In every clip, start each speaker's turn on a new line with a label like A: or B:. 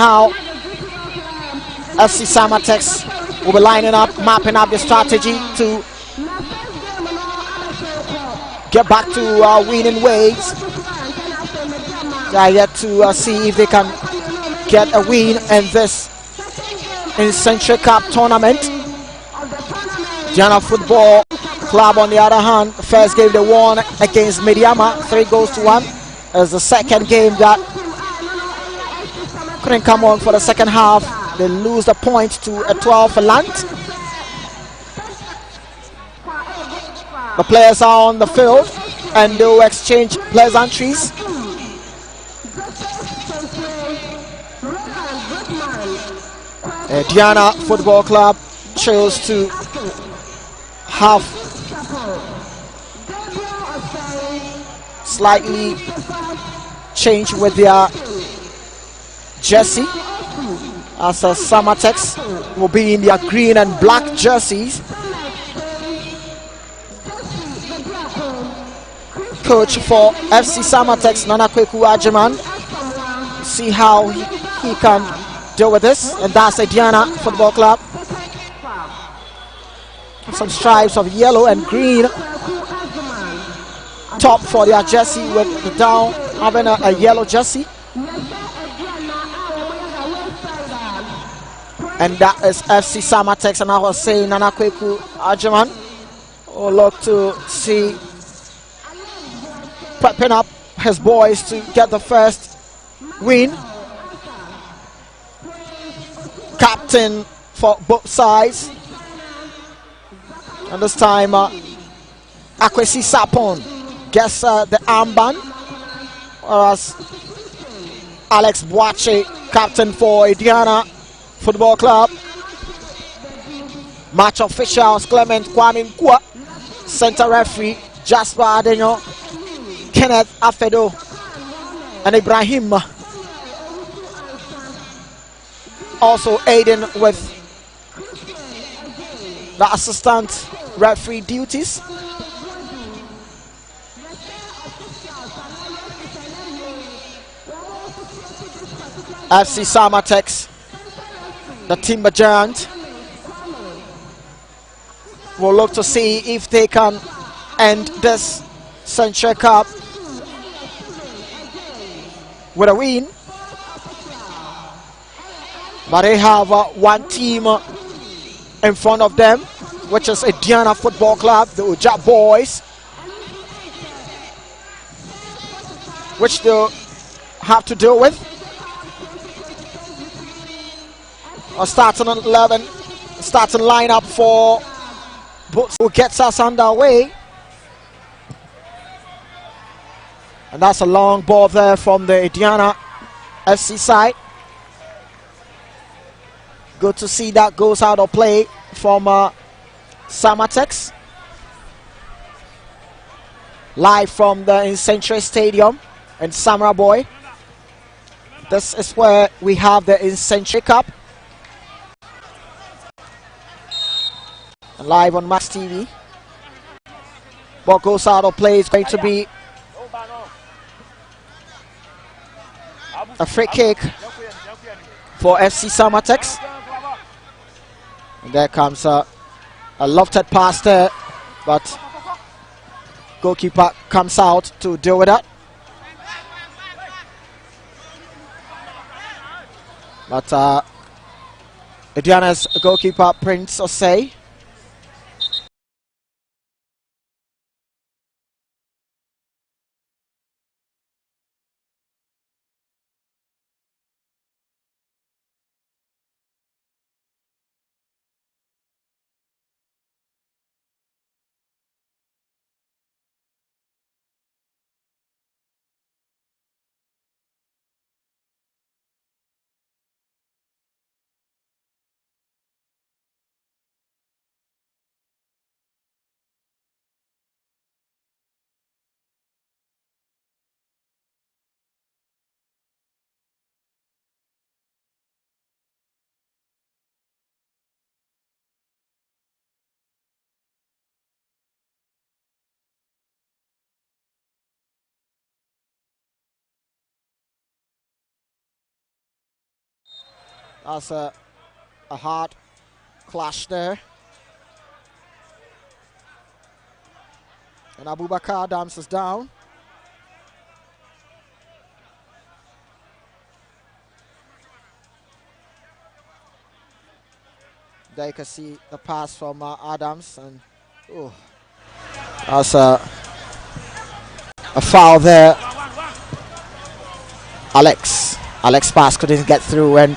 A: how FC Samartex will be lining up, mapping up the strategy to get back to winning ways. They are yet to see if they can get a win in this Nsenkyire Cup tournament. Aduana Football Club, on the other hand, first game they won against Mediama, 3-1. As the second game that couldn't come on for the second half, they lose the point to a 12 for Lant. The players are on the field and they will exchange pleasantries. Aduana Football Club chose to have slightly change with their jersey, as Samartex will be in their green and black jerseys. Coach for FC Samartex, Nana Kweku Ajiman, see how he can deal with this, and that's Aduana Football Club. Some stripes of yellow and green top for their jersey, with the down having a yellow jersey. And that is FC Samartex, and I was saying Nana Kweku Ajiman will look to see prepping up his boys to get the first win. Captain for both sides, and this time Akwesi Sapon gets the armband, whereas Alex Boache, captain for Aduana Football Club. Match officials: Clement Kwame Nkwa, center referee Jasper Adenyo, Kenneth Afedo, and Ibrahim also aiding with the assistant referee duties. FC Samartex, the Timber Giant, will look to see if they can end this Nsenkyire Cup with a win. But they have one team in front of them, which is Aduana Football Club, the Ujab Boys, which they'll have to deal with. A starting 11, starting lineup for both, who gets us underway. And that's a long ball there from the Aduana FC side. Good to see that goes out of play from Samartex. Live from the Nsenkyire Stadium in Samra Boy. This is where we have the Nsenkyire Cup. And live on Max TV. Ball goes out of play. It's going to be a free kick for FC Samartex. And there comes a lofted pass there, but goalkeeper comes out to deal with that. But Aduana's goalkeeper, Prince Osei, That's a hard clash there. And Abubakar Adams is down. There you can see the pass from Adams, and that's a foul there. Alex pass couldn't get through, and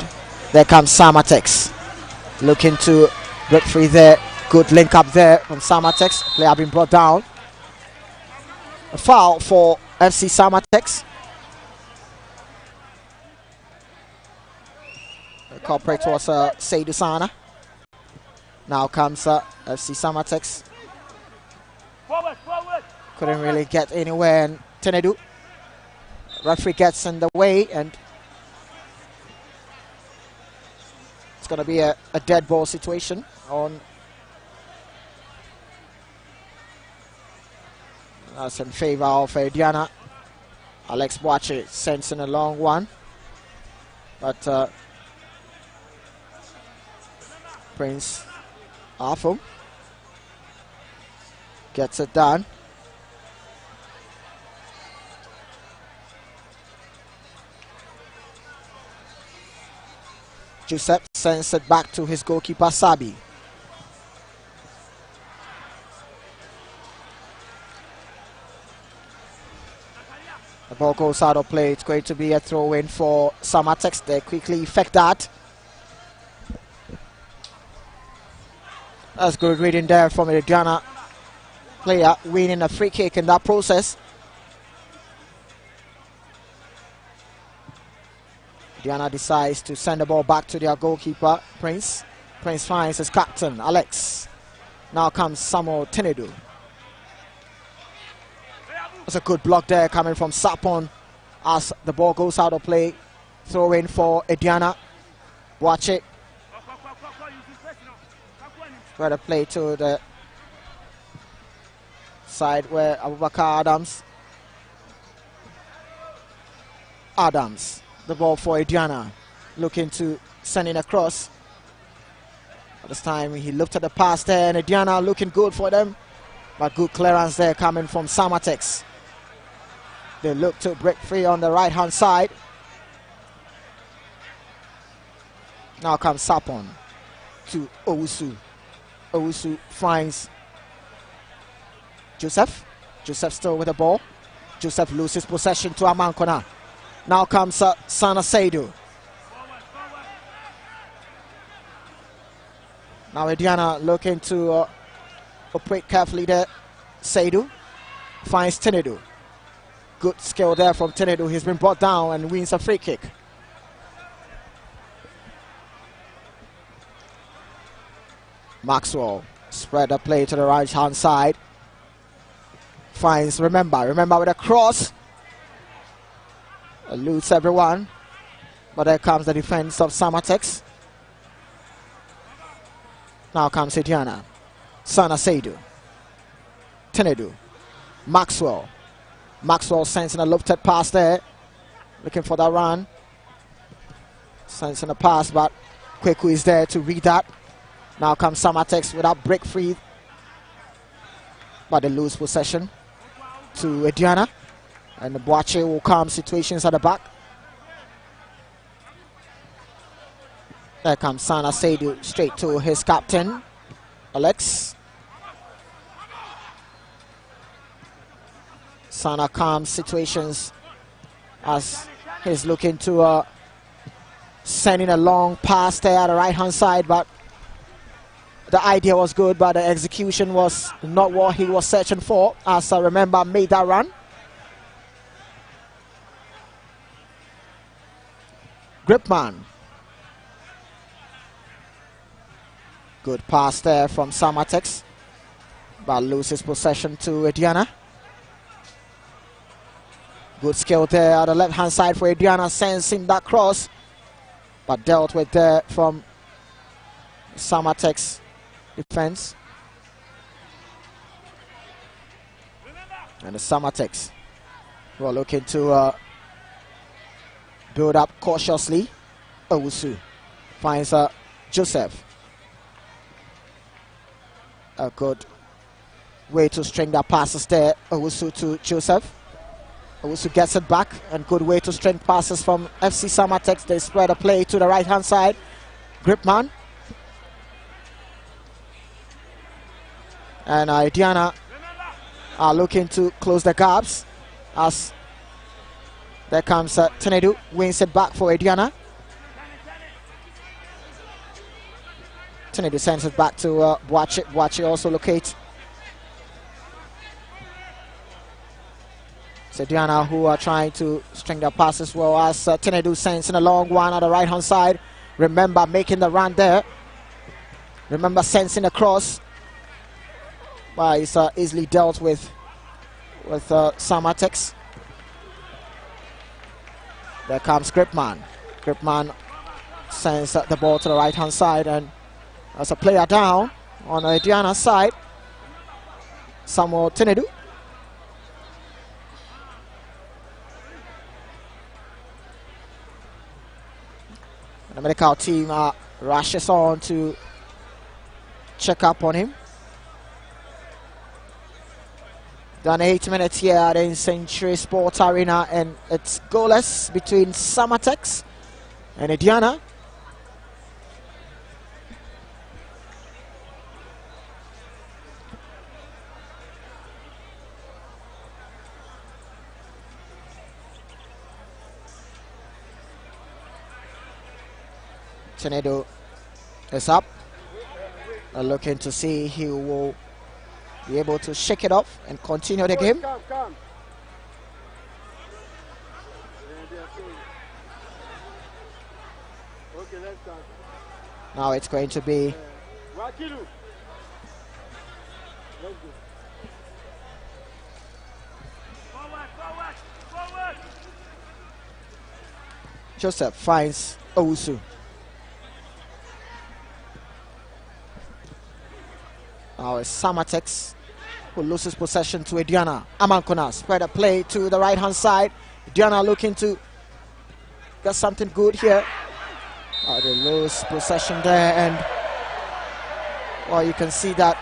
A: there comes Samartex looking to break free there. Good link up there from Samartex. Player being brought down. A foul for FC Samartex. The culprit was Seydou Sana. Now comes FC Samartex. Couldn't really get anywhere, and Tenedu. Referee gets in the way, and it's going to be a dead ball situation on. That's in favor of Aduana. Alex Boache sends in a long one, but Prince Afum gets it done. Joseph sends it back to his goalkeeper Sabi. The ball goes out of play. It's going to be a throw-in for Samartex. They quickly effect that. That's good reading there from the Aduana player, winning a free kick in that process. Aduana decides to send the ball back to their goalkeeper, Prince. Prince finds his captain, Alex. Now comes Samuel Tenedu. That's a good block there coming from Sapon as the ball goes out of play. Throw in for Aduana. Watch it. Try to play to the side where Abubakar Adams. The ball for Aduana. Looking to send it across. At this time he looked at the pass there, and Aduana looking good for them. But good clearance there coming from Samartex. They look to break free on the right hand side. Now comes Sapon to Owusu. Owusu finds Joseph. Joseph still with the ball. Joseph loses possession to Amankona. Now comes Sana Seydou. Now Aduana looking to operate carefully there. Seydou finds Tenedu. Good skill there from Tenedu. He's been brought down and wins a free kick. Maxwell spread the play to the right hand side. Finds Remember with a cross. Eludes everyone. But there comes the defense of Samartex. Now comes Aduana. Sana Seydou. Tenedu. Maxwell. Maxwell sends in a lofted pass there. Looking for that run. Sends in a pass, but Kweku is there to read that. Now comes Samartex without break free. But they lose possession to Aduana. And the Boache will calm situations at the back. There comes Sana Seydou straight to his captain, Alex. Sana calms situations as he's looking to send in a long pass there at the right hand side, but the idea was good, but the execution was not what he was searching for, as I remember made that run. Gripman. Good pass there from Samartex, but loses possession to Aduana. Good skill there at the left hand side for Aduana, sensing that cross, but dealt with there from Samartex defense. And the Samartex who are looking to build up cautiously. Owusu Finds Joseph. A good way to string that passes there. Owusu to Joseph. Owusu gets it back, and good way to string passes from FC Samartex. They spread a play to the right hand side. Gripman. And Aduana are looking to close the gaps as there comes Tenedu, wins it back for Aduana. Tenedu sends it back to Boache. Boache also locates Aduana, who are trying to string their passes well, as Tenedu sends in a long one on the right hand side. Remember making the run there. Remember sensing across. But it's easily dealt with Samartex. There comes Gripman. Gripman sends the ball to the right hand side, and as a player down on Aduana's side, Samuel Tenedu. The medical team rushes on to check up on him. Done 8 minutes here at the Nsenkyire Sports Arena, and it's goalless between Samartex and Aduana. Tenedu is up, looking to see he will be able to shake it off and continue the game. Now it's going to be Joseph finds Owusu. Now it's Samartex who loses possession to Aduana. Amankona spread a play to the right hand side. Aduana looking to get something good here. They lose possession there, and well, you can see that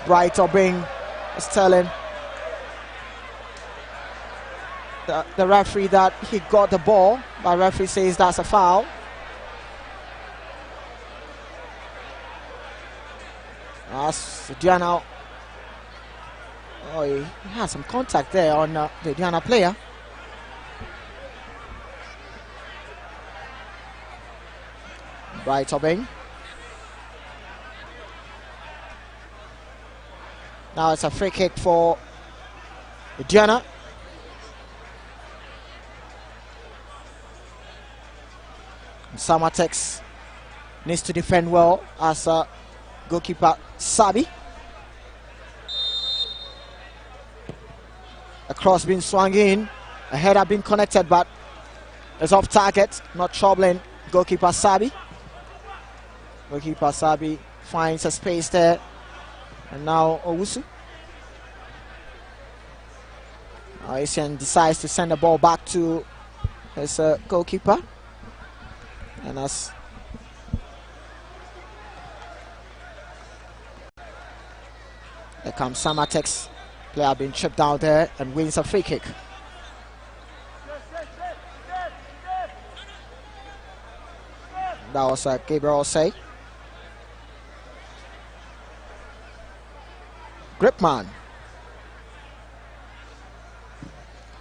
A: Bright Obing is telling the referee that he got the ball, but the referee says that's a foul. As Aduana, he has some contact there on the Aduana player. Bright Obing. Now it's a free kick for Aduana. Samartex needs to defend well as goalkeeper Sabi. A cross being swung in, a header being connected, but it's off target, not troubling goalkeeper Sabi. Goalkeeper Sabi finds a space there, and now Owusu. Asian decides to send the ball back to his goalkeeper, and as there comes Samartex, player being chipped down there and wins a free kick. That was Gabriel Osei. Gripman.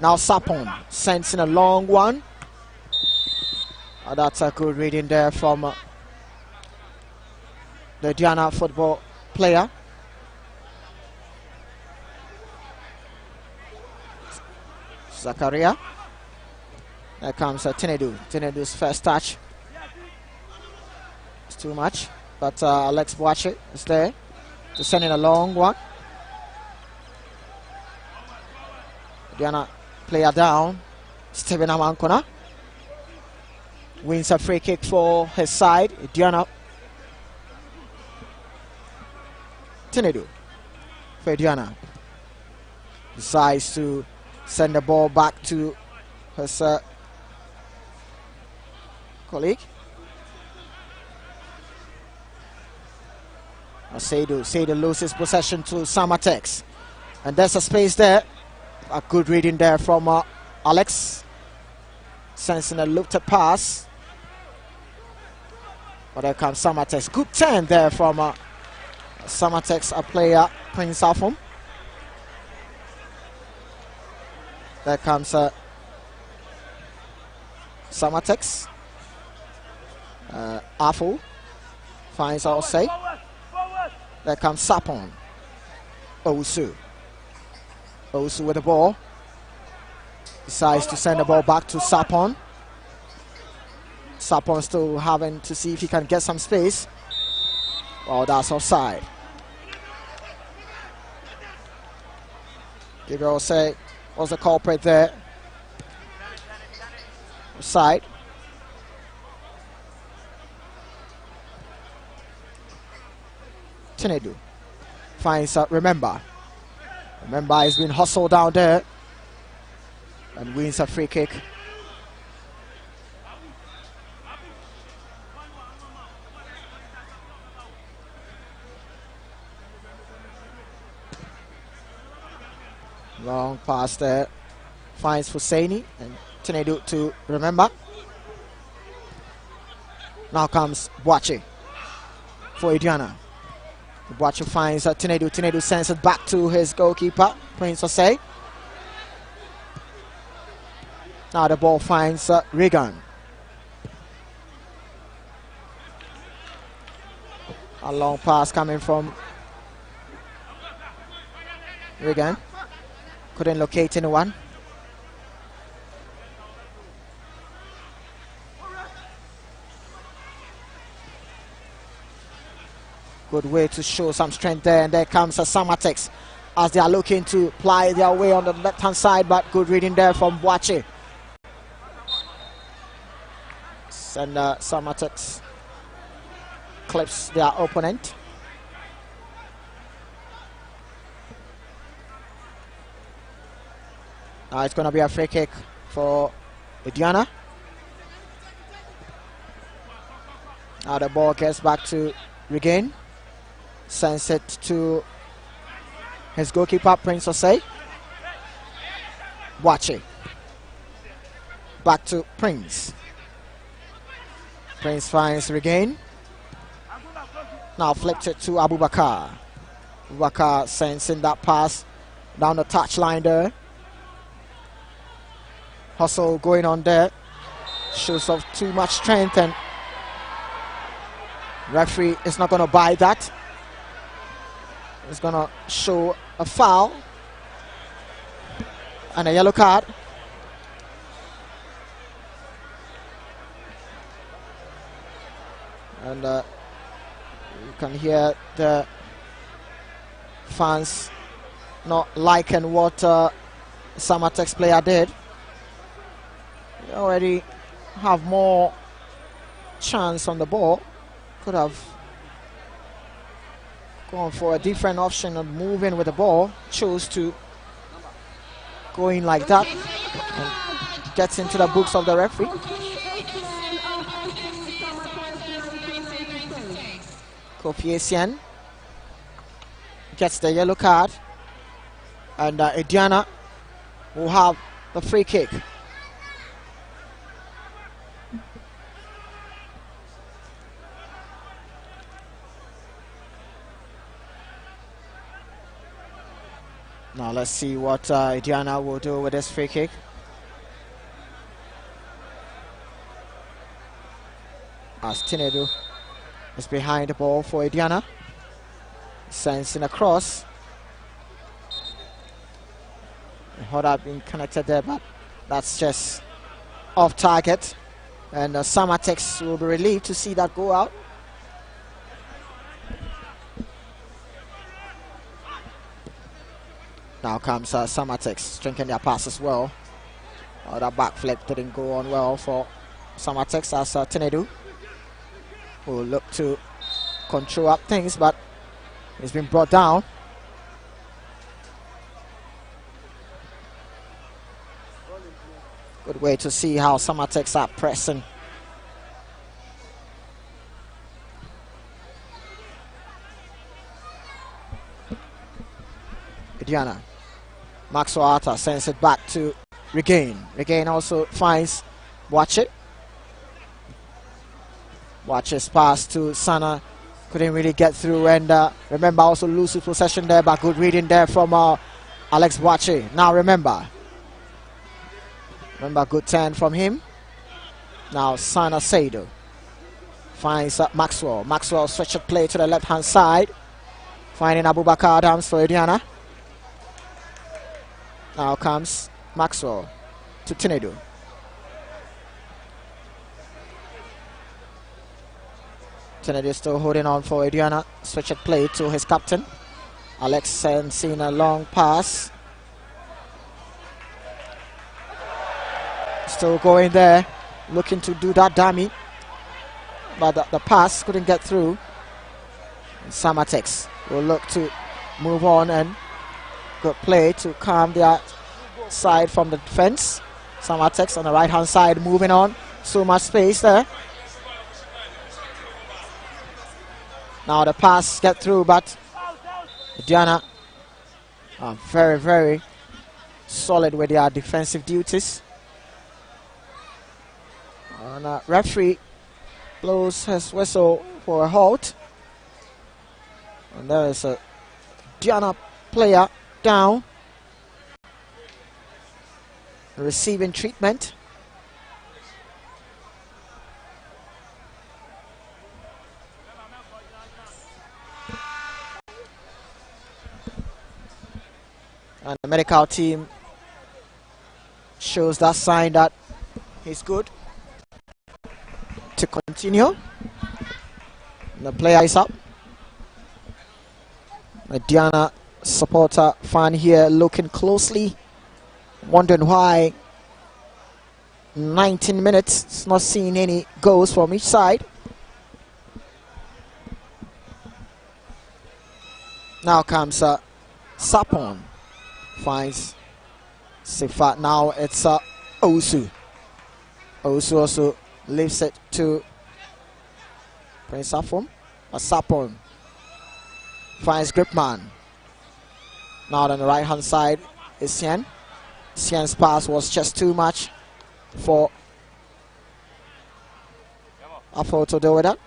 A: Now Sapon sends in a long one. That's a good reading there from the Aduana football player. Zakaria. There comes Tenedu. Tenedu's first touch. It's too much, but Alex Boache is there to send in a long one. Aduana player down. Steven Amankona wins a free kick for his side. Aduana. Tenedu for Aduana. Decides to send the ball back to his colleague. Seidu loses possession to Samartex. And there's a space there. A good reading there from Alex. Sensing a looked pass. But there comes Samartex. Good turn there from Samartex, a player playing Southam. There comes Samartex. Afu finds Osei. There comes Sapon. Owusu with the ball. Decides to send the ball back to Sapon. Sapon still having to see if he can get some space. Well, that's offside. Gabriel Osei was the culprit there. Offside. Tinedu finds Remember. Remember he's been hustled down there and wins a free kick. Long pass there. Finds Husseini and Tinedu to Remember. Now comes Boache for Aduana. Boache finds Tinedu. Tinedu sends it back to his goalkeeper, Prince Osei. Now the ball finds Regan. A long pass coming from Regan. Couldn't locate anyone. Good way to show some strength there, and there comes a Samartex as they are looking to ply their way on the left-hand side, but good reading there from Boache. And Samartex clips their opponent. Now it's going to be a free kick for Aduana. Now the ball gets back to Regain. Sends it to his goalkeeper, Prince Osei. Boache. Back to Prince. Prince finds Regain. Now flipped it to Abubakar. Abubakar sends in that pass down the touchline there. Hustle going on there. Shows off too much strength, and referee is not going to buy that. He's going to show a foul and a yellow card. And you can hear the fans not liking what Samartex player did. They already have more chance on the ball. Could have gone for a different option of moving with the ball. Chose to go in like that and gets into the books of the referee. Kofi Essien gets the yellow card, and Aduana will have the free kick. Now let's see what Aduana will do with this free kick. As Tinedu is behind the ball for Aduana. Sends in a cross. Had have been connected there, but that's just off target. And Samartex will be relieved to see that go out. Now comes Samartex, strengthening their pass as well. That backflip didn't go on well for Samartex as Tinedu will look to control up things, but he's been brought down. Good way to see how Samartex are pressing. Aduana. Maxwell Arthur sends it back to Regain. Regain also finds Watch It. Watches pass to Sana. Couldn't really get through, and remember also loses possession there, but good reading there from Alex Boache. Now remember, good turn from him. Now Sana Seido finds Maxwell. Maxwell stretched play to the left hand side, finding Abubakar Adams for Aduana. Now comes Maxwell to Tinedu. Tinedu still holding on for Aduana. Switch it play to his captain. Alex sends in a long pass. Still going there, looking to do that dummy. But the pass couldn't get through. And Samartex will look to move on, and good play to calm the side from the defense. Samartex on the right hand side moving on. So much space there. Now the pass get through, but Aduana are very, very solid with their defensive duties. And referee blows his whistle for a halt. And there is a Aduana player down, receiving treatment. And the medical team shows that sign that he's good to continue. And the player is up. A Aduana supporter fan here looking closely, wondering why 19 minutes, it's not seeing any goals from each side. Now comes Sapon. Finds Sifat. Now it's Osu. Osu also leaves it to Prince Afon. Sapon finds Gripman. Now on the right hand side is Sien. Sien's pass was just too much for Afo to do with that.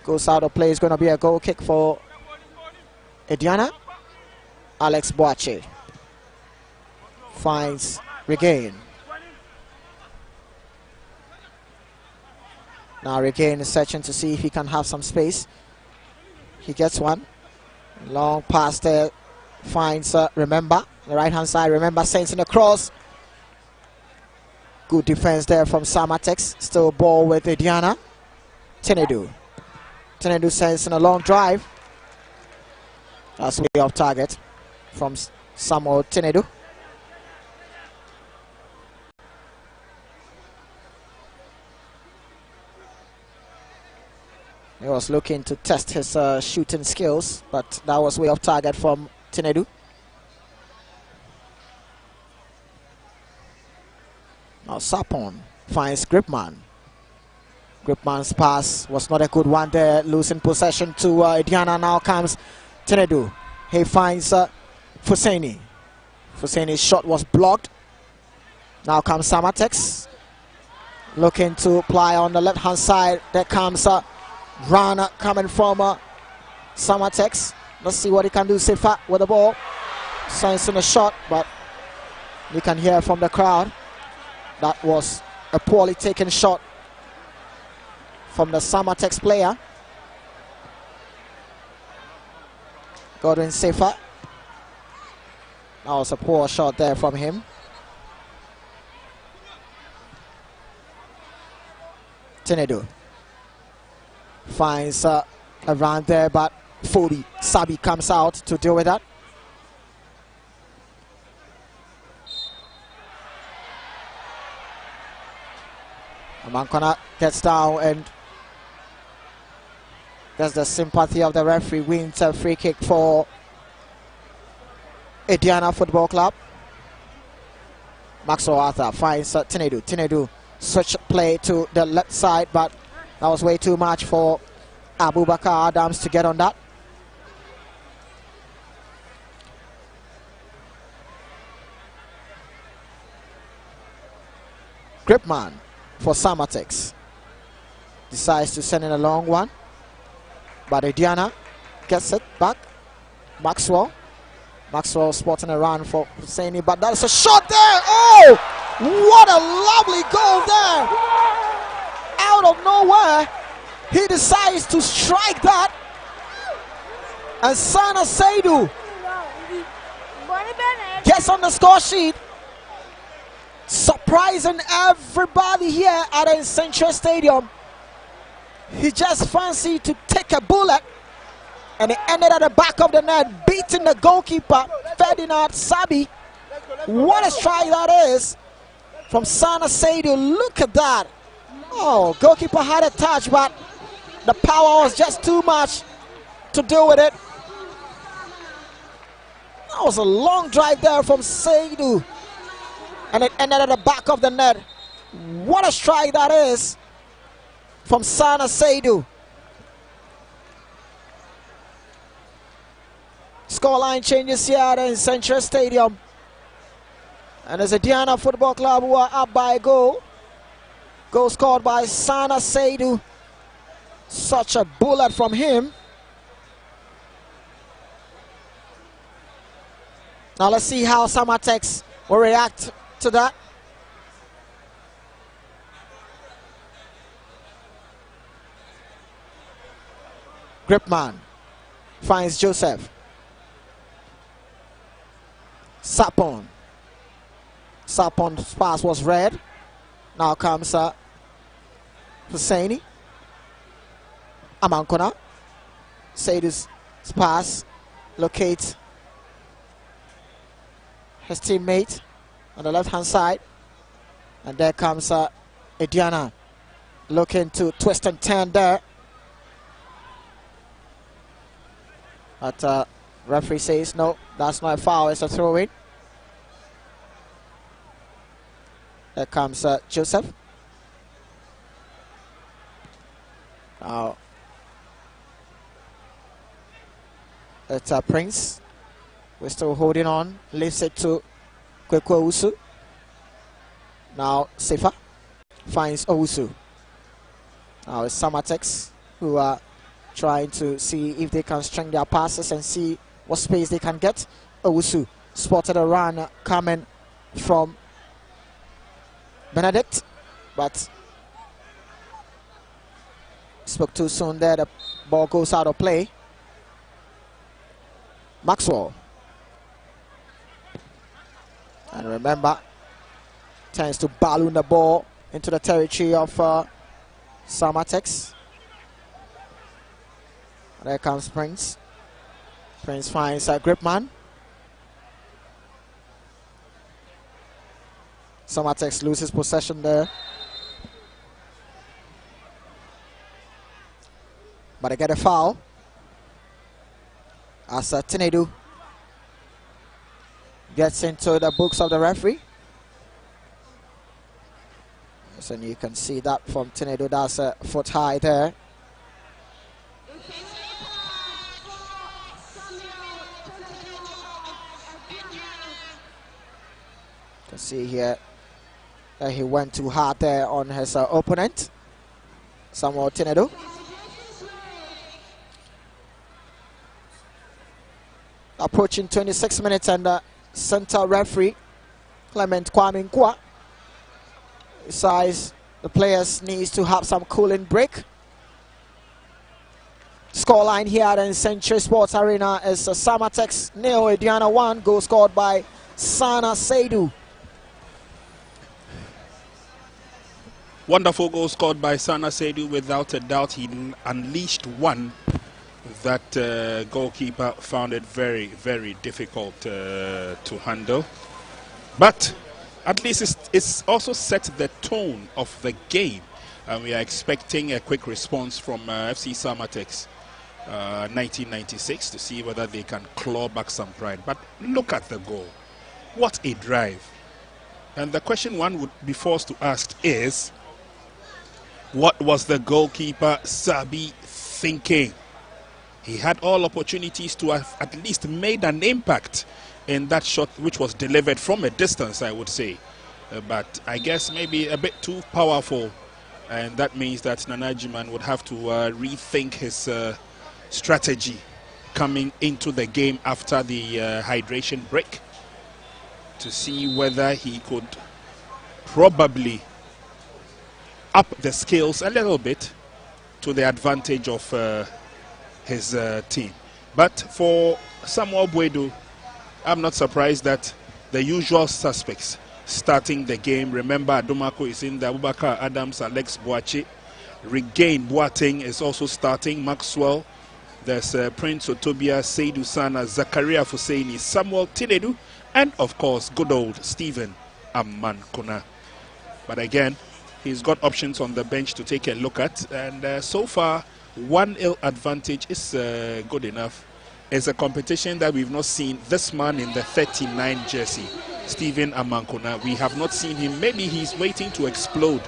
A: Goes out of play. It's going to be a goal kick for Aduana. Alex Boache finds Regain. Now Regain is searching to see if he can have some space. He gets one. Long pass there. Finds Remember. The right hand side. Remember sends in a cross. Good defense there from Samartex. Still ball with Aduana. Tinedu. Tinedu sends in a long drive. That's way off target from Samuel Tinedu. He was looking to test his shooting skills, but that was way off target from Tinedu. Now Sapon finds Gripman. Gripman's pass was not a good one there, losing possession to Aduana. Now comes Tinedu. He finds Fuseni. Fuseni's shot was blocked. Now comes Samartex. Looking to apply on the left hand side. There comes Rana coming from Samartex. Let's see what he can do. Sefa with the ball. Sends in a shot, but you can hear from the crowd that was a poorly taken shot from the Samartex player. Godwin Sefa. That was a poor shot there from him. Tinedu finds around there, but Fobi Sabi comes out to deal with that. Mankona gets down, and that's the sympathy of the referee. Wins a free kick for Aduana Football Club. Maxwell Arthur finds Tinedu. Tinedu switch play to the left side, but that was way too much for Abubakar Adams to get on that. Gripman for Samartex. Decides to send in a long one. But Aduana gets it back. Maxwell spotting a run for Husseini, but that's a shot there. Oh, what a lovely goal there. Out of nowhere, he decides to strike that. And Sana Saidu gets on the score sheet, surprising everybody here at Nsenkyire Stadium. He just fancied to take a bullet, and it ended at the back of the net, beating the goalkeeper, Ferdinand Sabi. What a strike that is from Sana Saidu. Look at that. Oh, goalkeeper had a touch, but the power was just too much to deal with it. That was a long drive there from Saidu, and it ended at the back of the net. What a strike that is from Sana Saidu. Scoreline changes here at Nsenkyire Stadium. And there's Aduana Football Club who are up by a goal. Goal scored by Sana Saidu. Such a bullet from him. Now let's see how Samartex will react to that. Gripman finds Joseph. Sapon's pass was read. Now comes Husseini. Amankona. Saidu's pass locates his teammate on the left hand side. And there comes Aduana looking to twist and turn there. But referee says no, that's not a foul, it's a throw-in. There comes Joseph. Now it's Prince. We're still holding on. Leaves it to Kwekwe Owusu. Now Sefa finds Owusu. Now it's Samartex who are trying to see if they can string their passes and see what space they can get. Owusu spotted a run coming from Benedict, but spoke too soon there. The ball goes out of play. Maxwell, and remember, tends to balloon the ball into the territory of Samartex. There comes Prince. Prince finds Gripman. Samartex loses possession there. But they get a foul. As Tinedu gets into the books of the referee. Yes, and you can see that from Tinedu. That's a foot high there. You can see here that he went too hard there on his opponent, Samuel Tinedu. Approaching 26 minutes, and the center referee, Clement Kwame Nkwa, decides the players needs to have some cooling break. Scoreline here at Nsenkyire Sports Arena is Samartex 0, Aduana 1. Goal scored by Sana Saidu.
B: Wonderful goal scored by Sana Saidu. Without a doubt, he unleashed one that goalkeeper found it very, very difficult to handle. But at least it's also set the tone of the game. And we are expecting a quick response from FC Samartex 1996 to see whether they can claw back some pride. But look at the goal. What a drive. And the question one would be forced to ask is, what was the goalkeeper Sabi thinking? He had all opportunities to have at least made an impact in that shot, which was delivered from a distance, I would say. but I guess maybe a bit too powerful, and that means that Nana Jiman would have to rethink his strategy coming into the game after the hydration break to see whether he could probably up the skills a little bit to the advantage of his team. But for Samuel Bwedu, I'm not surprised that the usual suspects starting the game. Remember, Adomako is in there, Abubakar Adams, Alex Boache, Regain Boateng is also starting, Maxwell, there's Prince Otobia, Seydou Sana, Zakaria Foseini, Samuel Tinedu, and of course, good old Stephen Amankona. But again, he's got options on the bench to take a look at, and so far, 1-0 advantage is good enough. It's a competition that we've not seen this man in the 39 jersey, Stephen Amankona. We have not seen him. Maybe he's waiting to explode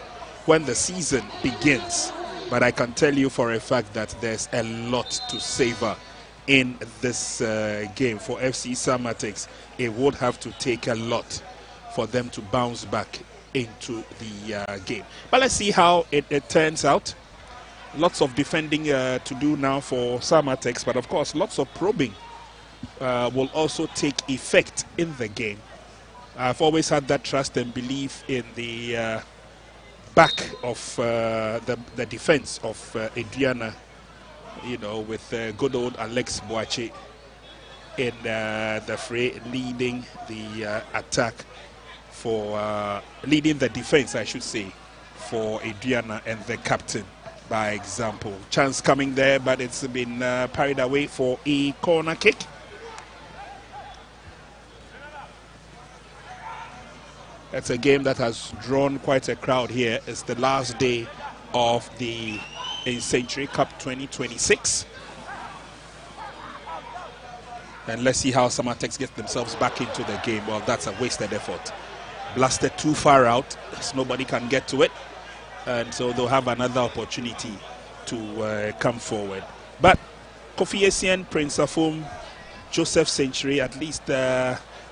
B: when the season begins. But I can tell you for a fact that there's a lot to savor in this game for FC Samartex. It would have to take a lot for them to bounce back into the game. But let's see how it turns out. Lots of defending to do now for Samartex, but of course lots of probing will also take effect in the game. I've always had that trust and belief in the back of the defense of Aduana, you know, with good old Alex Boache in the fray, leading the attack for leading the defense, I should say, for Aduana and the captain by example. Chance coming there, but it's been parried away for a corner kick. It's a game that has drawn quite a crowd here. It's the last day of the Nsenkyire Cup 2026. And let's see how Samartex get themselves back into the game. Well, that's a wasted effort. Blasted too far out, so nobody can get to it. And so they'll have another opportunity to come forward. But Kofi Essien, Prince Afum, Joseph Nsenkyire, at least,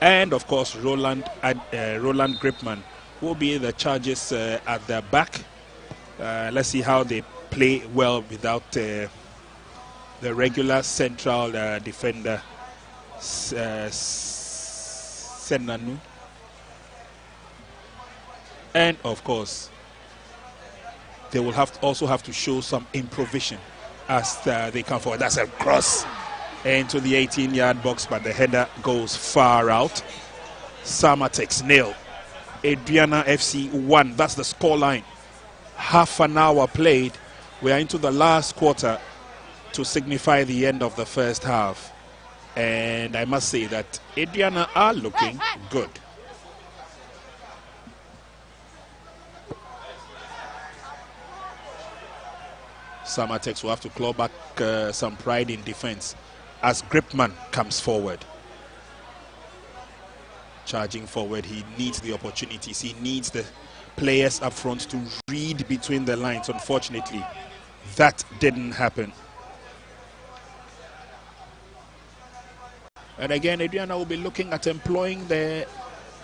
B: and of course Roland Gripman will be the charges at the back. Let's see how they play well without the regular central defender Senanu. And of course, they will also have to show some improvisation as they come forward. That's a cross into the 18-yard box, but the header goes far out. Samartex 0, Aduana FC 1. That's the scoreline. Half an hour played. We are into the last quarter to signify the end of the first half. And I must say that Aduana are looking good. Samartex will have to claw back some pride in defense as Gripman comes forward. Charging forward, he needs the opportunities. He needs the players up front to read between the lines. Unfortunately, that didn't happen. And again, Aduana will be looking at employing the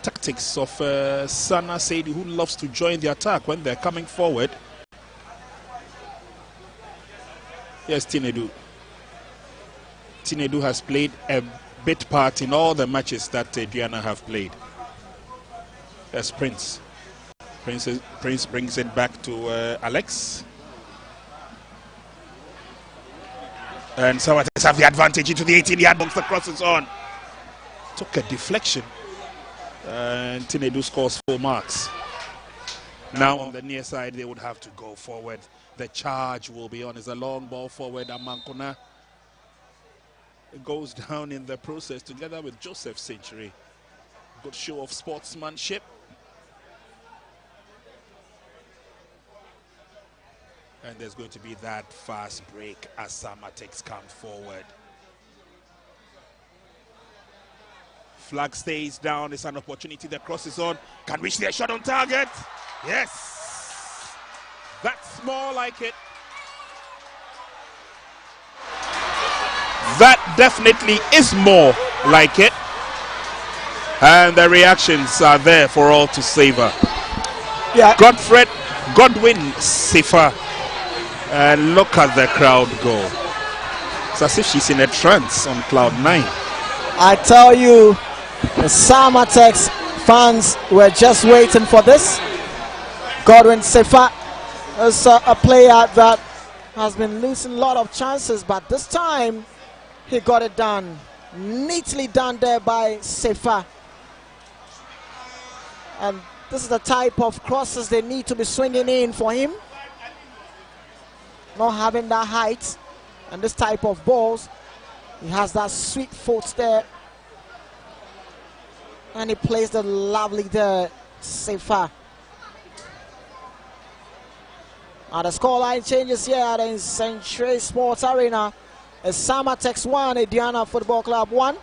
B: tactics of Sana Seydou, who loves to join the attack when they're coming forward. Yes, Tinedu. Tinedu has played a bit part in all the matches that Aduana have played. Yes, Prince. Prince brings it back to Alex. And Samartex have the advantage into the 18-yard box. The cross is on. Took a deflection. And Tinedu scores 4 marks. Now on the near side, they would have to go forward. The charge will be on. It's a long ball forward. Amankona goes down in the process together with Joseph Nsenkyire. Good show of sportsmanship. And there's going to be that fast break as Samartex comes forward. Flag stays down. It's an opportunity. The cross is on. Can reach their shot on target. Yes. That's more like it. That definitely is more like it. And the reactions are there for all to savor.
A: Yeah.
B: Godwin Sifa. Look at the crowd go. It's as if she's in a trance on cloud 9.
A: I tell you, the Samartex fans were just waiting for this. Godwin Sifa is a player that has been losing a lot of chances, but this time he got it done. Neatly done there by Sifa. And this is the type of crosses they need to be swinging in for him. Not having that height and this type of balls. He has that sweet foot there. And he plays the lovely there, Sifa. Now the scoreline changes here at the Nsenkyire Sports Arena. It's Samartex 1, Aduana Football Club 1.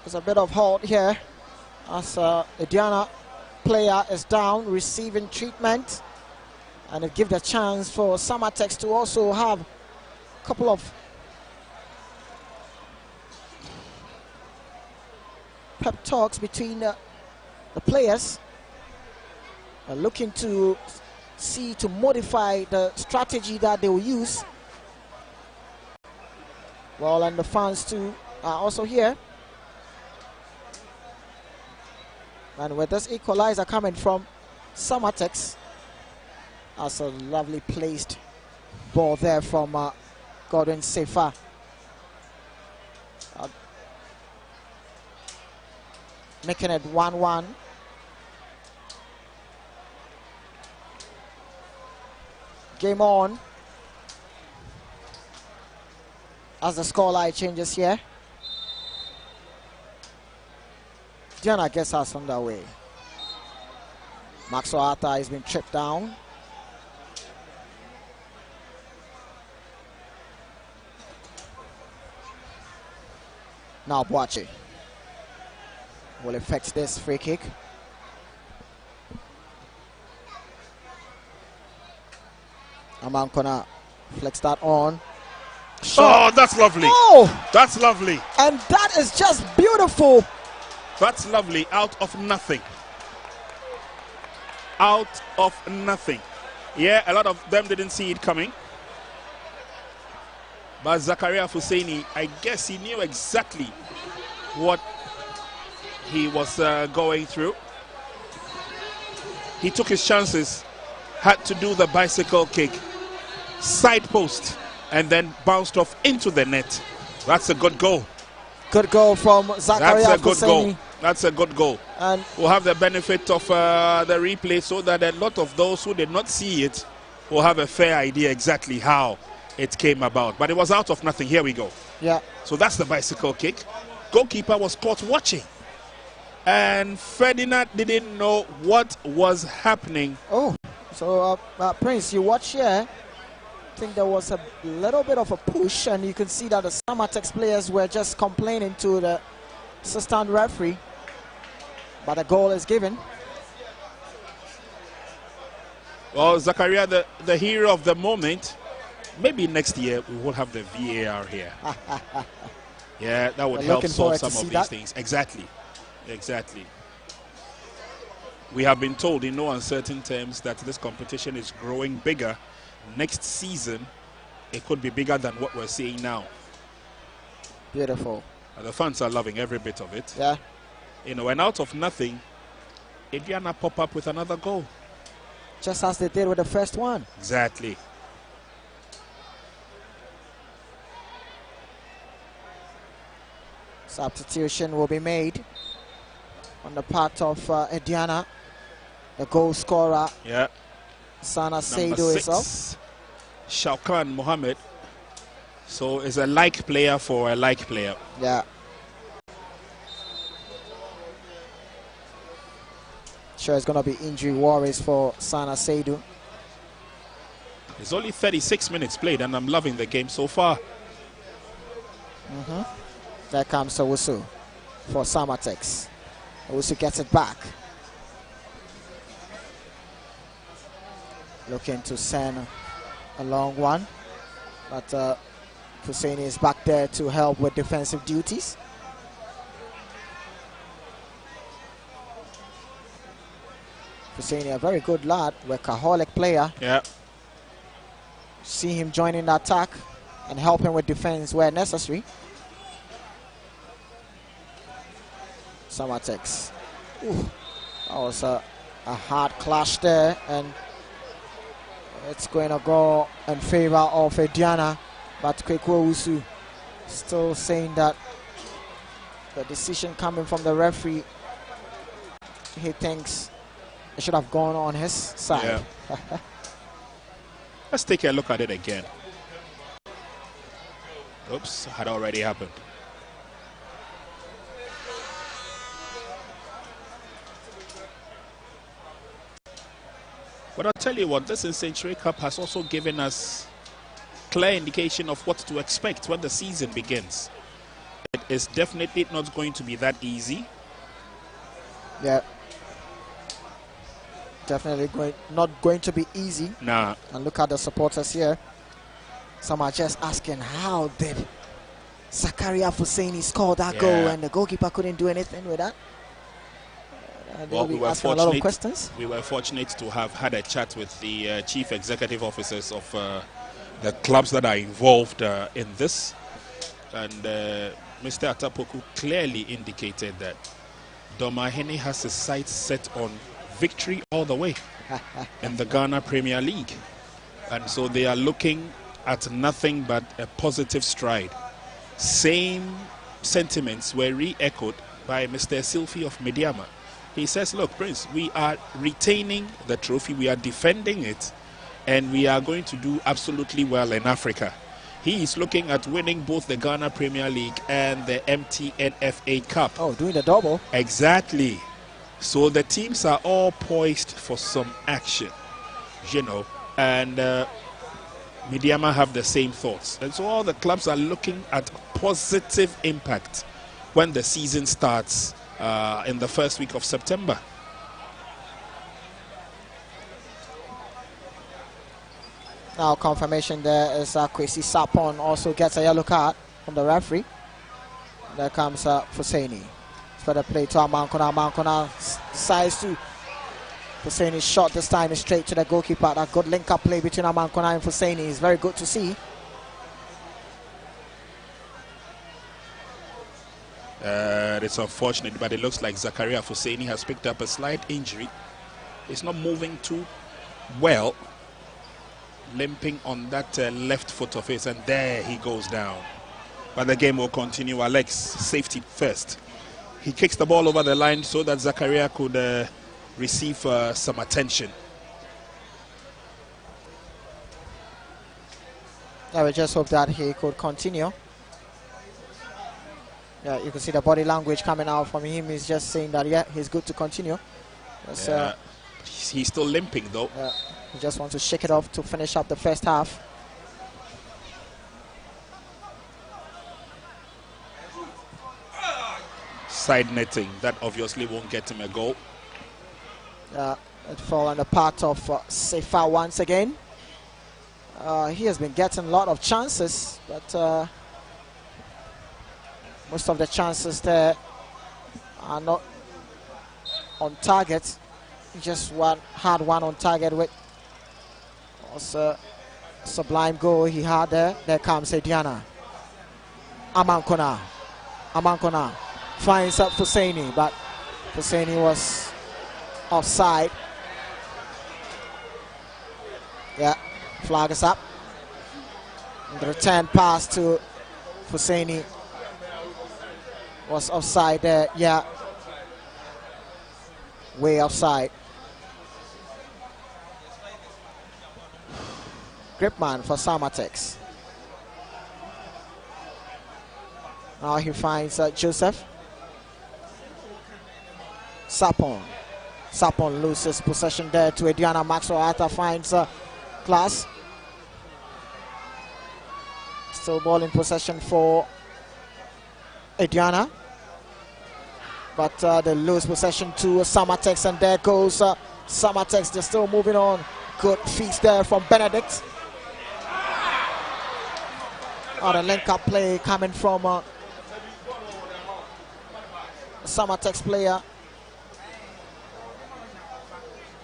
A: There's a bit of halt here as Aduana player is down, receiving treatment. And it gives a chance for Samartex to also have a couple of pep talks between the players, looking to see to modify the strategy that they will use. Well, and the fans too are also here. And with this equalizer coming from Samartex, that's a lovely placed ball there from Godwin Sifa. Making it 1-1. Game on as the scoreline changes here. Aduana gets us underway. Maxwell Arthur has been tripped down. Now Boache will effect this free kick. Amankona flex that on.
B: Shot. Oh, that's lovely.
A: Oh!
B: That's lovely.
A: And that is just beautiful.
B: That's lovely. Out of nothing. Out of nothing. Yeah, a lot of them didn't see it coming. But Zakaria Husseini, I guess he knew exactly what he was going through. He took his chances, had to do the bicycle kick, side post, and then bounced off into the net. That's a good goal.
A: Good goal from Zakaria.
B: That's a good goal. That's a good goal.
A: And
B: we'll have the benefit of the replay so that a lot of those who did not see it will have a fair idea exactly how it came about. But it was out of nothing. Here we go.
A: Yeah.
B: So that's the bicycle kick. Goalkeeper was caught watching. And Ferdinand didn't know what was happening.
A: Oh, so Prince, you watch here. I think there was a little bit of a push, and you can see that the Samartex players were just complaining to the assistant referee. But the goal is given.
B: Well, Zakaria, the hero of the moment. Maybe next year we will have the VAR here. Yeah, that would help solve some of these things. Exactly. Exactly. We have been told in no uncertain terms that this competition is growing bigger. Next season, it could be bigger than what we're seeing now.
A: Beautiful.
B: And the fans are loving every bit of it.
A: Yeah.
B: You know, and out of nothing, Aduana pop up with another goal.
A: Just as they did with the first one.
B: Exactly.
A: Substitution will be made on the part of Aduana, the goal scorer.
B: Yeah.
A: Sana Seidu is up.
B: Shaukan Mohammed. So it's a like player for a like player.
A: Yeah. Sure, it's going to be injury worries for Sana Seidu.
B: It's only 36 minutes played, and I'm loving the game so far.
A: There comes Owusu for Samartex. Owusu gets it back. Looking to send a long one, but Husseini is back there to help with defensive duties. Husseini, a very good lad, workaholic player.
B: Yeah.
A: See him joining the attack and helping with defense where necessary. Samartex. Ooh, that was a hard clash there, and it's going to go in favor of Aduana, but Kwekwo Usu still saying that the decision coming from the referee, he thinks it should have gone on his side.
B: Yeah. Let's take a look at it again. Oops, had already happened. But I'll tell you what, this Nsenkyire Cup has also given us clear indication of what to expect when the season begins. It is definitely not going to be that easy.
A: Yeah. Definitely not going to be easy.
B: Nah.
A: And look at the supporters here. Some are just asking, how did Zakaria Husseini score that goal and the goalkeeper couldn't do anything with that?
B: Well, we were
A: asking a lot of questions.
B: We were fortunate to have had a chat with the chief executive officers of the clubs that are involved in this. And Mr. Atapoku clearly indicated that Domahene has his sights set on victory all the way in the Ghana Premier League. And so they are looking at nothing but a positive stride. Same sentiments were re-echoed by Mr. Silfi of Mediama. He says, look, Prince, we are retaining the trophy, we are defending it, and we are going to do absolutely well in Africa. He is looking at winning both the Ghana Premier League and the MTN FA Cup.
A: Oh, doing the double.
B: Exactly. So the teams are all poised for some action, you know, and Mediama have the same thoughts. And so all the clubs are looking at positive impact when the season starts in the first week of September.
A: Now confirmation there is Kwesi Sapon also gets a yellow card from the referee. There comes Husseini. For the play to Amankona. Amankona size to Husseini's shot this time is straight to the goalkeeper. That good link-up play between Amankona and Husseini is very good to see.
B: It's unfortunate, but it looks like Zakaria Husseini has picked up a slight injury. He's not moving too well, limping on that left foot of his, and there he goes down. But the game will continue. Alex, safety first. He kicks the ball over the line so that Zakaria could receive some attention.
A: I would just hope that he could continue. Yeah, you can see the body language coming out from him. He's just saying that, yeah, he's good to continue.
B: He's still limping, though.
A: He just wants to shake it off to finish up the first half.
B: Side netting, that obviously won't get him a goal.
A: It fall on the part of Sefa once again. He has been getting a lot of chances, but most of the chances there are not on target. He just had one on target with a sublime goal he had there. There comes Aduana. Amankona. Amankona finds up Husseini, but Husseini was offside. Yeah, flag is up. And the return pass to Husseini was offside there. Yeah, way offside. Gripman for Samartex. Now he finds Joseph. Sapon. Sapon loses possession there to Aduana. Maxwell Atta finds Class. Still ball in possession for Aduana. But they lose possession to Samartex, and there goes Samartex. They're still moving on. Good feet there from Benedict. The link-up play coming from a Samartex player.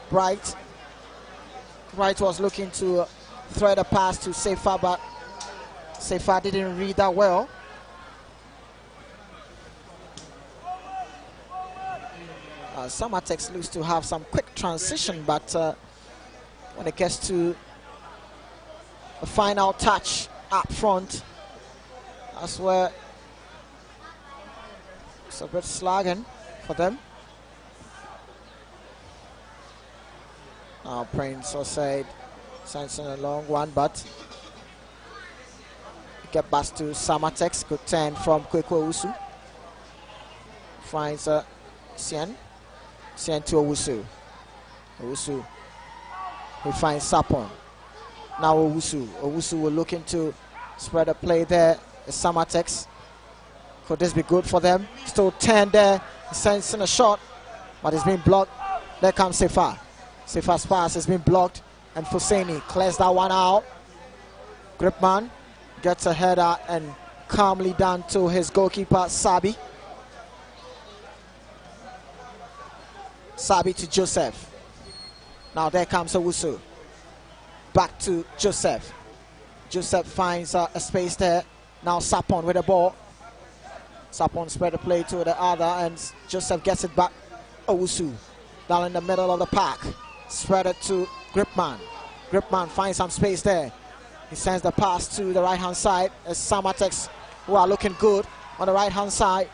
A: Bright was looking to thread a pass to Sefa, but Sefa didn't read that well. Samartex looks to have some quick transition, but when it gets to the final touch up front, that's where it's a bit slagging for them. Now Prince Osei sends in a long one, but get back to Samartex. Good turn from Kwekwe Owusu. Finds Sien to Owusu. Owusu. He finds Sapon. Now Owusu will look into spread a play there. Samartex. Could this be good for them? Still 10 there. He sends in a shot, but it's been blocked. There comes Sefa. Sefa's pass has been blocked, and Fuseni clears that one out. Gripman gets a header and calmly down to his goalkeeper, Sabi. Sabi to Joseph. Now there comes Owusu. Back to Joseph. Joseph finds a space there. Now Sapon with the ball. Sapon spread the play to the other, and Joseph gets it back. Owusu down in the middle of the park. Spread it to Gripman. Gripman finds some space there. He sends the pass to the right-hand side. As Samartex, who are looking good on the right-hand side.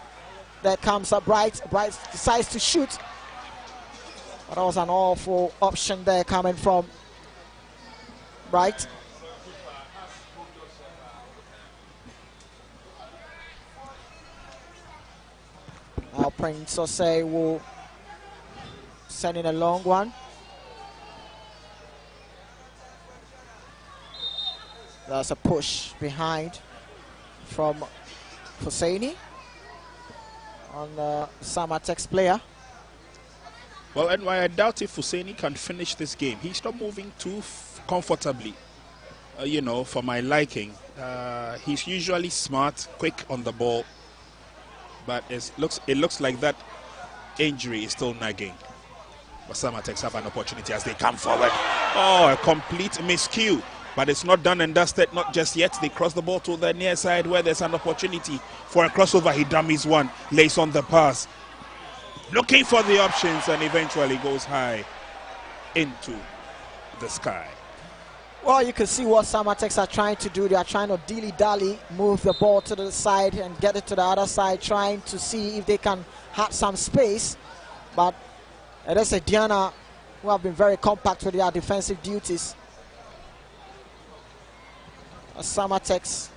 A: There comes a Bright. Bright decides to shoot. But that was an awful option there coming from Bright. Now Prince Osei will send in a long one. There's a push behind from Husseini on the Samartex player.
B: Well, and I doubt if Husseini can finish this game. He's not moving too comfortably, you know, for my liking. He's usually smart, quick on the ball, but it looks like that injury is still nagging. But Samartex have an opportunity as they come forward. Oh, a complete miscue. But it's not done and dusted, not just yet. They cross the ball to the near side where there's an opportunity for a crossover. He dummies one, lays on the pass. Looking for the options and eventually goes high into the sky.
A: Well, you can see what Samartex are trying to do. They are trying to dilly-dally, move the ball to the side and get it to the other side, trying to see if they can have some space. But it is Aduana who have been very compact with their defensive duties. Samartex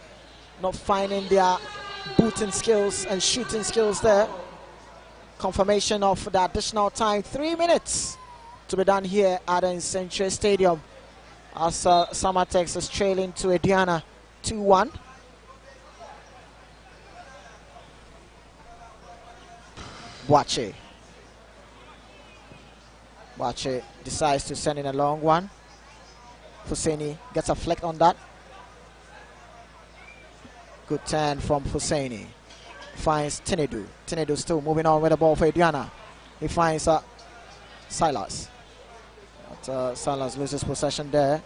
A: not finding their booting skills and shooting skills there. Confirmation of the additional time, 3 minutes to be done here at the Nsenkyire Stadium as Samartex is trailing to Aduana 2-1. Boache decides to send in a long one. Husseini gets a flick on that. Good turn from Husseini. Finds Tinedu. Tinedu still moving on with the ball for Aduana. He finds Silas. But Silas loses possession there.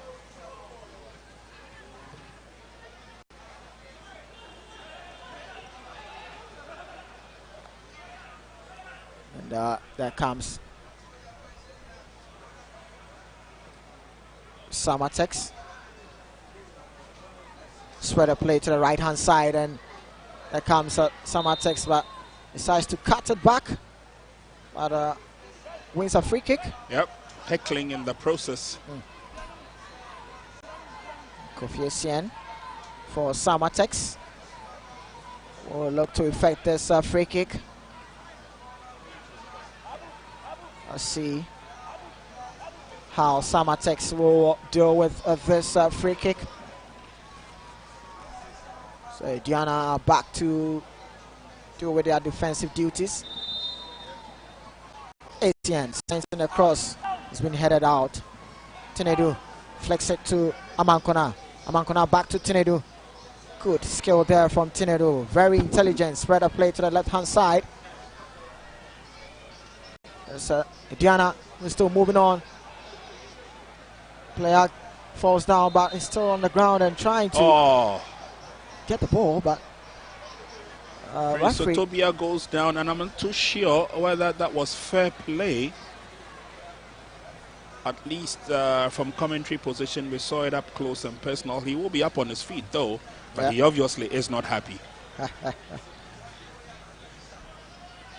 A: And there comes Samartex. Spread a play to the right-hand side, and there comes Samartex, but decides to cut it back, but wins a free kick.
B: Yep, heckling in the process.
A: Kofi Essien for Samartex will look to effect this free kick. Let's see how Samartex will deal with this free kick. So Aduana are back to deal with their defensive duties. Essien sends in across. It's been headed out. Tinedu flex it to Amankona. Amankona back to Tinedu. Good skill there from Tinedu. Very intelligent. Spread a play to the left-hand side. There's Aduana is still moving on. Player falls down, but is still on the ground and trying to get the ball, but
B: so Tobia goes down, and I'm not too sure whether that was fair play. At least from commentary position, we saw it up close and personal. He will be up on his feet, though, but he obviously is not happy.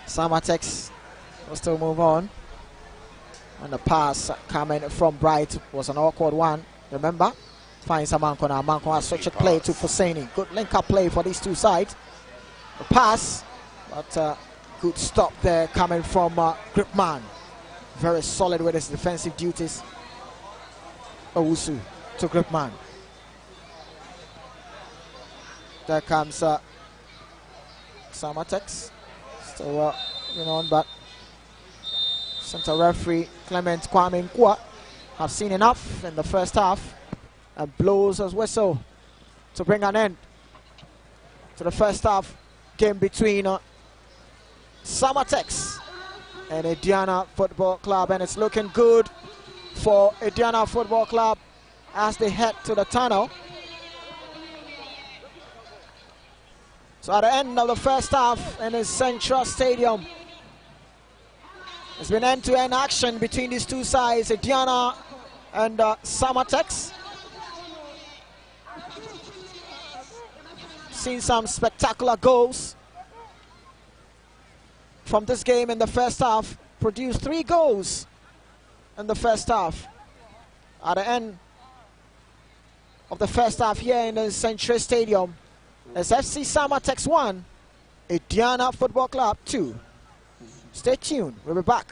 A: Samartex will still move on. And the pass coming from Bright was an awkward one. Remember? Finds Amanko now. Amanko has switched play to Fuseni. Good link-up play for these two sides. The pass, but good stop there coming from Gripman. Very solid with his defensive duties. Owusu to Gripman. There comes Samartex. Still moving on, but center referee Clement Kwame Nkwa have seen enough in the first half and blows his whistle to bring an end to the first half game between Samartex and Aduana Football Club, and it's looking good for Aduana Football Club as they head to the tunnel. So at the end of the first half in the Central Stadium, there's been end-to-end action between these two sides, Aduana and Samartex. Seen some spectacular goals from this game in the first half. Produced 3 goals in the first half. At the end of the first half here in the Central Stadium, it's FC Samartex 1, Aduana Football Club 2. Stay tuned. We'll be back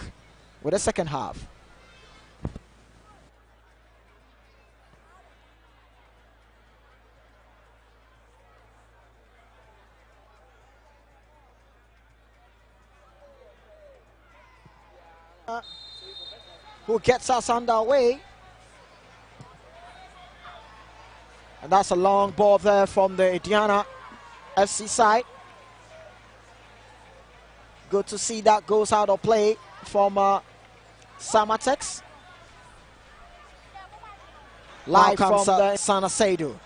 A: with the second half. Who gets us underway? And that's a long ball there from the Aduana FC side. Good to see that goes out of play from Samartex. Live from the Sana Seidu.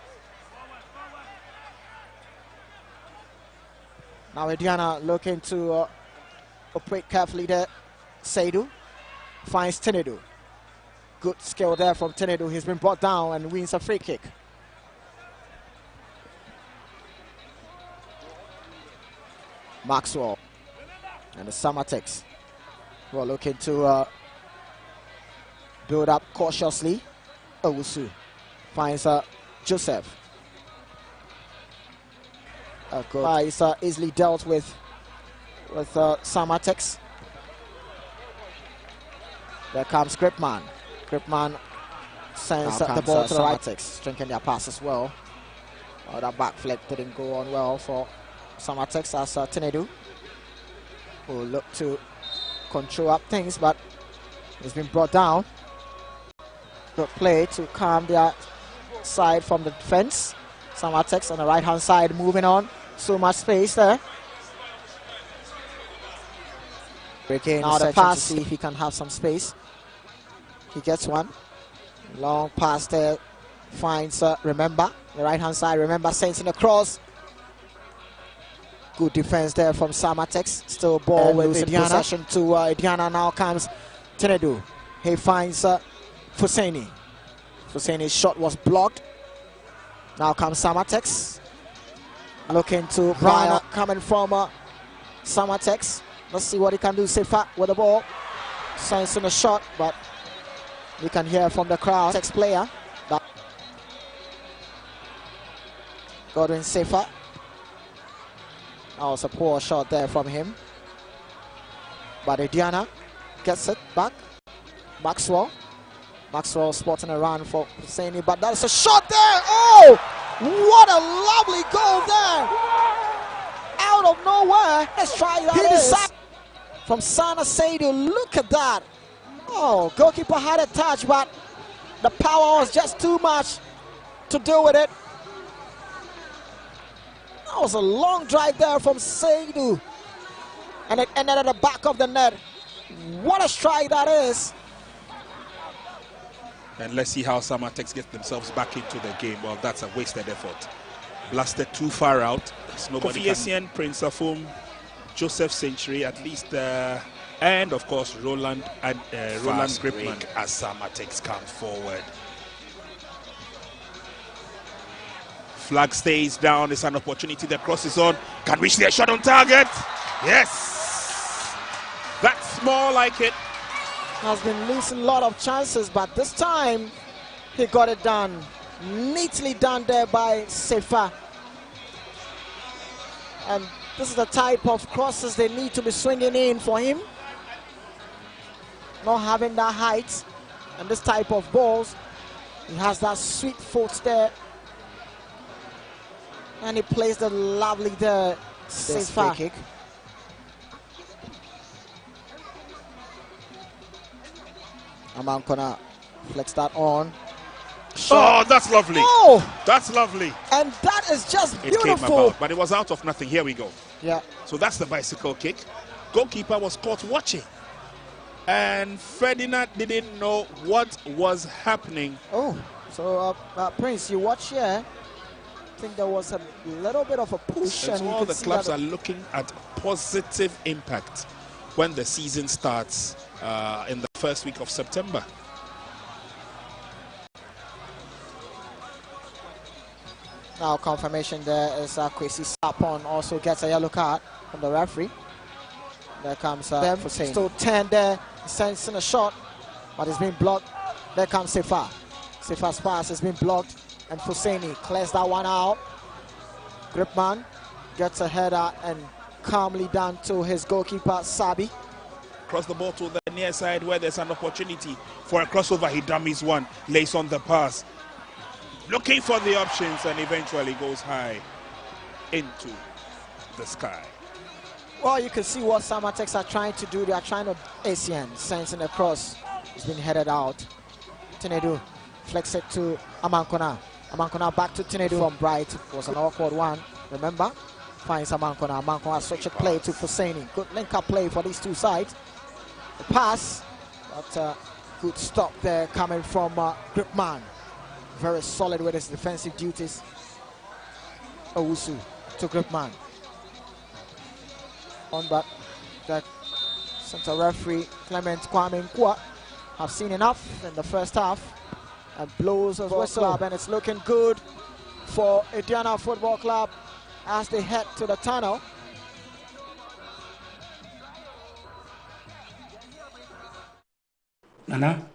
A: Now Aduana looking to operate carefully there. Seidu finds Tinedu. Good skill there from Tinedu. He's been brought down and wins a free kick. Maxwell and the Samartex who are looking to build up cautiously. Owusu finds Joseph. It's easily dealt with Samartex. There comes Gripman. Gripman sends the ball to the right. Strengthening their pass as well. That back flip didn't go on well for Samartex as Tinedu, who look to control up things, but he's been brought down. Good play to calm their side from the defense. Samartex on the right hand side moving on. So much space there. Breaking now the pass, to see if he can have some space. He gets one. Long pass there. Finds Remember. The right hand side. Remember sends in the cross. Good defense there from Samartex. Still ball with Aduana. Possession to Aduana. Now comes Tinedu. He finds Fuseni. Fuseni's shot was blocked. Now comes Samartex. Looking to Brian coming from Samartex. Let's see what he can do. Sefa with the ball. Sends in a shot, but you can hear from the crowd. Tex player. Godwin Sefa. That was a poor shot there from him. But Aduana gets it back. Maxwell. Maxwell spotting a run for Husseini, but that's a shot there. Oh! What a lovely goal there! Out of nowhere. Let's try that. From Sana Seidu. Look at that. Oh, goalkeeper had a touch, but the power was just too much to deal with it. That was a long drive there from Seidu. And it ended at the back of the net. What a strike that is.
B: And let's see how Samartex get themselves back into the game. Well, that's a wasted effort. Blasted too far out. Kofi Essien, Prince Afum, Joseph Nsenkyire, at least, and of course Roland and Roland Gripman as Samartex comes forward. Flag stays down. It's an opportunity. The cross is on. Can reach their shot on target. Yes, that's more like it.
A: Has been losing a lot of chances, but this time he got it done. Neatly done there by Sefa. And this is the type of crosses they need to be swinging in for him. Not having that height and this type of balls. He has that sweet foot there. And he plays the lovely there. Sefa. Kick. Amankona flex that on.
B: Shot. Oh, that's lovely.
A: Oh,
B: that's lovely.
A: And that is just beautiful.
B: It came about, but it was out of nothing. Here we go.
A: Yeah.
B: So that's the bicycle kick. Goalkeeper was caught watching. And Ferdinand didn't know what was happening.
A: Oh, so Prince, you watch here. I think there was a little bit of a push.
B: And all the clubs are looking at positive impact when the season starts in the first week of September.
A: Now confirmation there is Kwesi Sapon also gets a yellow card from the referee. There comes Hussein. Still 10 there. He sends in a shot, but it's been blocked. There comes Sefa. Sefa's pass has been blocked, and Husseini clears that one out. Gripman gets a header and calmly down to his goalkeeper Sabi.
B: Cross the ball to the near side where there's an opportunity for a crossover. He dummies one, lays on the pass. Looking for the options and eventually goes high into the sky.
A: Well, you can see what Samartex are trying to do. They are trying to Essien, sensing the cross. It's been headed out. Tinedu flex it to Amankona. Amankona back to Tinedu from Bright. It was an awkward one. Remember? Finds Amankona. Amankona switch a play to Husseini. Good link-up play for these two sides. The pass, but good stop there coming from Gripman. Very solid with his defensive duties. Owusu to Gripman. On but that center referee Clement Kwame Nkwa have seen enough in the first half and blows a whistle up, and it's looking good for Aduana Football Club as they head to the tunnel.
C: Nana,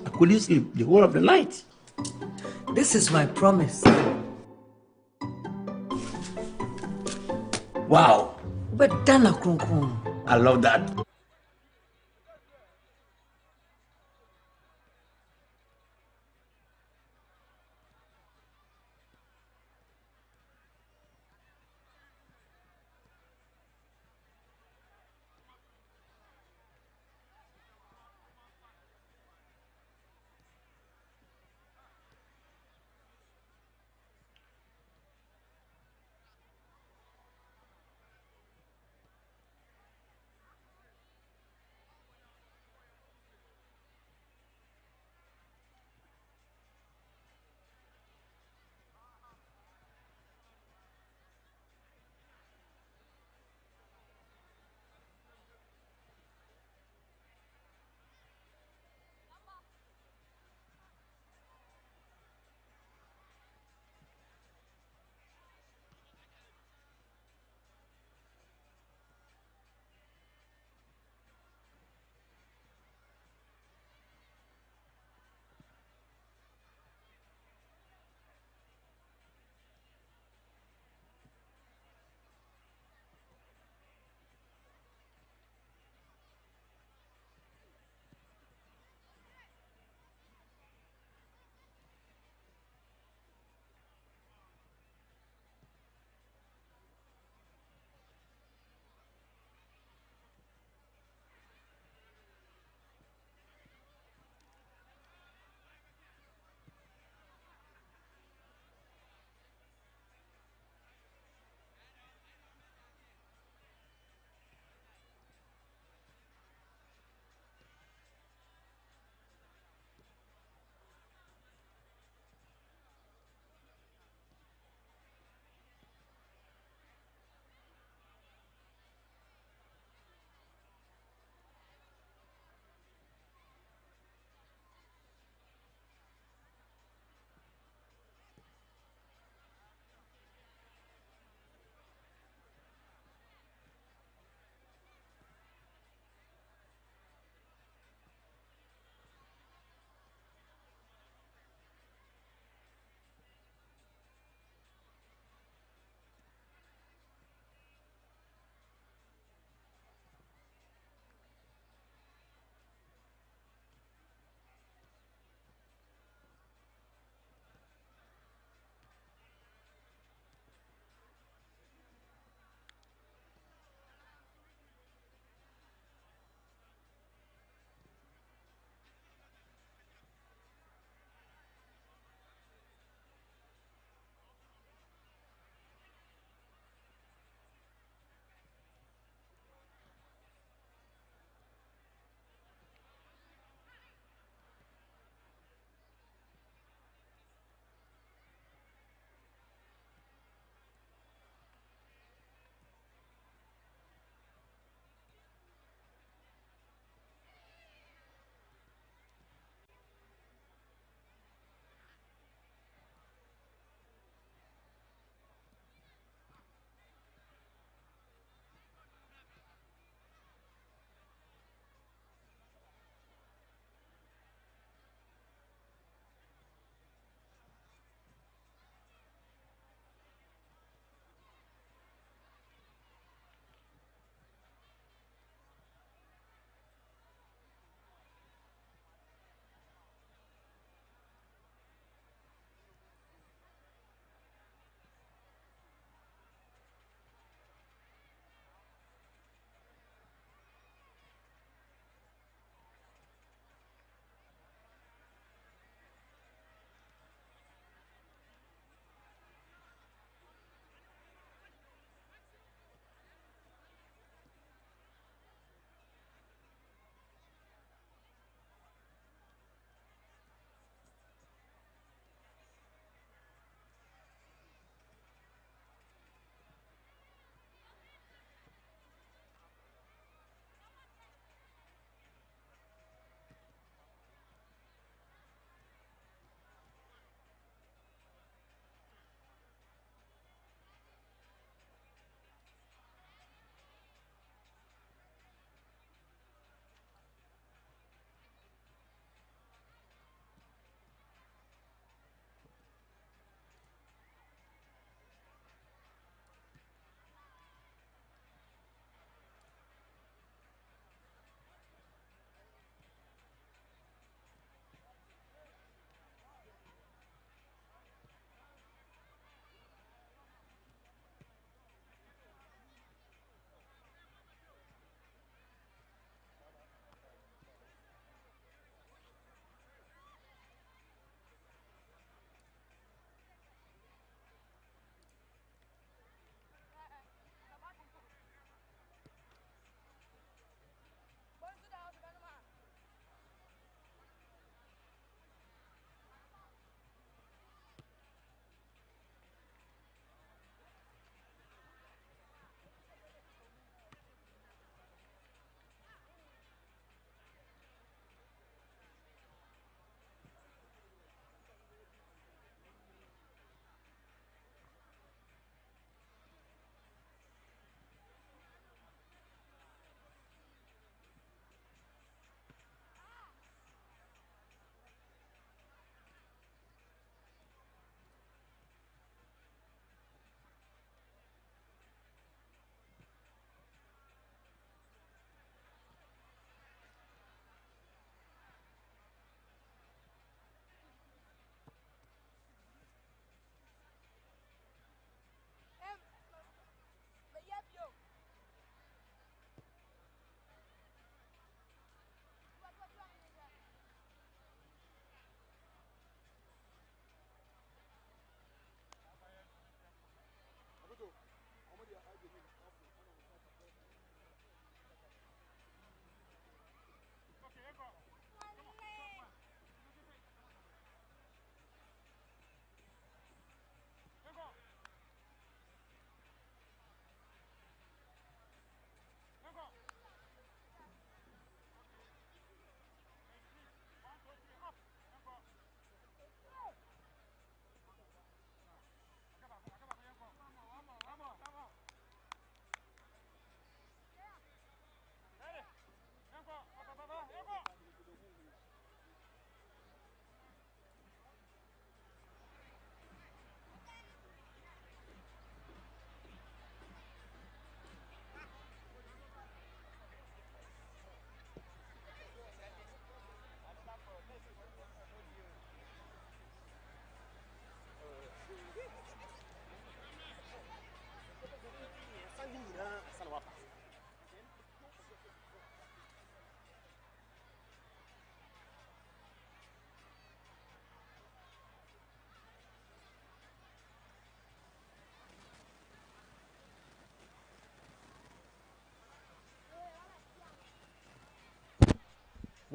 C: I couldn't sleep the whole of the night.
D: This is my promise.
C: Wow.
D: But Dana Krunkun.
C: I love that.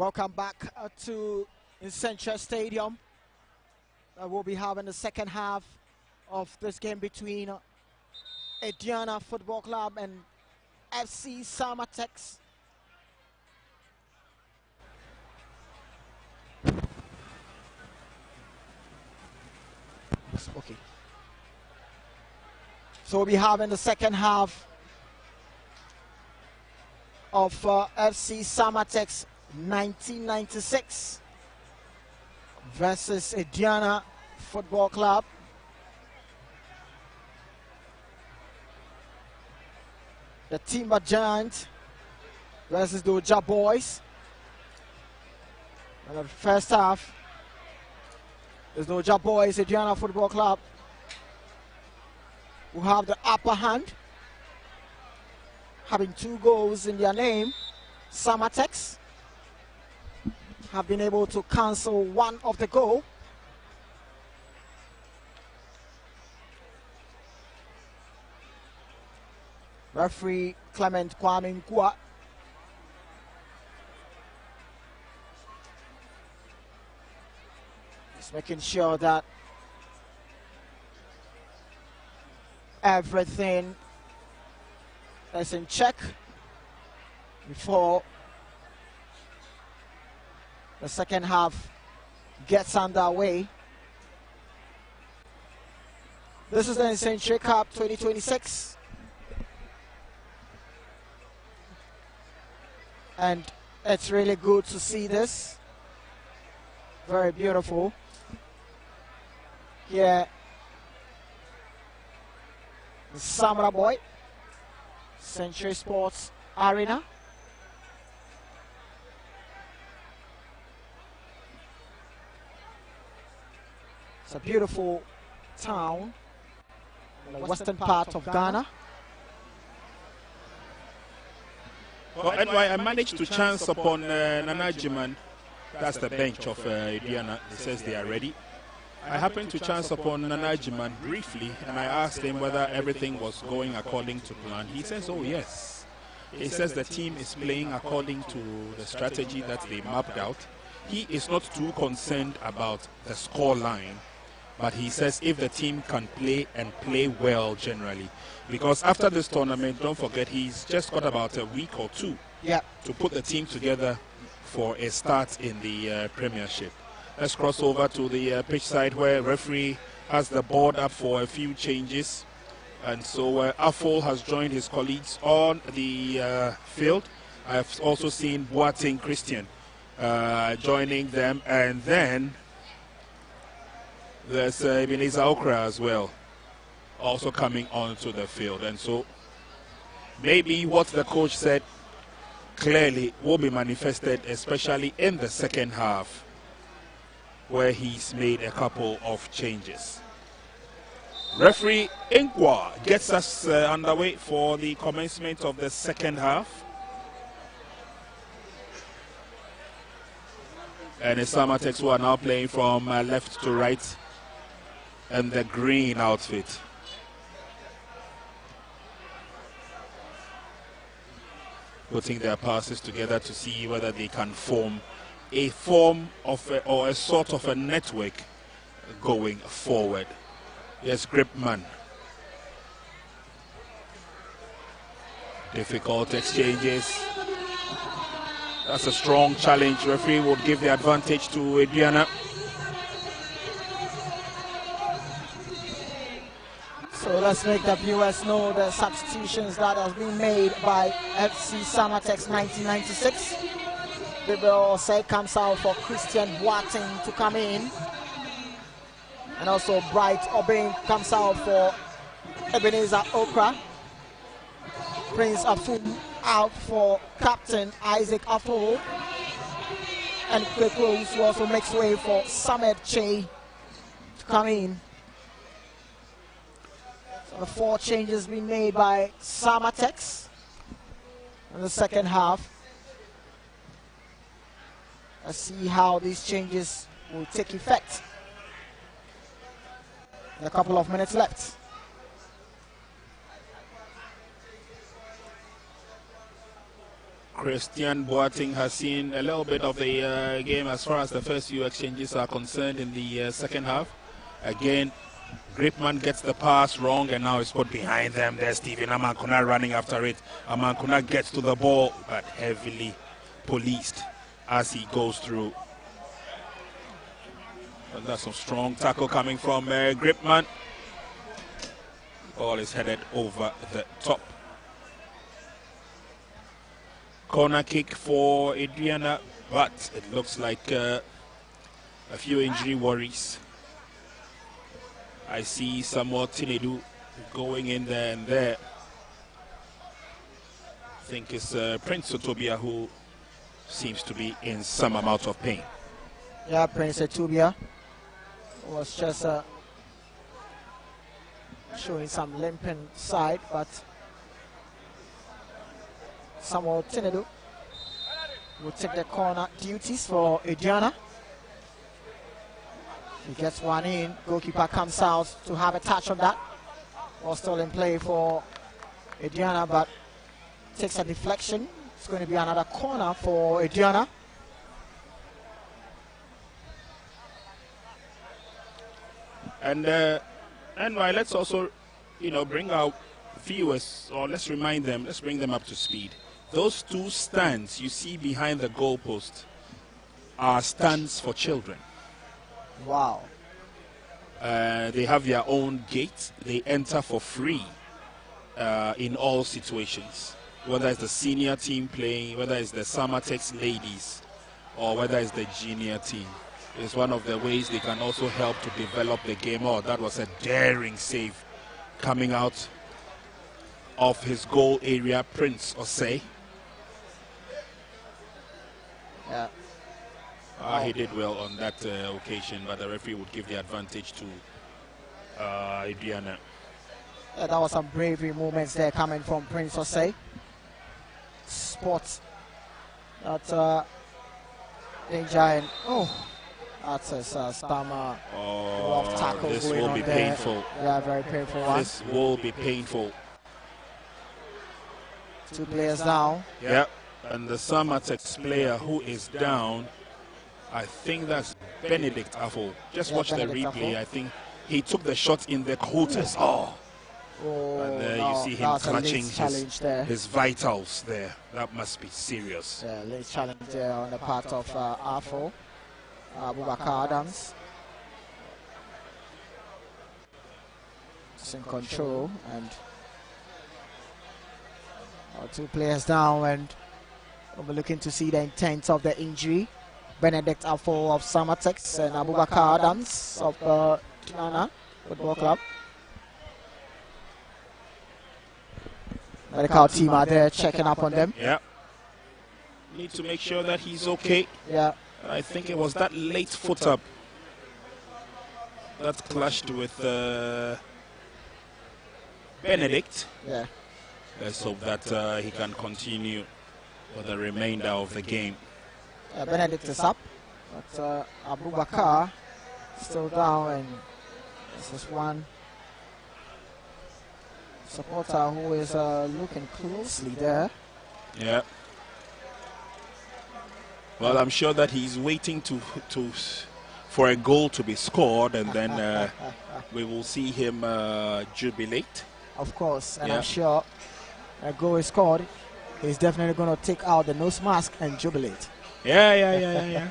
A: Welcome back to Nsenkyire Stadium. We'll be having the second half of this game between Aduana Football Club and FC Samartex. Okay. So we'll be having the second half of FC Samartex 1996 versus Aduana Football Club. The Timber Giant versus the Oja Boys. And the first half is the Oja Boys, Aduana Football Club, who have the upper hand, having 2 goals in their name. Samartex have been able to cancel one of the goal. Referee Clement Kwame Nkua is making sure that everything is in check before the second half gets underway. This is the Nsenkyire Cup 2026. And it's really good to see this. Very beautiful. Here, the Samara Boy, Century Sports Arena. It's a beautiful town in the western part of Ghana.
B: Well, anyway, I managed to chance upon Nana Jiman. That's the bench of Aduana. It says they are ready. I happened to chance upon Nana Jiman briefly, and I asked him whether everything was going according to plan. He says, oh yes. He says the team is playing according to the strategy that they mapped out. He is not too concerned about the score line, but he says if the team can play and play well generally, because after this tournament, don't forget, he's just got about a week or 2 to put the team together for a start in the Premiership. Let's cross over to the pitch side where referee has the board up for a few changes. And so Afol has joined his colleagues on the field. I've also seen Boateng Christian joining them. And then there's Ebenezer Okra as well, also coming onto the field. And so maybe what the coach said clearly will be manifested, especially in the second half, where he's made a couple of changes. Referee Nkwa gets us underway for the commencement of the second half. And the Samartex who are now playing from left to right in the green outfit. Putting their passes together to see whether they can form a or a sort of a network going forward. Yes, Gripman. Difficult exchanges. That's a strong challenge. Referee would give the advantage to Aduana.
A: So let's make the viewers know the substitutions that have been made by FC Samartex 1996. Gabriel Osei comes out for Christian Boateng to come in. And also Bright Obeng comes out for Ebenezer Okra. Prince Afum out for Captain Isaac Afo. And Kwekwe who also makes way for Samed Che to come in. So the 4 changes been made by Samartex in the second half. Let's see how these changes will take effect. A couple of minutes left.
B: Christian Boateng has seen a little bit of the game as far as the first few exchanges are concerned in the second half. Again, Gripman gets the pass wrong and now it's put behind them. There's Stephen Amankuna running after it. Amankuna gets to the ball but heavily policed as he goes through. And that's some strong tackle coming from Gripman. Ball is headed over the top. Corner kick for Aduana, but it looks like a few injury worries. I see Samuel Tinedu going in there and there. I think it's Prince Otobia who seems to be in some amount of pain.
A: Yeah, Prince Otobia was just showing some limping side, but Samuel Tinedu will take the corner duties for Aduana. He gets one in, goalkeeper comes out to have a touch on that. Ball still in play for Aduana, but takes a deflection. It's going to be another corner for Aduana.
B: And let's also, bring our viewers, or let's remind them, let's bring them up to speed. Those two stands you see behind the goalpost are stands for children.
A: Wow.
B: They have their own gate. They enter for free in all situations. Whether it's the senior team playing, whether it's the Samartex ladies, or whether it's the junior team. It's one of the ways they can also help to develop the game. Oh, that was a daring save coming out of his goal area, Prince Osei.
A: Yeah.
B: He did well on that occasion, but the referee would give the advantage to Aduana.
A: Yeah, that was some bravery moments there coming from Prince Osei. Spots that danger and that's a stammer.
B: This will be painful.
A: Yeah, very painful one.
B: This will be painful.
A: Two players down.
B: Yeah, and the Samartex player who is down, I think that's Benedict Affle. Just watch the replay. I think he took the shot in the quarters. And there you see him clutching his vitals there. That must be serious.
A: Yeah, late challenge there on the part of Affle. Abubakar Adams. It's in control, and our two players down, and we're looking to see the intent of the injury. Benedict Affle of Samartex and Abubakar Adams of Aduana Football Club. Medical team are there checking up on them.
B: Yeah. Need to make sure that he's okay.
A: Yeah.
B: I think it was that late foot up that clashed with Benedict.
A: Yeah.
B: Let's hope that he can continue for the remainder of the game.
A: Benedict is up, but Abubakar still down, and this is one supporter who is looking closely there.
B: Yeah. Well, I'm sure that he's waiting for a goal to be scored, and then we will see him jubilate.
A: Of course, and I'm sure a goal is scored. He's definitely going to take out the nose mask and jubilate.
B: Yeah.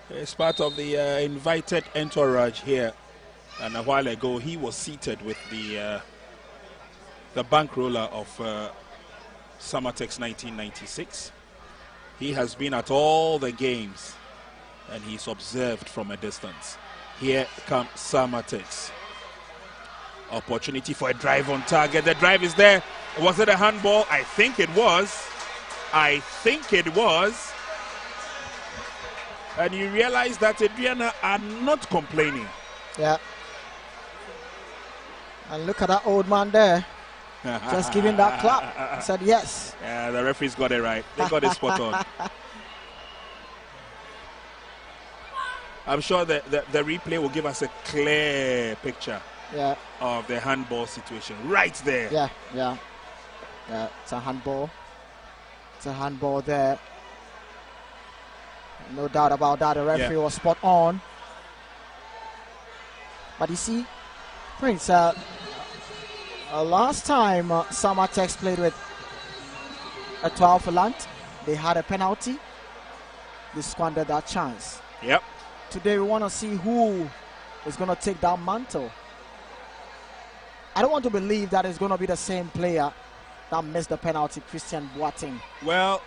B: It's part of the invited entourage here. And a while ago, he was seated with the bankroller of Samartex 1996. He has been at all the games, and he's observed from a distance. Here comes Samartex. Opportunity for a drive on target. The drive is there. Was it a handball? I think it was. And you realize that Aduana are not complaining.
A: Yeah. And look at that old man there. Just giving that clap. Said yes.
B: Yeah, the referee's got it right. They got it spot on. I'm sure the replay will give us a clear picture of the handball situation right there.
A: Yeah. It's a handball. It's a handball there. No doubt about that. The referee was spot on. But you see, Prince, last time Samartex played with a 12 for Lant, they had a penalty. They squandered that chance.
B: Yep.
A: Today we want to see who is going to take that mantle. I don't want to believe that it's going to be the same player that missed the penalty, Christian Boateng.
B: Well,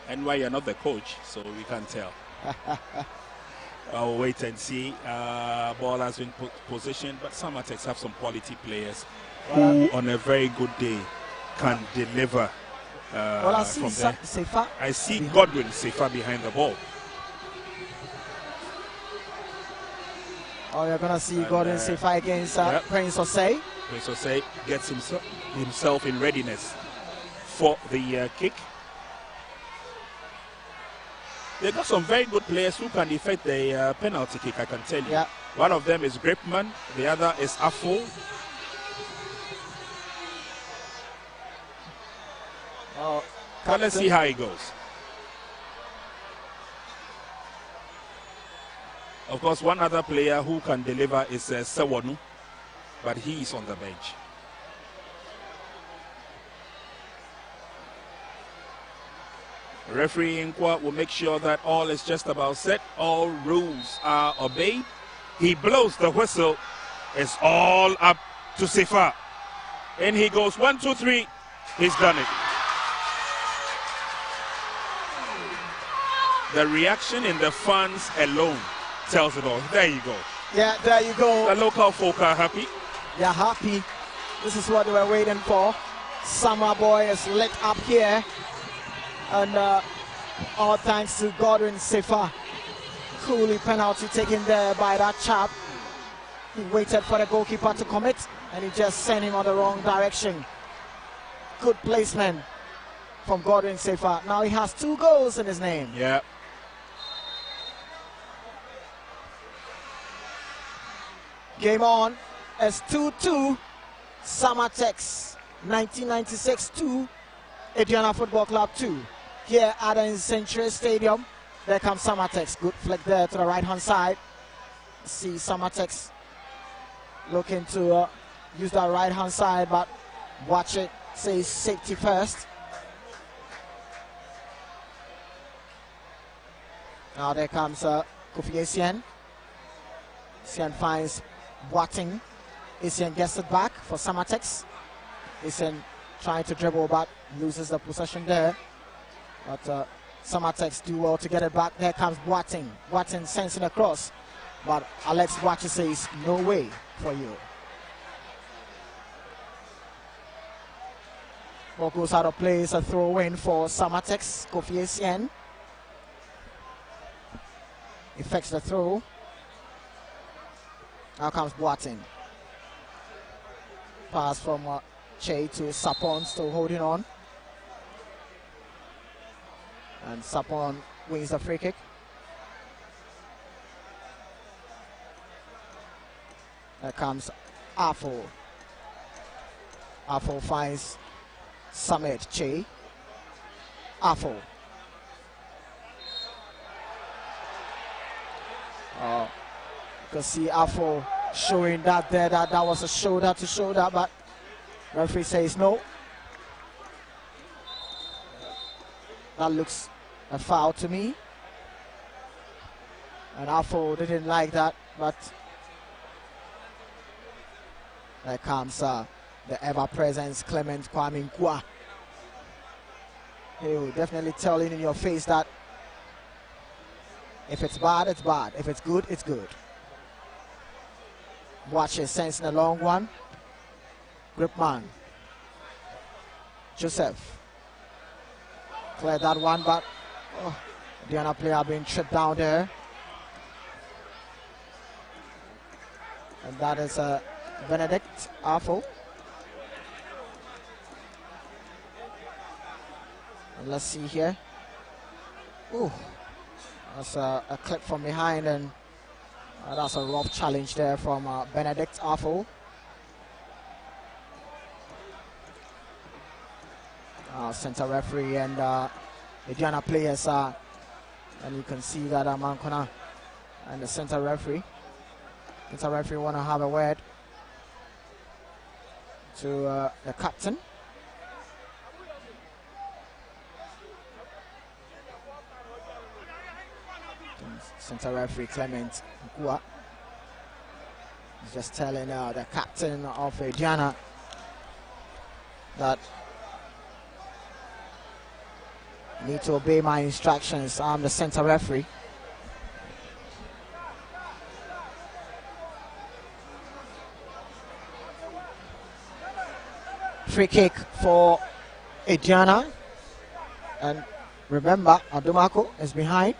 B: and why you're not the coach, so we can't tell. I'll wait and see. Ball has been positioned, but Samartex have some quality players who, on a very good day, can deliver.
A: Well, I see
B: Sefa. I see Godwin Sefa behind the ball.
A: Oh, you're going to see Godwin Sefa against Prince Osei.
B: Prince Osei gets himself in readiness for the kick. They've got some very good players who can defend the penalty kick, I can tell you.
A: Yeah.
B: One of them is Gripman, the other is Afo. But let's see how it goes. Of course, one other player who can deliver is Sewonu, but he is on the bench. Referee Inkwa will make sure that all is just about set. All rules are obeyed. He blows the whistle. It's all up to Sefa. And he goes 1, 2, 3. He's done it. The reaction in the fans alone tells it all. There you go.
A: Yeah, there you go.
B: The local folk are happy.
A: They're happy. This is what they were waiting for. Summer Boy is lit up here. And all thanks to Godwin Sefa. Coolly penalty taken there by that chap. He waited for the goalkeeper to commit and he just sent him on the wrong direction. Good placement from Godwin Sefa. Now he has 2 goals in his name.
B: Yeah.
A: Game on. It's 2-2. Samartex 1996 2. Aduana Football Club 2. Here at the Nsenkyire Stadium. There comes Samartex. Good flick there to the right hand side. See Samartex looking to use that right hand side, but watch it. Says safety first. Now there comes Kofi Essien. Essien finds Boateng. Essien gets it back for Samartex. Essien trying to dribble but loses the possession there. But Samartex do well to get it back. There comes Boateng. Boateng sends it across. But Alex Boache says, no way for you. Ball goes out of play. It's a throw in for Samartex. Kofi Essien. Effects the throw. Now comes Boateng. Pass from Che to Sapon, still holding on. And Sapon wins the free kick. There comes Afo. Afo finds Samet Che. Afo. You can see Afo showing that there, that was a shoulder to shoulder, but referee says no. That looks a foul to me. And Afo didn't like that, but there comes the ever-present Clement Kwame Nkwa. He will definitely tell you in your face that if it's bad, it's bad. If it's good, it's good. Watch it, sensing a long one. Gripman. Joseph. Cleared that one, but the other player being tripped down there. And that is Benedict Afo. And let's see here. Ooh, that's a clip from behind, and that's a rough challenge there from Benedict Afo. Our center referee and Aduana players are, and you can see that Mankona and the center referee want to have a word to the captain. Center referee Clement Nkua is just telling the captain of Aduana that you need to obey my instructions. I'm the center referee. Free kick for Aduana, and remember Adomako is behind.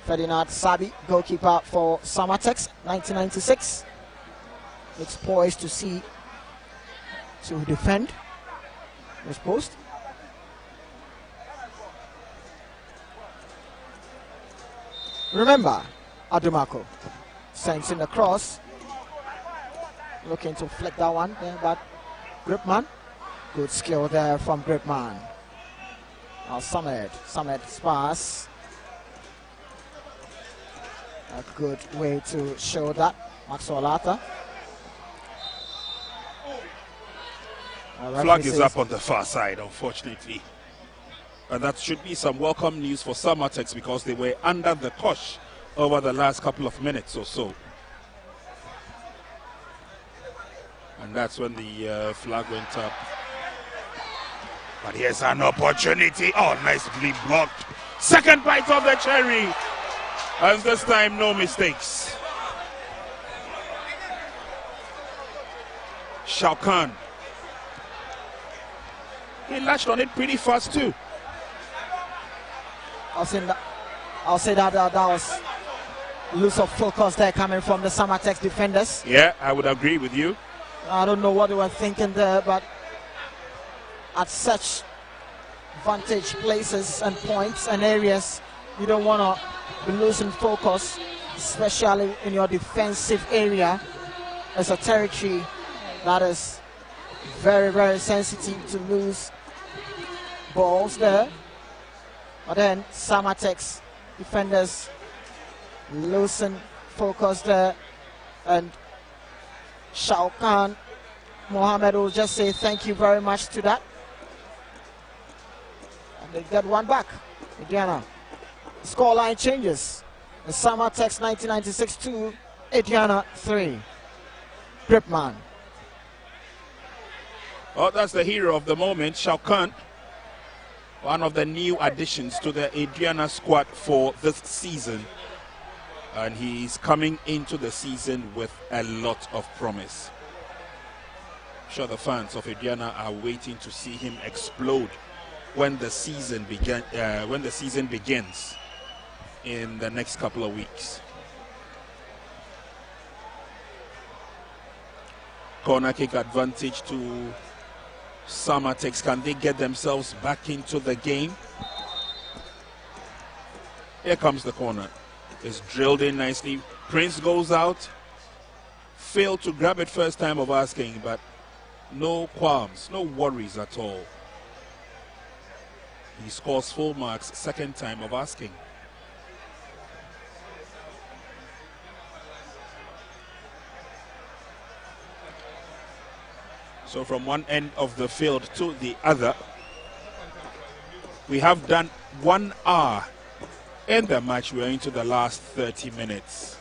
A: Ferdinand Sabi, goalkeeper for Samartex, 1996. Looks poised to defend this post. Remember, Adomako sends in the cross, looking to flick that one there, but Gripman, good skill there from Gripman. Now Samet's pass. A good way to show that. Maxwell Arthur.
B: Flag is up on the far side, unfortunately. And that should be some welcome news for Samartex because they were under the cosh over the last couple of minutes or so. And that's when the flag went up. But here's an opportunity. Oh, nicely blocked. Second bite of the cherry. And this time, no mistakes. Shao Kahn. He latched on it pretty fast too.
A: I'll say that was loose of focus there coming from the Samartex defenders.
B: Yeah, I would agree with you.
A: I don't know what they were thinking there, but at such vantage places and points and areas, you don't want to be losing focus, especially in your defensive area. It's a territory that is very, very sensitive to lose balls there. But then Samartex defenders loosen focus there, and Shao Kahn Mohammed will just say thank you very much to that. And they get one back. Aduana. Scoreline changes. The Samartex 1996 2, Aduana 3. Gripman.
B: Oh, that's the hero of the moment, Shao Kahn. One of the new additions to the Aduana squad for this season. And he's coming into the season with a lot of promise. I'm sure the fans of Aduana are waiting to see him explode when the season begins in the next couple of weeks. Corner kick advantage to Samartex. Can they get themselves back into the game? Here comes the corner. It's drilled in nicely. Prince goes out. Failed to grab it first time of asking, but no qualms, no worries at all. He scores full marks second time of asking. So from one end of the field to the other, we have done 1 hour in the match. We're into the last 30 minutes.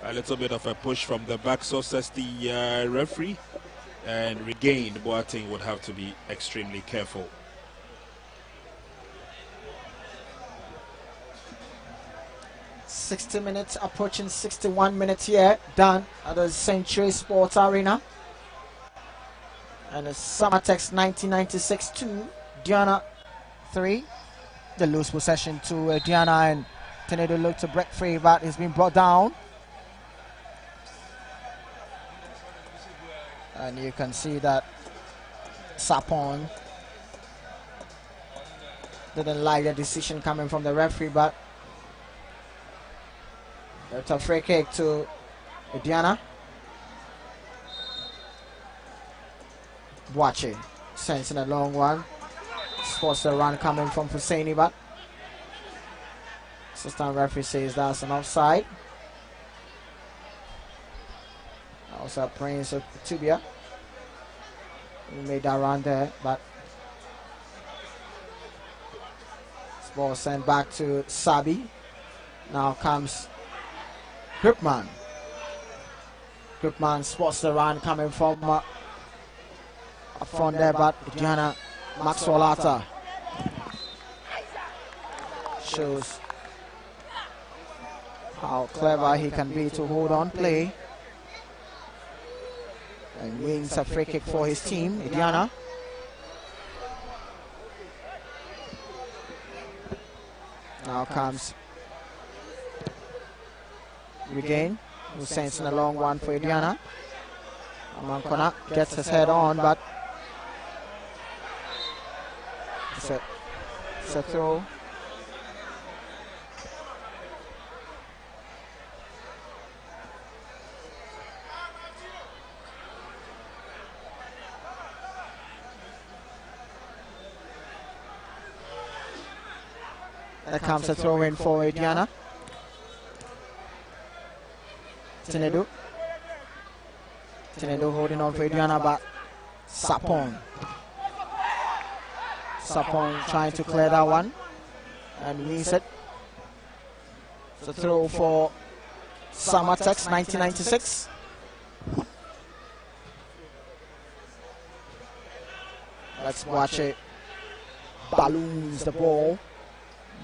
B: A little bit of a push from the back, so says the referee, and regained. Boateng would have to be extremely careful.
A: .60 minutes, approaching 61 minutes here, done at the Nsenkyire Sports Arena. And it's Samartex 1996 2, Aduana 3. The loose possession to Aduana, and Tenedo looked to break free, but it's been brought down. And you can see that Sapon didn't like the decision coming from the referee, but it's a free kick to Aduana. Bwache sensing a long one. Sports the run coming from Husseini, but assistant referee says that's an offside. Also Prince of Tibia, who made that run there, but ball sent back to Sabi. Now comes Gripman. Gripman spots the run coming from up front there, but Aduana Maxwell Atta shows how clever he can be to hold on play and wins a free kick for his team, Aduana. Now comes Regain, who sends in a long one for Aduana. Amankona gets his head on, but it's a throw. There comes a throw in for Aduana. Tinedu holding on for Aduana, but Sapong trying to clear that one and wins it. It's a throw for Samartex, 1996. Let's watch it. Balloons the ball.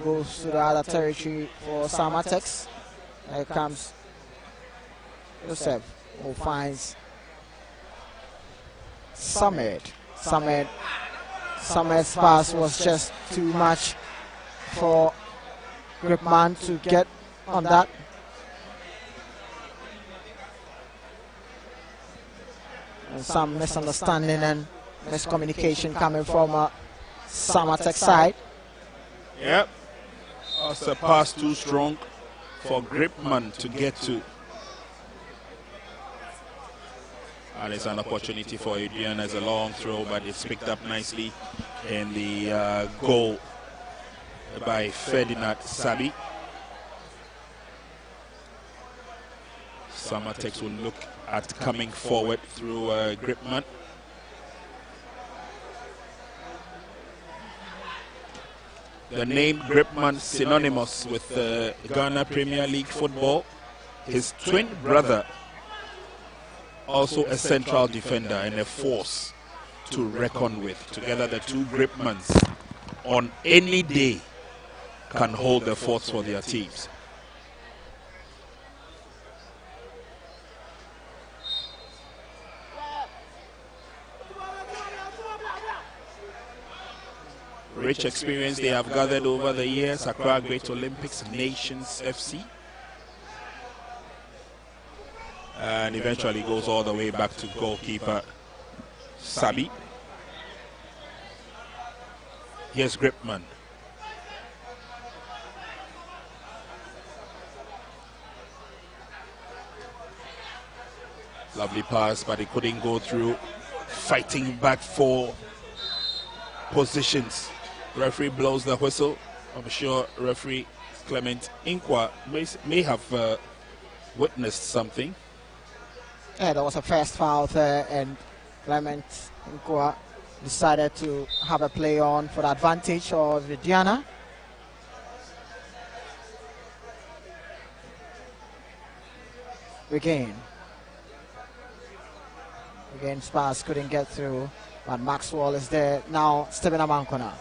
A: Goes to the other territory for Samartex. Here comes Joseph, who finds Samed. Samed's pass was just too much for Gripman to get on that. And some misunderstanding and miscommunication coming from Samartex side.
B: Yep. That's a pass too strong for Gripman to get to. And it's an opportunity for Aduana as a long throw, but it's picked up nicely in the goal by Ferdinand Sabi. Samartex will look at coming forward through Gripman. The name Gripman synonymous with Ghana Premier League football. His twin brother, also a central defender and a force to reckon with. Together the two Gripmans on any day can hold the forts for their teams. Rich experience they have gathered over the years. Accra Great Olympics, Nations FC. And eventually goes all the way back to goalkeeper Sabi. Here's Gripman. Lovely pass, but he couldn't go through. Fighting back for positions. Referee blows the whistle. I'm sure referee Clement Inkwa may have witnessed something.
A: Yeah, there was a first foul there, and Clement Inkwa decided to have a play on for the advantage of Aduana. Again, Spars couldn't get through, but Maxwell is there now. Stephen Amankona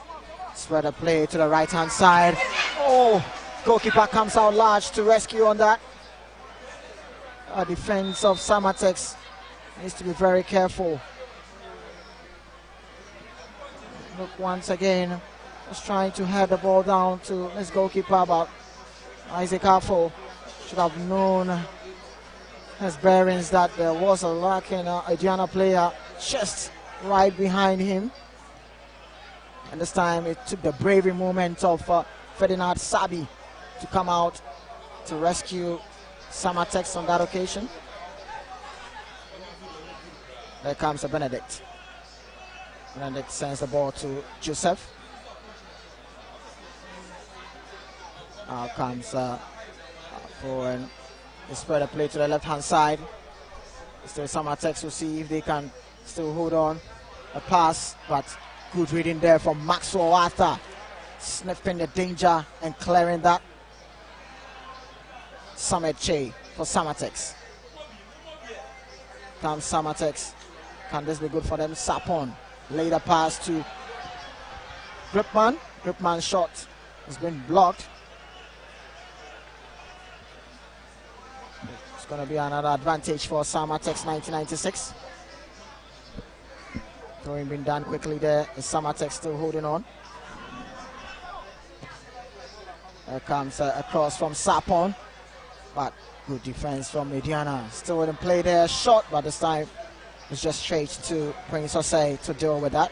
A: spread a play to the right hand side. Oh, goalkeeper comes out large to rescue on that. Defense of Samartex needs to be very careful. Look, once again, just trying to head the ball down to his goalkeeper, but Isaac Affo should have known his bearings that there was a lacking Aduana player just right behind him. And this time it took the bravery moment of Ferdinand Sabi to come out to rescue Samartex on that occasion. There comes a Benedict. And it sends the ball to Joseph. Now comes and they spread a play to the left-hand side. Still Samartex will see if they can still hold on. A pass, but good reading there from Maxwell Arthur. Sniffing the danger and clearing that. Nsenkyire for Samartex. Comes Samartex. Can this be good for them? Sapon. Later pass to Gripman. Gripman's shot has been blocked. It's going to be another advantage for Samartex 1996. Throwing been done quickly there. Samartex still holding on. There comes a cross from Sapon. But good defense from Aduana. Still in play there. Shot, but this time it's just straight to Prince Osei to deal with that.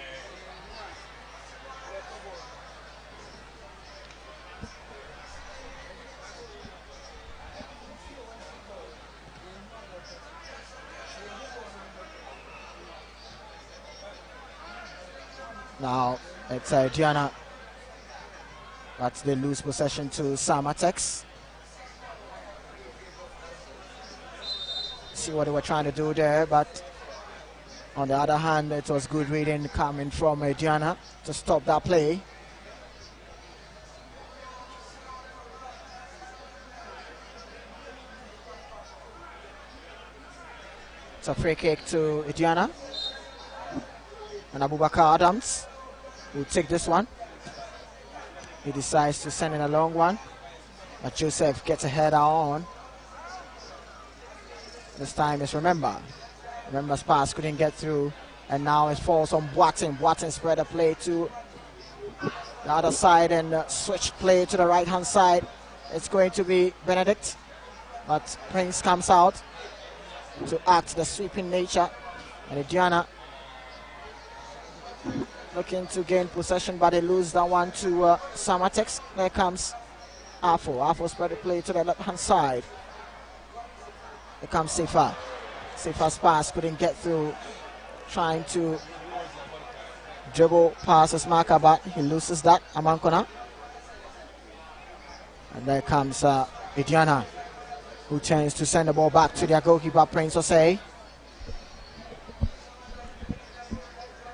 A: Now it's Aduana, but they lose possession to Samartex. See what they were trying to do there, but on the other hand, it was good reading coming from Aduana to stop that play. It's a free kick to Aduana. And Abubakar Adams will take this one. He decides to send in a long one, but Joseph gets a header on. This time is Remember's pass couldn't get through, and now it falls on Boateng. Boateng spread a play to the other side and switch play to the right hand side. It's going to be Benedict, but Prince comes out to act the sweeping nature, and Aduana looking to gain possession, but they lose that one to Samartex. There comes Afo. Afo spread the play to the left hand side. Here comes Sefa. Sefa's pass couldn't get through, trying to dribble past his marker, but he loses that. Amankona. And there comes Aduana, who turns to send the ball back to their goalkeeper, Prince Osei.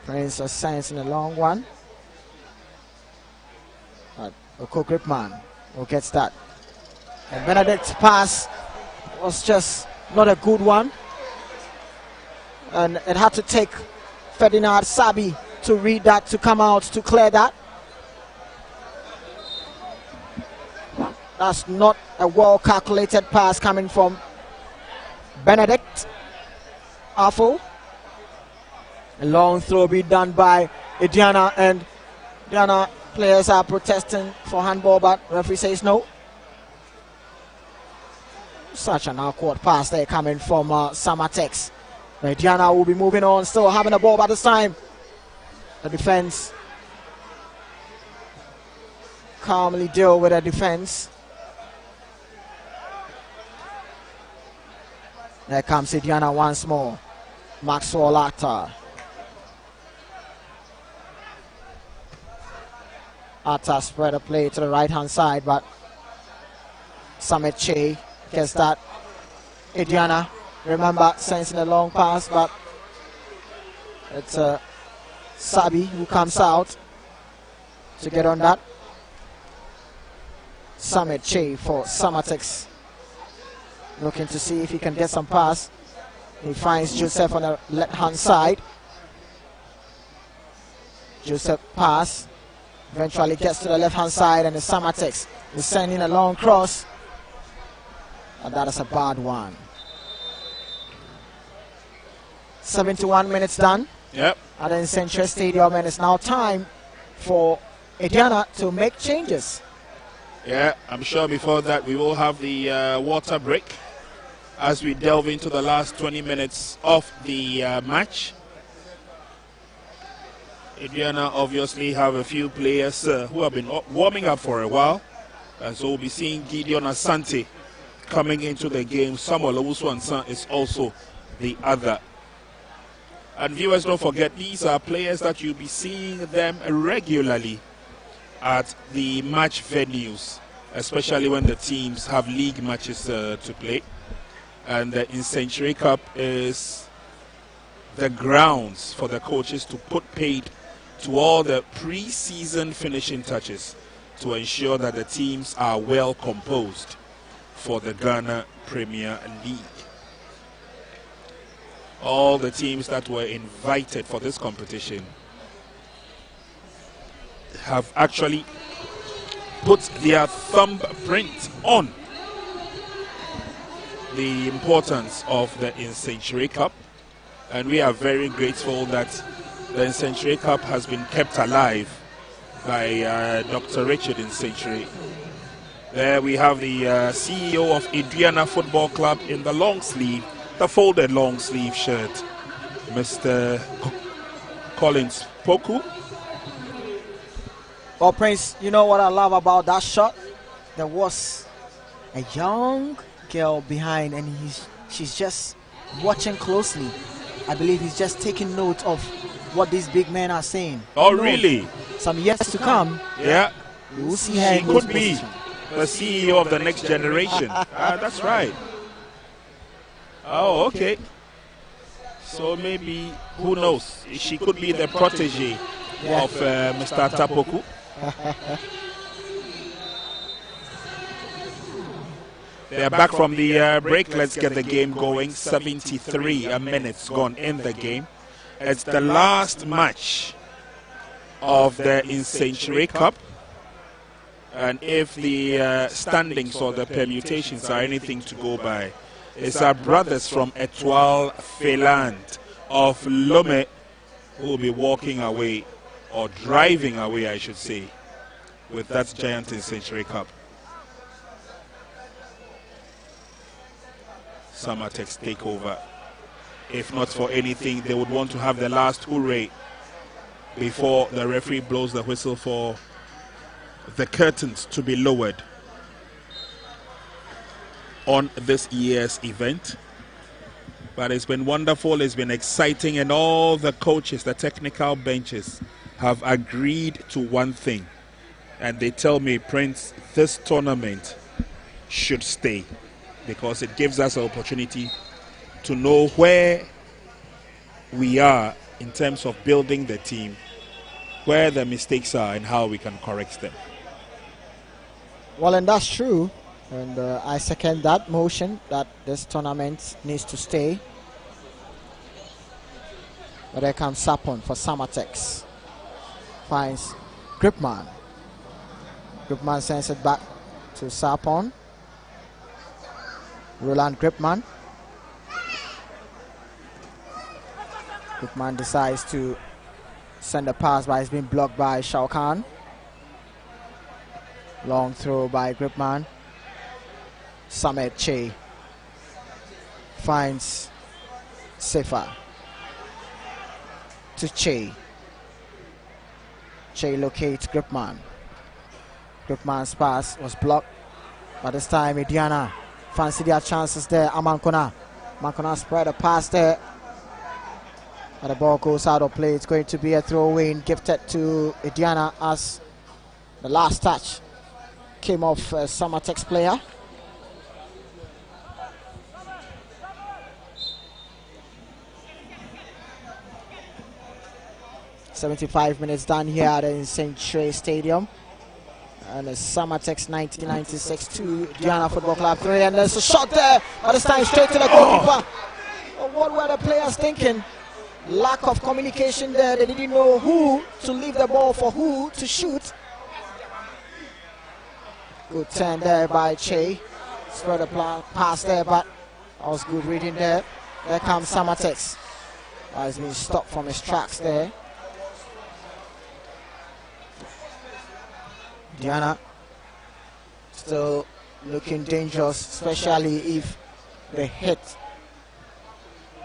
A: Prince sends in a long one. But Oko Gripman who gets that. And Benedict's pass was just not a good one. And it had to take Ferdinand Sabi to read that, to come out, to clear that. That's not a well-calculated pass coming from Benedict. Afo. A long throw be done by Aduana, and Aduana players are protesting for handball, but referee says no. Such an awkward pass there coming from Samartex. Aduana will be moving on, still having the ball by this time. The defense calmly deal with the defense. There comes Aduana once more. Maxwell Arthur. Arthur spread a play to the right hand side, but Nsenkyire gets that. Aduana, remember, sends in a long pass, but it's Sabi who comes out to get on that. Nsenkyire for Samartex, looking to see if he can get some pass. He finds Joseph on the left hand side. Joseph pass, eventually gets to the left hand side, and the Samartex is sending a long cross, and that is a bad one. 71 minutes done.
B: Yep.
A: At the Nsenkyire Stadium, and it's now time for Aduana to make changes.
B: Yeah, I'm sure before that we will have the water break as we delve into the last 20 minutes of the match. Aduana obviously have a few players who have been warming up for a while, and so we'll be seeing Gideon Asante coming into the game. Samuel Owusu-Ansah is also the other And viewers, don't forget, these are players that you'll be seeing them regularly at the match venues, especially when the teams have league matches to play. And the Nsenkyire Cup is the grounds for the coaches to put paid to all the pre-season finishing touches to ensure that the teams are well composed for the Ghana Premier League. All the teams that were invited for this competition have actually put their thumbprint on the importance of the Nsenkyire Cup, and we are very grateful that the Nsenkyire Cup has been kept alive by Dr. Richard Nsenkyire. There we have the CEO of Aduana Football Club in the long sleeve, the folded long sleeve shirt, Mr. Collins Poku.
A: Well, Prince, you know what I love about that shot? There was a young girl behind, and she's just watching closely. I believe he's just taking note of what these big men are saying.
B: Oh, really?
A: Some years to come.
B: Yeah.
A: You will see her.
B: She could be the CEO of the next generation. That's right. Oh, okay. So maybe, who knows? She could be the protege of Mr. Tapoku. They're back from the break. Let's get the game going. 73 minutes gone in the game. It's the last match of the Nsenkyire Cup. And if the standings or the permutations are anything to go by, it's our brothers from Etoile Feland of Lome who will be walking away, or driving away, I should say, with that giant Nsenkyire Cup. Samartex take over. If not for anything, they would want to have the last hooray before the referee blows the whistle for the curtains to be lowered on this year's event. But it's been wonderful, it's been exciting, and all the coaches, the technical benches, have agreed to one thing. And they tell me, Prince, this tournament should stay, because it gives us an opportunity to know where we are in terms of building the team, where the mistakes are, and how we can correct them.
A: Well, and that's true. And I second that motion that this tournament needs to stay. But there comes Sapon for Samartex. Finds Gripman. Gripman sends it back to Sapon. Roland Gripman. Gripman decides to send a pass, but it's been blocked by Shao Kahn. Long throw by Gripman. Samet Che finds Sefa to Che. Che locates Gripman. Gripman's pass was blocked, but this time Aduana fancy their chances there. Amankona spread a pass there, and the ball goes out of play. It's going to be a throw-in gifted to Aduana as the last touch came off a Samartex player. "75 minutes done here at the Nsenkyire Stadium." And it's Samartex 1996 to Aduana Football Club 3. And there's a shot there, but this time straight to the goalkeeper. Oh, what were the players thinking? Lack of communication there. They didn't know who to leave the ball for, who to shoot. Good turn there by Che. Spread the pass there, but that was good reading there. There comes Samartex. He's been stopped from his tracks there. Aduana still looking dangerous, especially if they hit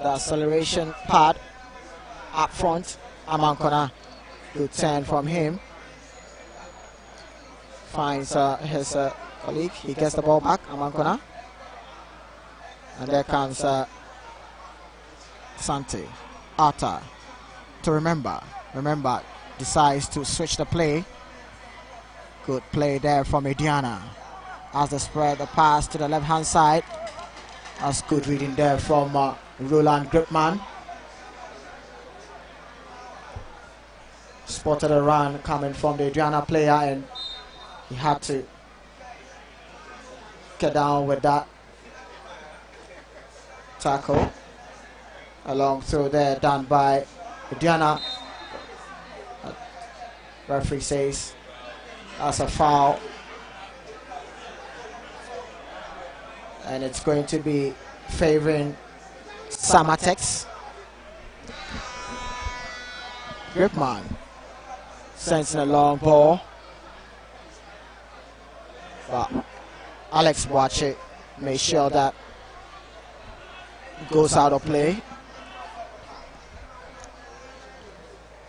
A: the acceleration pad up front. Amankona, good turn from him. Finds his colleague. He gets the ball back, Amankona. And there comes Sante. Atta to remember. Remember decides to switch the play. Good play there from Aduana as they spread the pass to the left hand side. That's good reading there from Roland Gripman. Spotted a run coming from the Aduana player and he had to get down with that tackle. A long throw there done by Aduana. Referee says that's a foul. And it's going to be favoring Samartex. Gripman sends in a long ball. But Alex Boache made sure that goes out of play.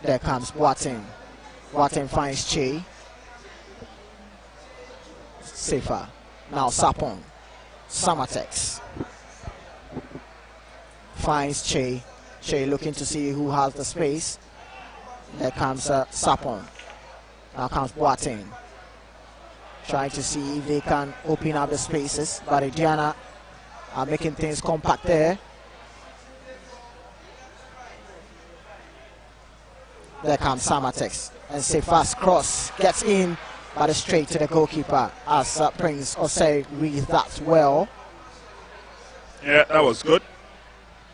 A: There comes Boateng. Boateng finds Che. Safer. Now Sapong. Samartex finds Che. Che looking to see who has the space. There comes Sapong. Now comes Boateng. Trying to see if they can open up the spaces. But Aduana are making things compact there. There comes Samartex. And Sefa's cross gets in, but it's straight to the goalkeeper as Prince Osei reads that well.
B: Yeah, that was good.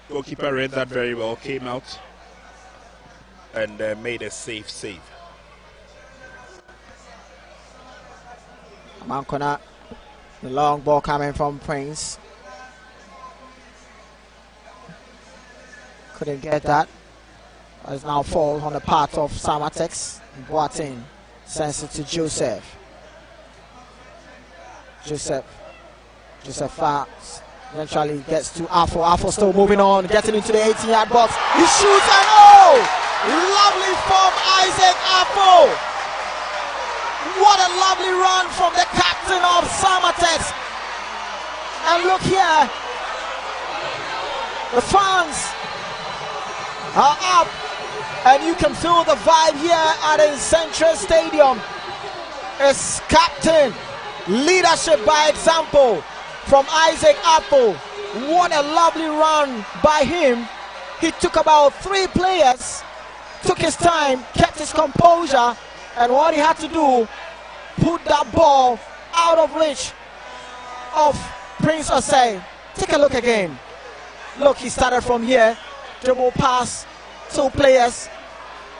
B: Goalkeeper read that very well, came out and made a safe save.
A: Mankona, the long ball coming from Prince. Couldn't get that. It's now falls on the part of Samartex. Boateng sends it to Joseph. Joseph fast. Eventually gets to Afo. Afo still moving on, getting into the 18-yard box. He shoots and oh! Lovely from Isaac Afo. What a lovely run from the captain of Samartex. And look here. The fans are up. And you can feel the vibe here at Nsenkyire Stadium. It's captain, leadership by example from Isaac Apple. What a lovely run by him. He took about 3 players, took his time, kept his composure, and what he had to do, put that ball out of reach of Prince Osei. Take a look again. Look, he started from here, dribble pass, 2 players,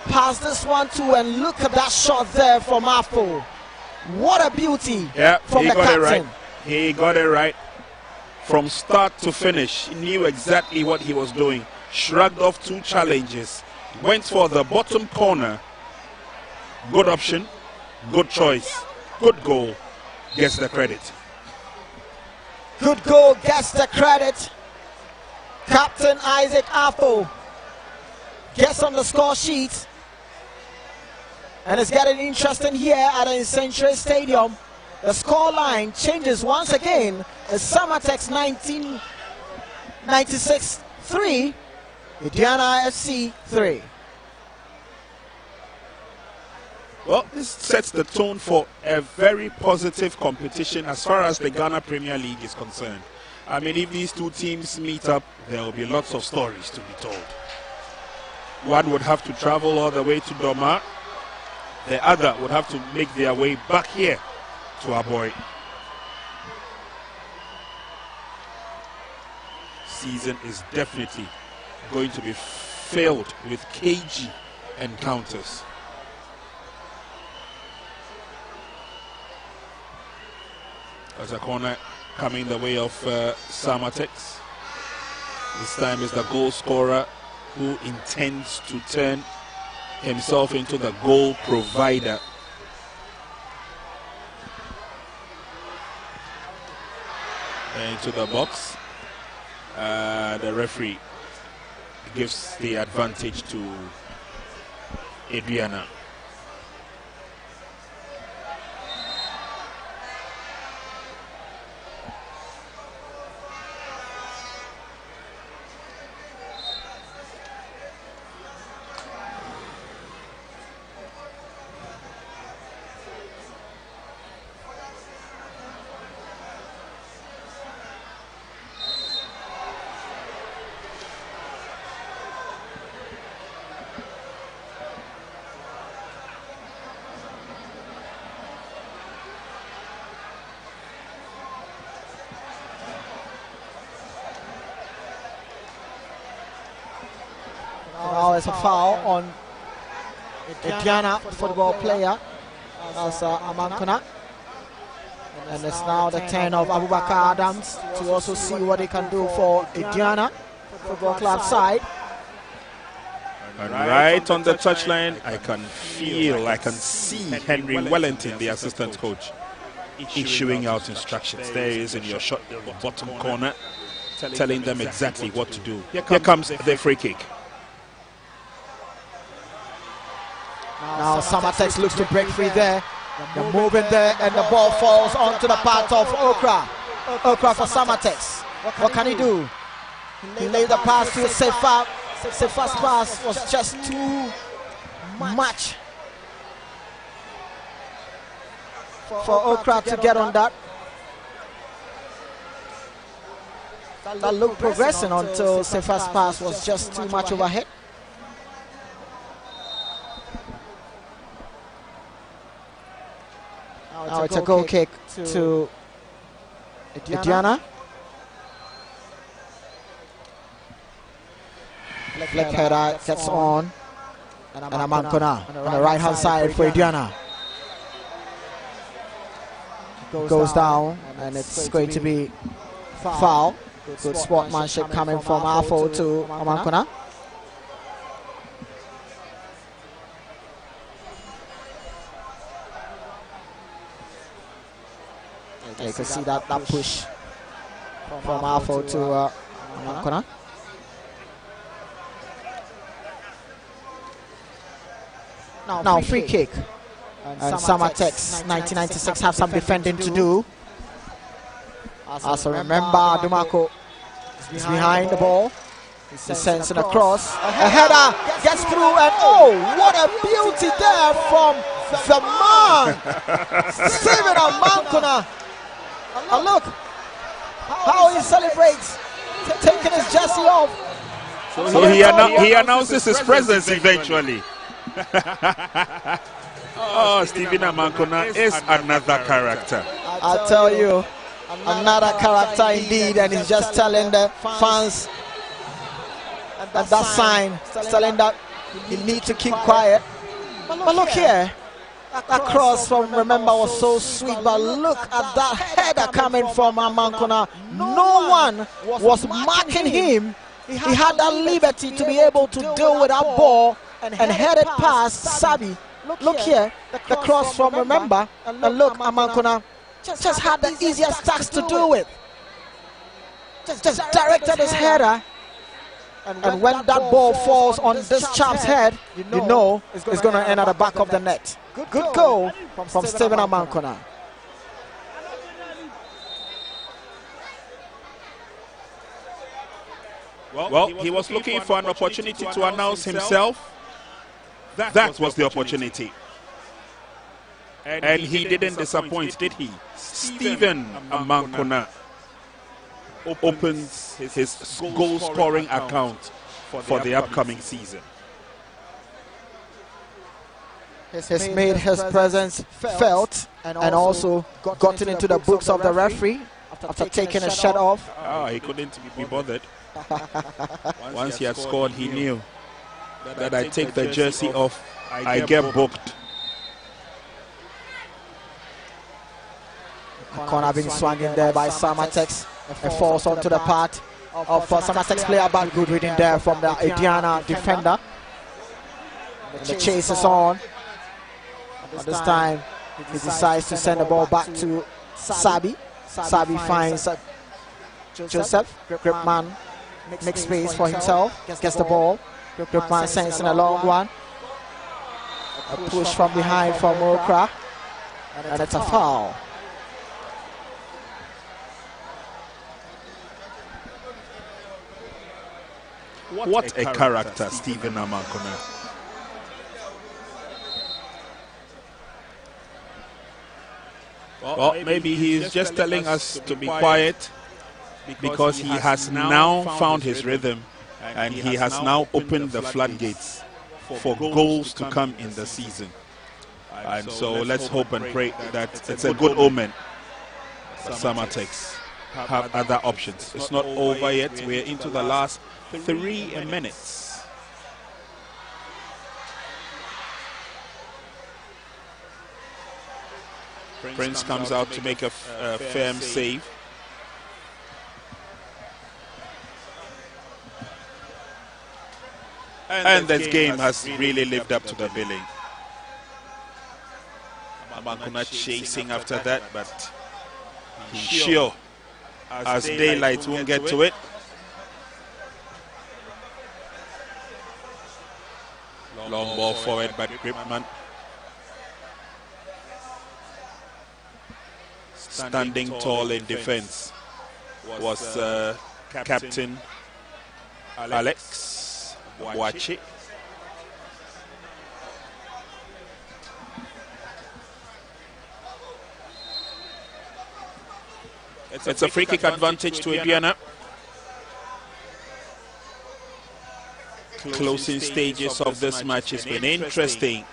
A: pass this one too, and look at that shot there from Afo. What a beauty from the captain.
B: Right. He got it right from start to finish. He knew exactly what he was doing. Shrugged off 2 challenges. Went for the bottom corner. Good option, good choice, good goal. Gets the credit.
A: Good goal gets the credit. Captain Isaac Afo gets on the score sheet. And it's getting interesting here at Nsenkyire Stadium. The score line changes once again. It's Samartex 1996 3, Aduana FC 3.
B: Well, this sets the tone for a very positive competition as far as the Ghana Premier League is concerned. I mean, if these 2 teams meet up, there will be lots of stories to be told. One would have to travel all the way to Doma. The other would have to make their way back here to our boy. Season is definitely going to be filled with cagey encounters. As a corner coming the way of Samartex. This time is the goal scorer who intends to turn himself into the goal provider. Into the box. The referee gives the advantage to Aduana.
A: it's a foul on Aduana, football player. That's Amankuna. And it's now the turn of Abubakar Adams to also see what he can do for Aduana Football Club side.
B: And right on the touchline, I can see Henry Wellington, the assistant coach, issuing out instructions. There he is in your shot, your bottom corner, telling them exactly what to do. Here comes the free kick.
A: Now Samartex looks to break free there. They're moving there, and the ball falls onto the path of Okra. Okra for Samartex. What can he do? He laid the pass to Sefa. Sefa's pass was just too much for Okra to get on that. That looked progressing until Sefa's pass was just too much overhead. Now it's a goal kick to Aduana. Flick header gets on, and Amankuna on the right hand side for Aduana. Goes down, and it's going to be foul. Good sportsmanship coming from Afo to Amankuna. You can see that push from Afo to Amankuna. Now free kick. And Samartex 1996 have some defending to do. Also remember, Dumako is behind the ball. He sends it across. A header gets through, and oh, what a beauty there from the man, Steven Amankuna. And look how he celebrates, taking his jersey off.
B: So he announces his presence eventually. Oh, Steven Amankuna is another character.
A: I tell you, another character indeed, and he's just telling the fans at that sign, telling that you need to keep quiet. But look here, that cross from Remember was so sweet, but look at that header coming from Amankuna. No one was marking him. He had that liberty to be able to deal with that ball and head it past Sabi. Look here, the cross from Remember, and look, Amankuna just had the easiest task to do it. Just directed his header, and when that ball falls on this chap's head, you know it's going to end at the back of the net. Good goal from Steven Amankuna.
B: Well, he was looking for an opportunity to announce himself. That was the opportunity. And he didn't disappoint, did he? Steven Amankuna opens his goal-scoring account for the upcoming season.
A: He's made his presence felt and also gotten into the books of the referee after taking his shirt off.
B: He couldn't be bothered. Once he had scored, he knew that I take the jersey off, I get booked.
A: Corner being swung in there by Samartex. It falls onto the path of Samartex player, but good reading there from the Aduana defender. The chase is on. This time he decides to send the ball back to Sabi. Sabi finds Joseph. Gripman makes space for himself. Gets the ball. Gripman sends in a long one. A push from behind from Okra. And it's a foul.
B: What a character, Steven Amankuna. Well, maybe he's just telling us to be quiet because he has now found his rhythm and he has now opened the floodgates for goals to come in the season. And so let's hope and pray that it's a good omen. Samartex have other options. It's not over yet. We're into the last 3 minutes. Prince comes out to make a firm save. And this game has really lived up to the billing. Amankuna chasing after that, but sure as daylight won't get to it. Long ball forward, but Gripman standing tall in defense was Captain Alex Wachi. It's a free kick advantage to Aduana. Closing stages of this match has been interesting.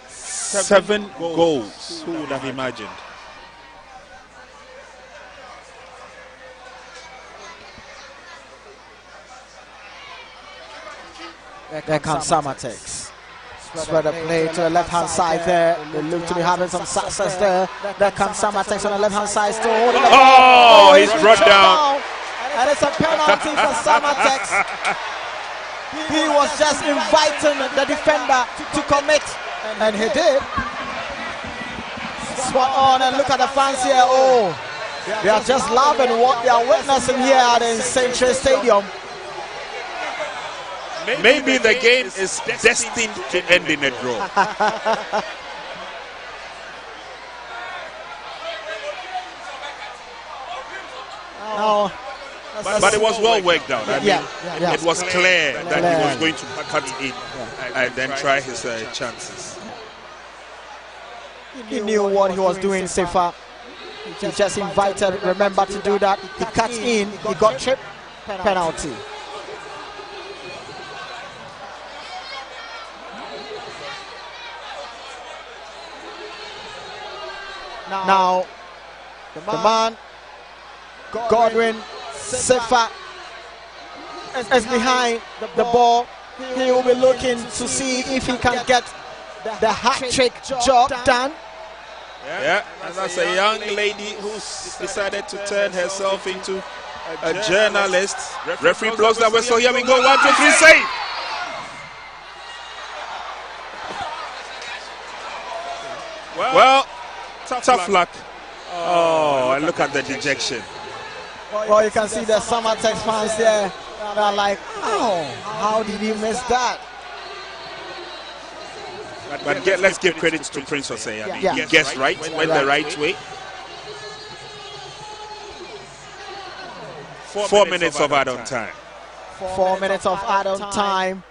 B: 7 goals. Who would have imagined?
A: There comes Samartex. Spread the play to the left-hand side there. They look to be having some success there. There comes Samartex on the left-hand side still holding it.
B: Oh, he's brought down.
A: And it's a penalty for Samartex. He was just inviting the defender to commit, and he did. Spot on, and look at the fans here. Oh, they are just loving what they are witnessing here at the Nsenkyire Stadium.
B: Maybe the game is destined to end in a draw.
A: No.
B: But it was well worked out. I mean,
A: yeah.
B: it was clear that he was going to cut in and then try his chances.
A: He knew what he was doing, Sefa. He just invited, remember to do that. He cut in, he got tripped, penalty. Now, the man, Godwin, Sefa, is behind the ball. He will be looking to see if he can get the hat-trick job done.
B: Yeah, and that's a young lady who's decided to turn herself into a journalist. Referee blows that whistle. Here we go. 1, 2, 3, save. Well, tough luck. Oh, and look at the dejection.
A: Well, you can see the Samartex fans there. They're like, oh, how did he miss that?
B: But let's give credit to Prince Osei. I mean, he guessed right, went the right way. 4 minutes of add-on time.
A: 4 minutes of add-on time.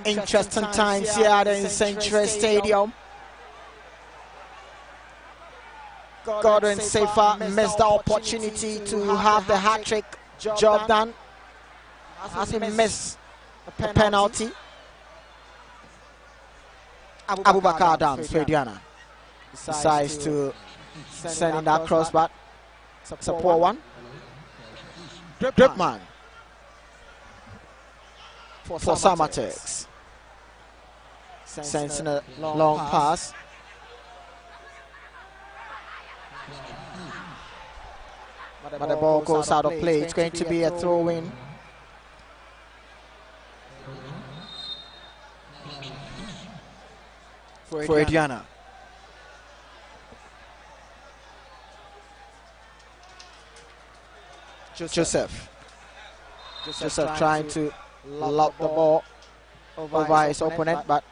A: Interesting times here at the Nsenkyire Stadium. Godwin Sefa missed the opportunity to have the hat-trick job done as he missed a penalty. Abubakar Adams for Aduana decides to send in that crossbar. It's a poor one. Gripman for Samartex sends in a long pass. But the ball goes out of play. It's going to be a throw-in. For Aduana. Joseph trying to lob the ball over his opponent, but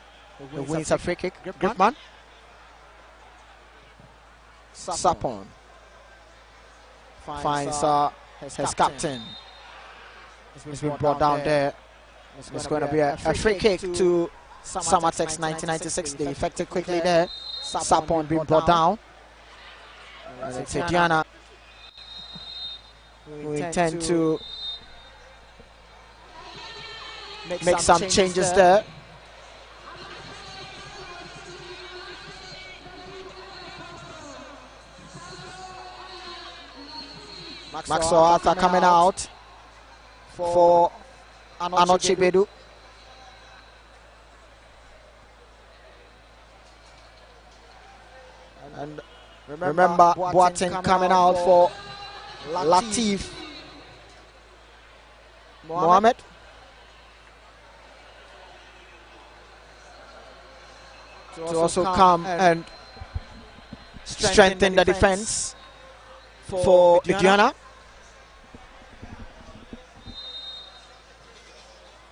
A: he wins a free kick. Gripman. Sapon finds his captain. He's been brought down there. It's going to be a free kick to Samartex 1996. They effected quickly there. Sapon being brought down. It's Aduana who intend to make some changes there. Maxwell Arthur coming out for Anoche Bedu. And Remember Boateng coming out for Latif Mohamed. To also come and strengthen the defense for Aduana.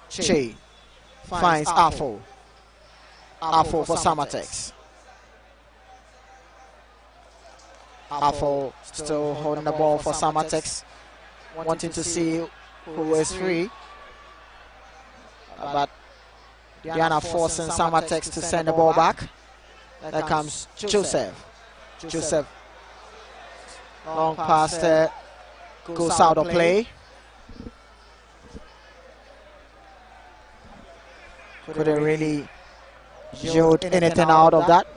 A: Che finds Afo. Afo for Samartex. Afo still holding the ball for Samartex, wanting to see who is free. But Aduana forcing Samartex to send the ball back. There comes Joseph. Joseph, long pass there, goes out of play. Couldn't really yield anything out of that.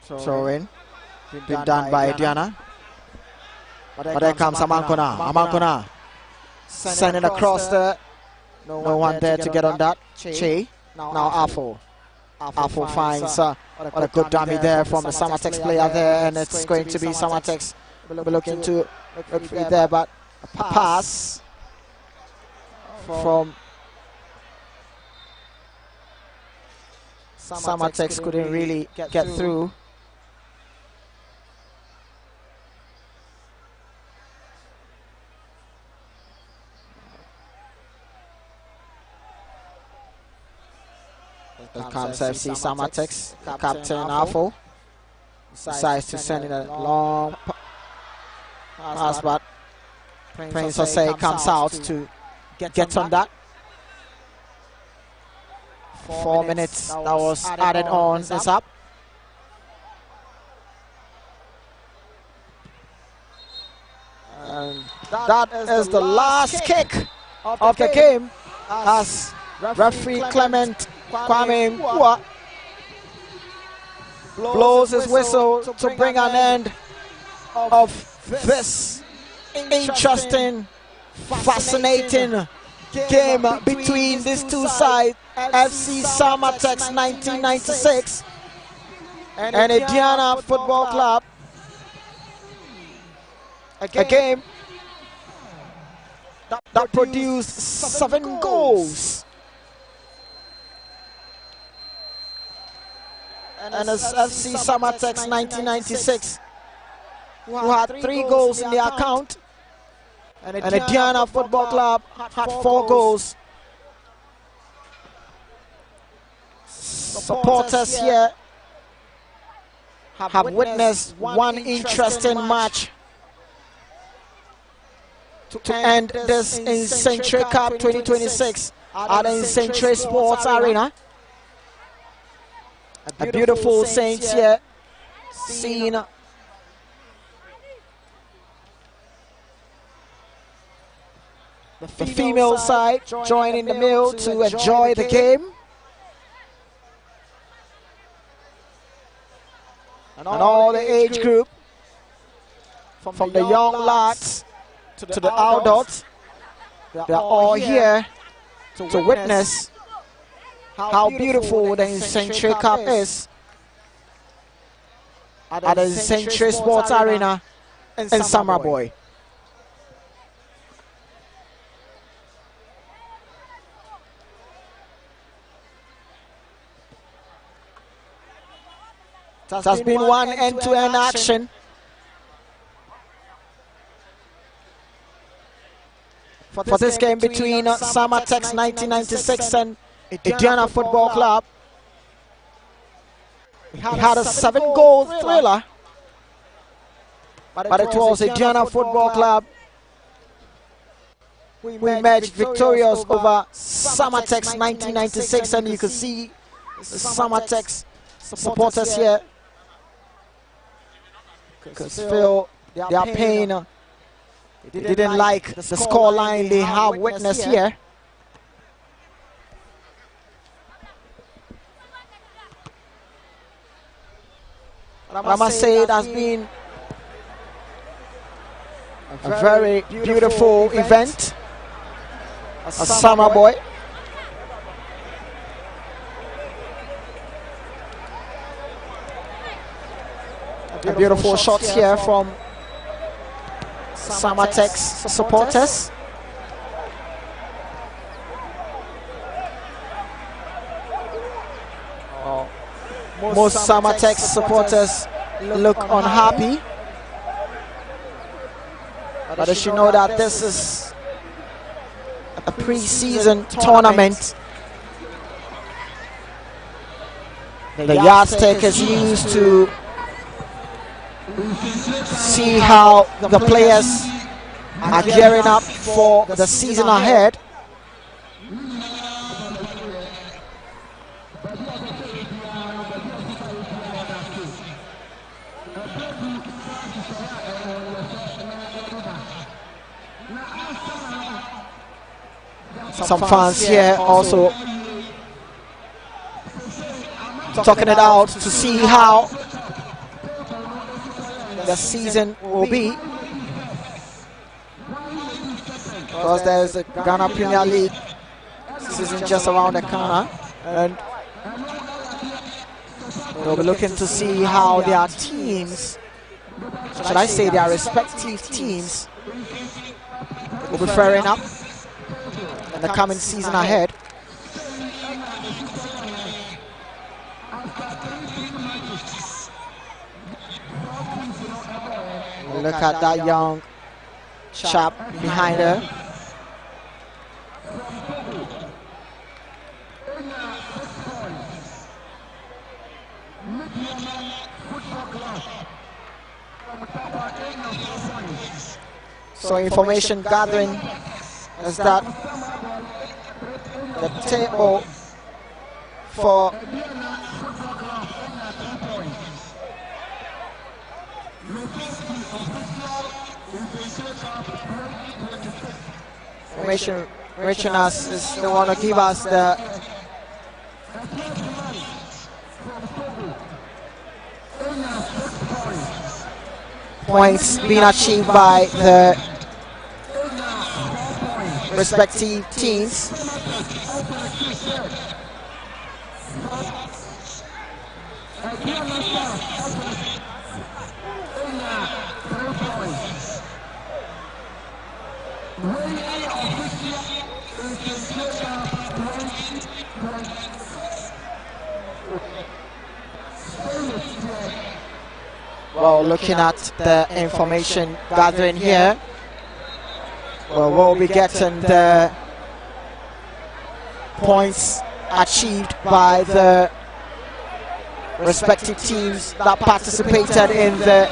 A: Throw in, been done by Aduana. But there comes Amankona. Amankona sending across there. No one there to get on that. Che. Now Afo. Afo finds a good dummy there from the Samartex player there, and it's going to be Samartex looking to look free there, but a pass from Samartex couldn't really get through. Here comes FC Samartex, Captain Afo decides to send in a long pass, but Prince Jose comes out to get on that. 4 minutes that was added on is up. And that is the last kick of the game as referee Clement Kwame Nkwa blows his whistle to bring an end of this interesting, fascinating game between these two sides, FC Samartex 1996 and Aduana Football Club. A game that produced 7 goals. And as FC Samartex 1996, who had 3 goals in their account, and Aduana Football Club had 4 goals. Supporters here have witnessed one interesting match to end this Nsenkyire Cup 2026 at the Nsenkyire Sports Arena. A beautiful Saints here, seeing the female side joining the male to enjoy the game. And all the age group, from the young lads to the adults, they are all here to witness how beautiful the Nsenkyire Cup is at the Nsenkyire Sports Arena in Samaboy. It has been one end-to-end action for this game between Samartex 1996 and Aduana Football Club. We had a 7-goal thriller, but it was Aduana Football Club who emerged victorious over Samartex 1996, and you can see the Samartex supporters here because feel their pain. They didn't like the scoreline they have witnessed here. I must say it has been a A very beautiful event. A summer boy. A beautiful shot here from Samartex supporters. Most Samartex supporters look unhappy, but they should know that this is a pre-season tournament. The yardstick is used to see how the players are gearing up for the season ahead. Some fans here also talking it out to see how the season will be, because there's a Ghana Premier League season just around the corner, and they'll be looking to see how their teams, should I say their respective teams, will be faring up in the coming season ahead. Look at that young chap behind her. So information gathering is that the table for information reaching us is they want to give us the points being achieved by the respective teams. Well, looking at the information gathering here, well, we'll be getting the points achieved by the respective teams that participated in the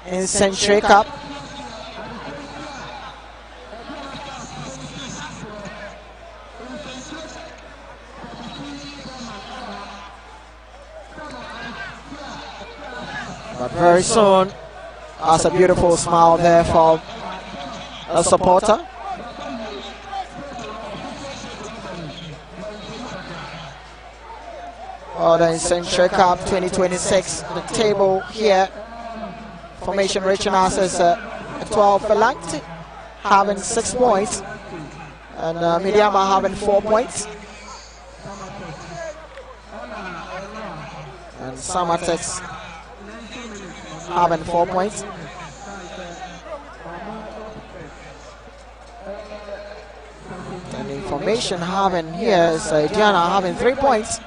A: Nsenkyire Cup. But very soon, that's a beautiful smile there from a supporter. Oh, the Nsenkyire Cup 2026, the table here, formation reaching us is 12 Phalanx having 6 points, and Midiama having 4 points, and Samartex having 4 points. And the information having here is Aduana having 3 points.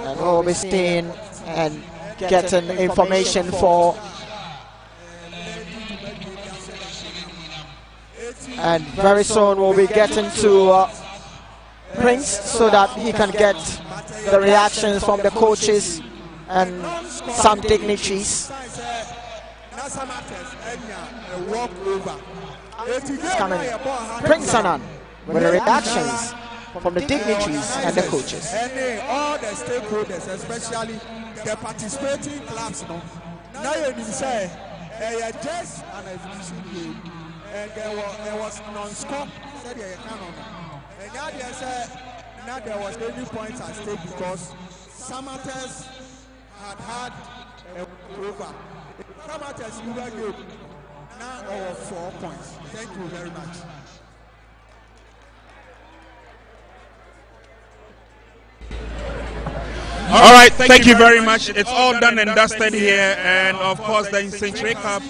A: And we'll be staying and getting information for, and very soon we'll be getting to Prince so that he can get the reactions from the coaches and some dignitaries. It's coming. Prince Anan with the reactions. from the dignitaries and the coaches.
E: And all the stakeholders, especially the participating clubs, now you say just an exhibition game, and there was non-score. Said you cannot. And now they said now there was any points at stake because Samartex had a over. Samartex Uber game now over 4 points. Thank you very much.
B: All right, thank you very much. It's all done and dusted here, and of course the Nsenkyire Cup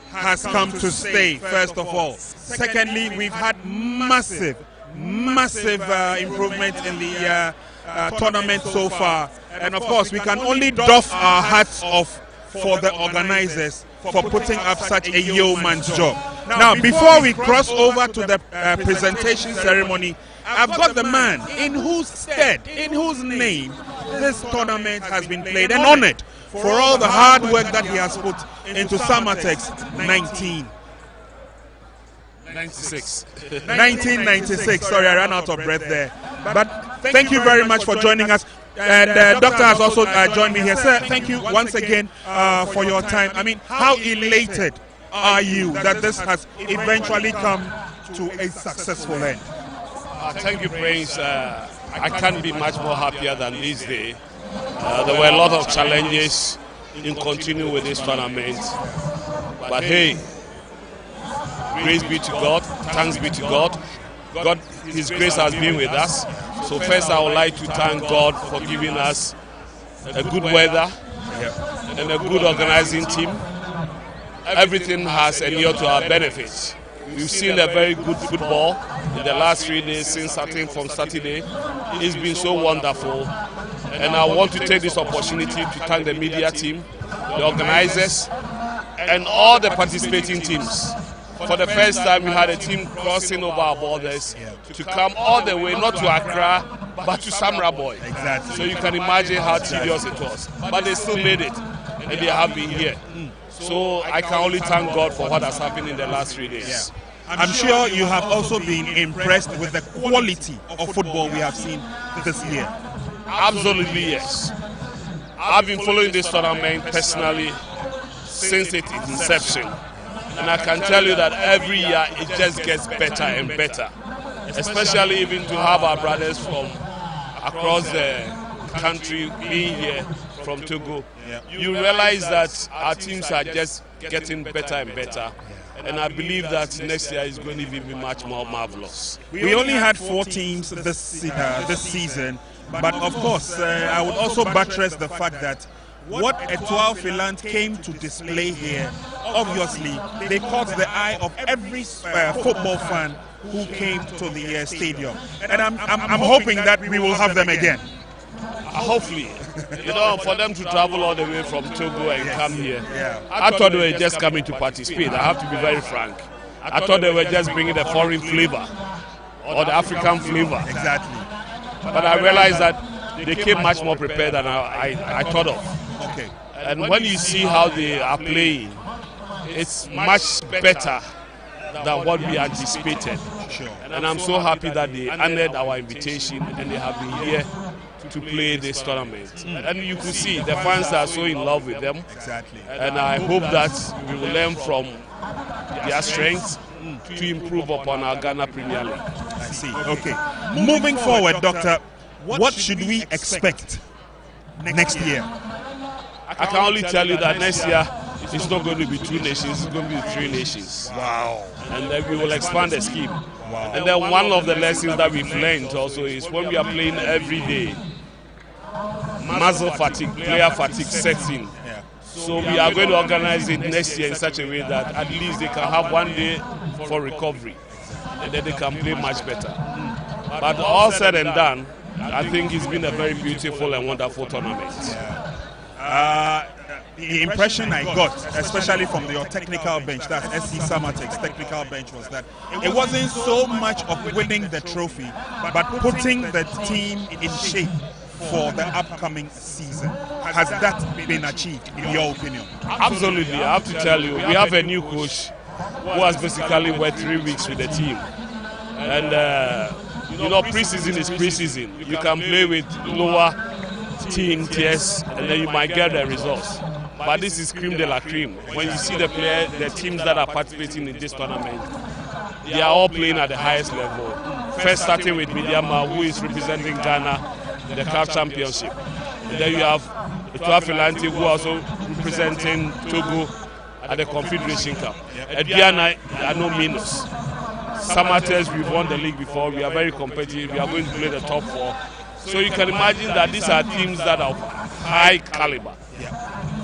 B: has come to stay, first of all. Secondly, we've had massive improvement in the tournament so far, and of course we can only doff our hats off for the organizers for putting up such a yeoman's job. Now, before we cross over to the presentation ceremony, I've got the man in whose stead, in whose name this tournament has been played and honored for all the hard work that he has put into Samartex 1996. Sorry, I ran out of breath there. But thank you very much for joining us. And Doctor has also joined me here. Sir, thank you once again for your time. I mean, how elated are you that this has eventually come to a successful end?
F: Thank you, Prince. I can't be much more happier than this day. There were a lot of challenges in continuing with this tournament. But hey, praise be to God, thanks be to God. His grace has been with us. So first I would like to thank God for giving us a good weather and a good organizing team. Everything has inured to our benefits. We've seen a very good football in the last 3 days since starting from Saturday. It's been so wonderful. And I want to take this opportunity to thank the media team, the organizers, and all the participating teams. For the first time, we had a team crossing over our borders to come all the way, not to Accra, but to Samartex.
B: Exactly.
F: So you can imagine how tedious it was. But they still made it, and they have been here. So I can only thank God for what has happened in the last 3 days.
B: I'm sure you have also been impressed with the quality of football we have seen this year.
F: Absolutely, yes. I've been following this tournament personally since its inception. And I can tell you that every year it just gets better and better. Especially even to have our brothers from across the country being here from Togo. You realize that our teams are just getting better and better. And I believe that next year is going to be much more marvelous.
B: We only had 4 teams this season, but of course I would also buttress the fact that what Etoile Finland came to display here, obviously they caught the eye of every football fan who came to the stadium, and I'm hoping that we will have them again.
F: Hopefully, for them to travel all the way from Togo and come here. I thought they were just coming to participate. I have to be very frank. I thought they were just bringing the foreign flavor or the African flavor.
B: Exactly.
F: But I realized that they came much more prepared than I thought of.
B: Okay.
F: And when you see how they are playing, it's much better than what we anticipated.
B: Sure.
F: And I'm so happy that they honored our invitation and they have been here to play this tournament. And you could see the fans are so in love with them.
B: Exactly.
F: And I hope that we will learn from their strengths to improve upon our Ghana Premier League.
B: I see. Okay. Moving forward, Doctor, what should we expect next year?
F: I can only tell you that next year it's not going to be 2 nations, it's going to be 3 nations.
B: Wow.
F: And then we will expand the scheme.
B: Wow.
F: And then one of the lessons that we've learned also is when we are playing every day, muscle fatigue, player fatigue sets in. So we are going to organize it next year in such a way that at least they can have 1 day for recovery. And then they can play much better. But all said and done, I think it's been a very beautiful and wonderful tournament.
B: The impression I got, especially from your technical bench, that SC Samartex technical bench, was that it wasn't so much of winning the trophy, but putting the team in shape for the upcoming season. Has that been achieved, in your opinion?
F: Absolutely. I have to tell you, we have a new coach who has basically worked 3 weeks with the team. And You know, preseason is preseason. You can play with lower team tiers and then you might get the results. But this is cream de la cream. When you see the teams that are participating in this tournament, they are all playing at the highest level. First starting with Midiama, who is representing Ghana in the CAF Championship. And then you have Filante, who are also representing Togo at the Confederation Cup. Aduana are no minus. Samartex, we've won the league before. We are very competitive. We are going to play the top 4. So you can imagine that these are teams that are of high caliber.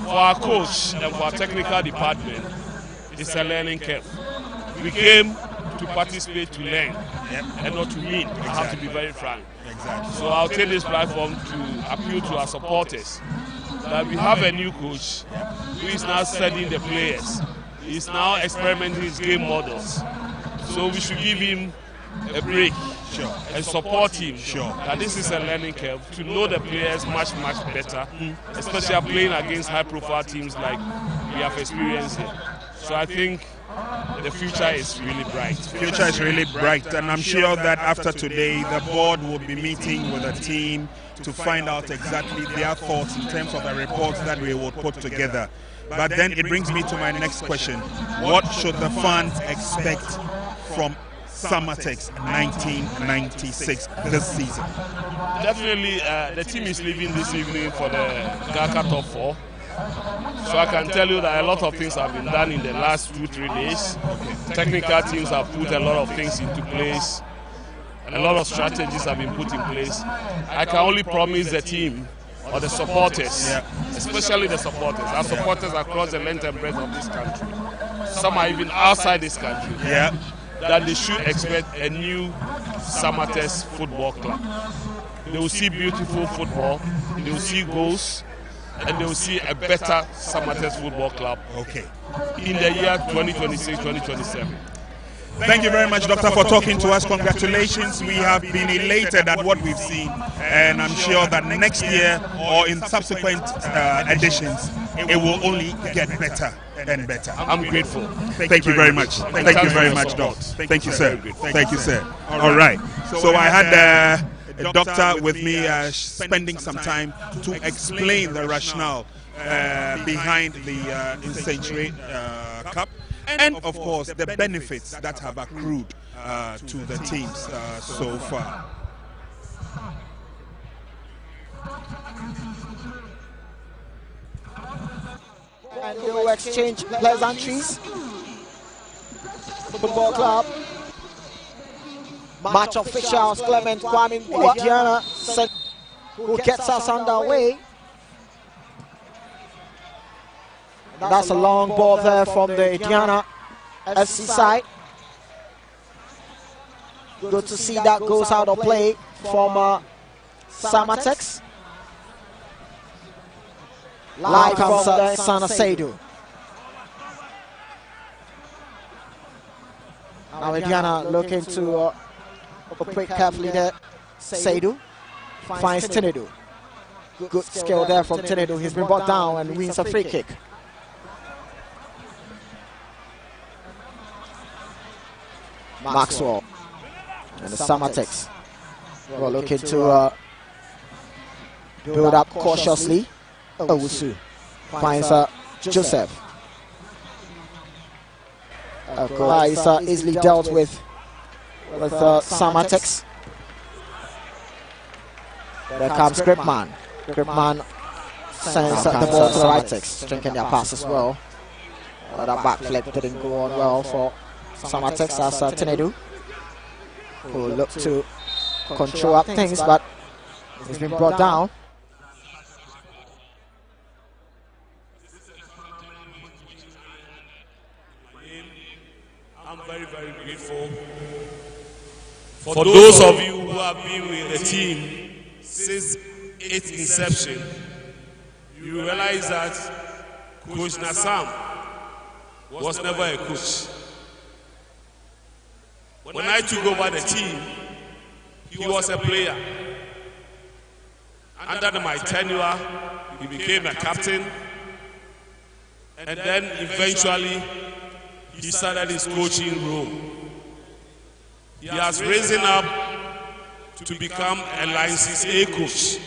F: For our coach and for our technical department, it's a learning curve. We came to participate to learn and not to win. I have to be very frank. So I'll take this platform to appeal to our supporters that we have a new coach who is now studying the players. He's now experimenting his game models. So we should give him a break and support him. That this is a learning curve to know the players much, much better, especially playing against high-profile teams like we have experienced here. So I think the future is really bright.
B: Future is really bright, and I'm sure that after today, the board will be meeting with the team to find out exactly their thoughts in terms of the reports that we will put together. But then it brings me to my next question. What should the fans expect from Samartex 1996 this season?
F: Definitely, the team is leaving this evening for the GACA Top 4. So I can tell you that a lot of things have been done in the last 2-3 days. Technical teams have put a lot of things into place. A lot of strategies have been put in place. I can only promise the team or the supporters, especially the supporters, our supporters across the length and breadth of this country, some are even outside this country, that they should expect a new Samartex Football Club. They will see beautiful football, they will see goals, and they will see a better Samartex Football Club in the year 2026-2027.
B: Thank you very much, Doctor, for talking to us. Congratulations. We have been elated at what we've seen, and I'm sure that next year or in subsequent editions, it will only get better and better.
F: I'm grateful.
B: Thank you very much. Thank you very much, Doc. Thank you, sir. Thank you, sir. All right. So I had a doctor with me spending some time to explain the rationale behind the Nsenkyire Cup. And of course, the benefits that have accrued to the teams so far.
A: And they will exchange pleasantries. Football club. Match officials Clement Kwame Aduana, who gets us underway. That's a long ball there from the Aduana FC side. Good to see that goes out of play from Samartex. Live comes Sana Seidu. Now Aduana looking to operate carefully there. Seidu finds Tinedu. Good skill there from Tinedu. He's been brought down and wins a free kick. Maxwell and the Samartex were looking to build up cautiously. Owusu finds Joseph. Is easily dealt with Samartex. There comes Gripman. Gripman sends the ball to the right, drinking their pass as well. That backflip didn't go on well for Samartex as Tinedu, who looked to control up things, but he's been brought down.
F: I'm very, very grateful for those of you who have been with the team since its inception. You realize that Coach Nassam was never a coach. When I took over the team, he was a player. Under my tenure, he became a captain, and then eventually he started his coaching role. He has risen up to become a License A coach.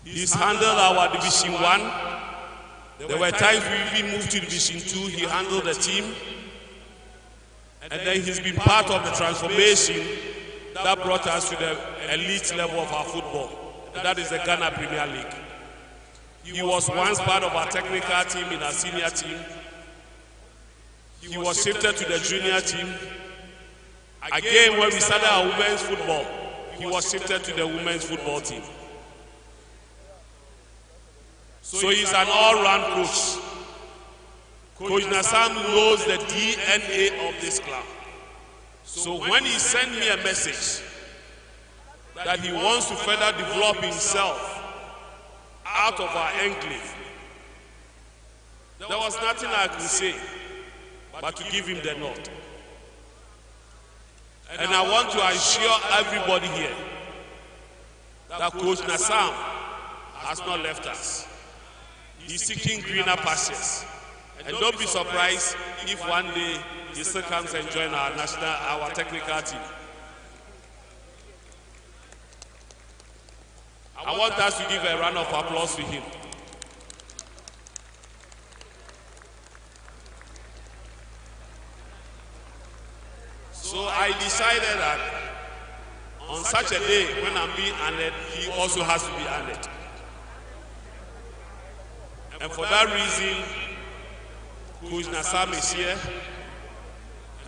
F: He's handled our Division 1. There were times we even moved to Division 2. He handled the team. And then he's been part of the transformation that brought us to the elite level of our football. That is the Ghana Premier League. He was once part of our technical team in our senior team. He was shifted to the junior team. Again, when we started our women's football, he was shifted to the women's football team. So he's an all-round coach. Coach Nassam knows the DNA of this club. So when he sent me a message that he wants to further develop himself out of our enclave, there was nothing I could say but to give him the nod. And I want to assure everybody here that Coach Nassam has not left us. He's seeking greener pastures. And don't be surprised if one day he still comes and join our technical team. I want us to give a round of applause to him. So I decided that on such a day when I'm being honored, he also has to be honored. And for that reason, Coach Nassam is here.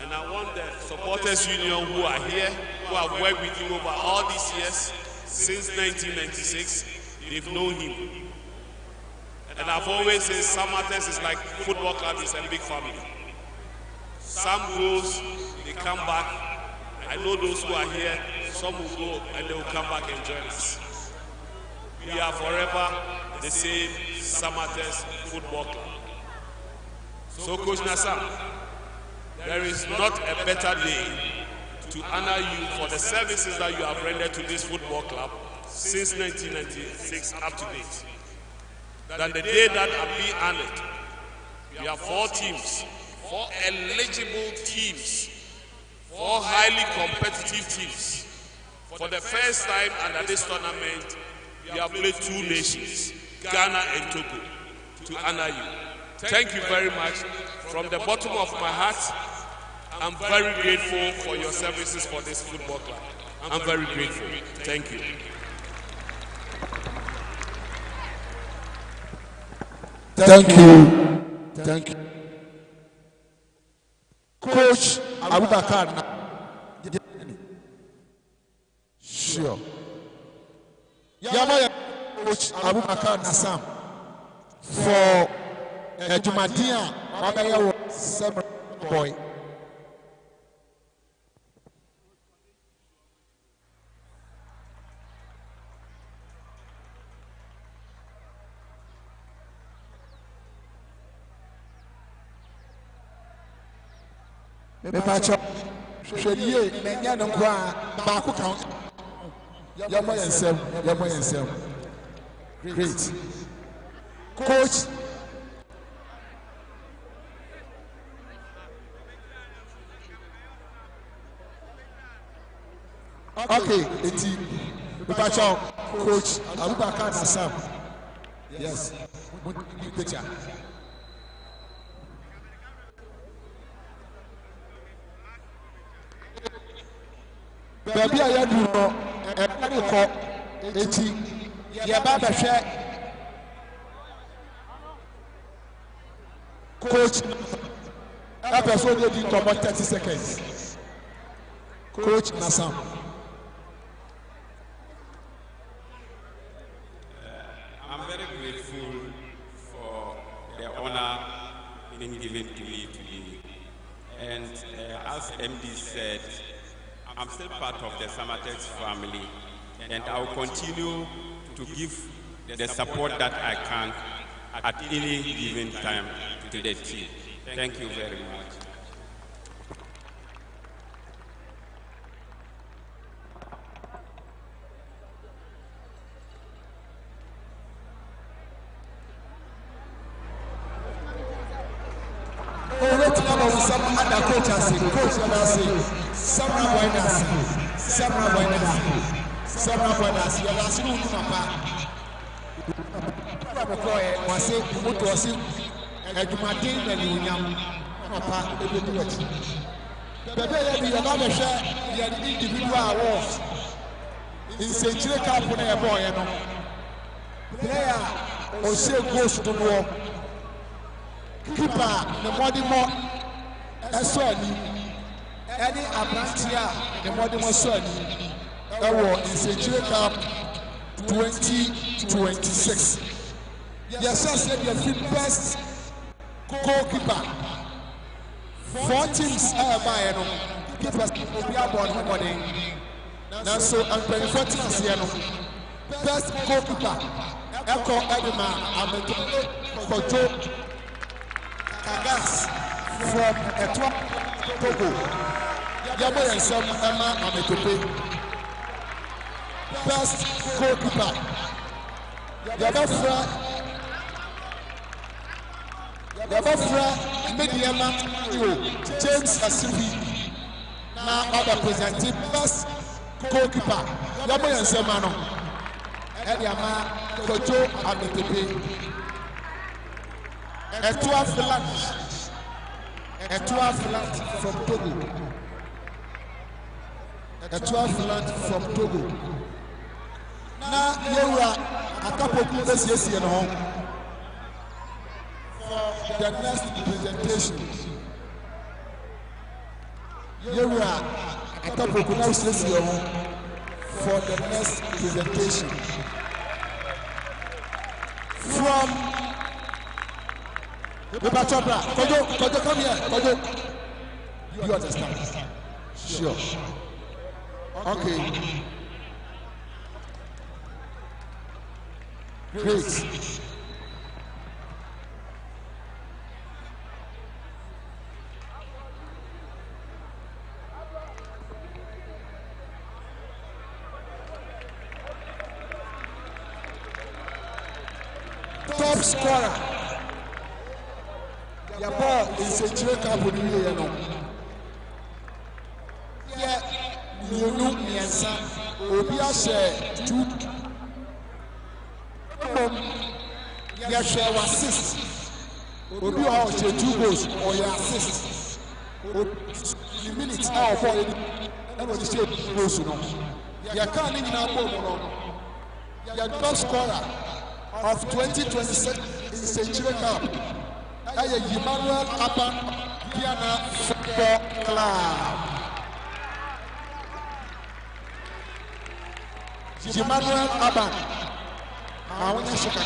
F: And I want the supporters union who are here, who have worked with him over all these years, since 1996, they've known him. And I've always said Samartex is like football club, is a big family. Some goes, they come back. I know those who are here, some will go and they will come back and join us. We are forever the same Samartex football club. So Coach Nassam, there is not a better day to honor you for the services that you have rendered to this football club since 1996 up to date than the day that I'm being honored. We have 4 teams, 4 eligible teams, 4 highly competitive teams. For the first time under this tournament, we have played 2 nations, Ghana and Togo, to honor you. Thank you very much. From the bottom of my heart, I'm very grateful for your services for this football club. I'm very grateful. Thank you.
E: Thank you. Thank you. Coach Abubakar. Sure. Yamaya Coach Abubakar Nassam for Jumadia Mabaya Samurai boy. Mepacho Shediye Menya no kwa baako count. Yamo yensem. Great. Coach Okay, eti Mepacho Coach Abubakar Nassam. Yes. Good picture. Baby I do no e ko eti ye ba hwe Coach episode dey do about 30 seconds. Coach Nassam.
G: I'm very grateful for the honor being given to me today. And as MD said, I'm still part of the Samartex family, and I will continue to give the support that I can at any given time to the team. Thank you very much.
E: Some other coaches, coach Nasi, some boy Nasi, several brothers, you're asking who papa. Was it what was it? And you might think that you young papa, they will do it. The day you are not a share, you are individual awards. In Nsenkyire Cup, when a boy, you know, player or say goes to war. Keeper, the body more, as well. Any Abrantia, the body more son. That was in Nsenkyire Cup 2026. Yes, I said the best goalkeeper. 4 teams are buying them. Keepers will be about nobody. Now, so I'm playing 14 as best goalkeeper. Echo Edema, I'm for Joe Kagas from Aduana, Togo. Yabo and some Emma Ametope. Best goalkeeper. Yabafra Mediama James Asifi. Now other presenting best goalkeeper. Yabo and Semano. Ediama Kojo Ametope. Aduana Flat from Togo. Aduana from Togo. Now you are a couple of years here for the next presentation. You are a couple of years here for the next presentation. From Kojo, come here. Kojo, you understand? Sure. Okay. Great. Top scorer. Your ball is a check up with you, you know. Yeah, you know me and son. Obia share 2. Your share was 6. Obia share 2 goals or your assist. The minutes are for it. And what you say goes to know. You can't even have your top scorer of 2026 in Nsenkyire Cup. Emmanuel Aban Piana Football Club. Emmanuel Aban. I want to shake a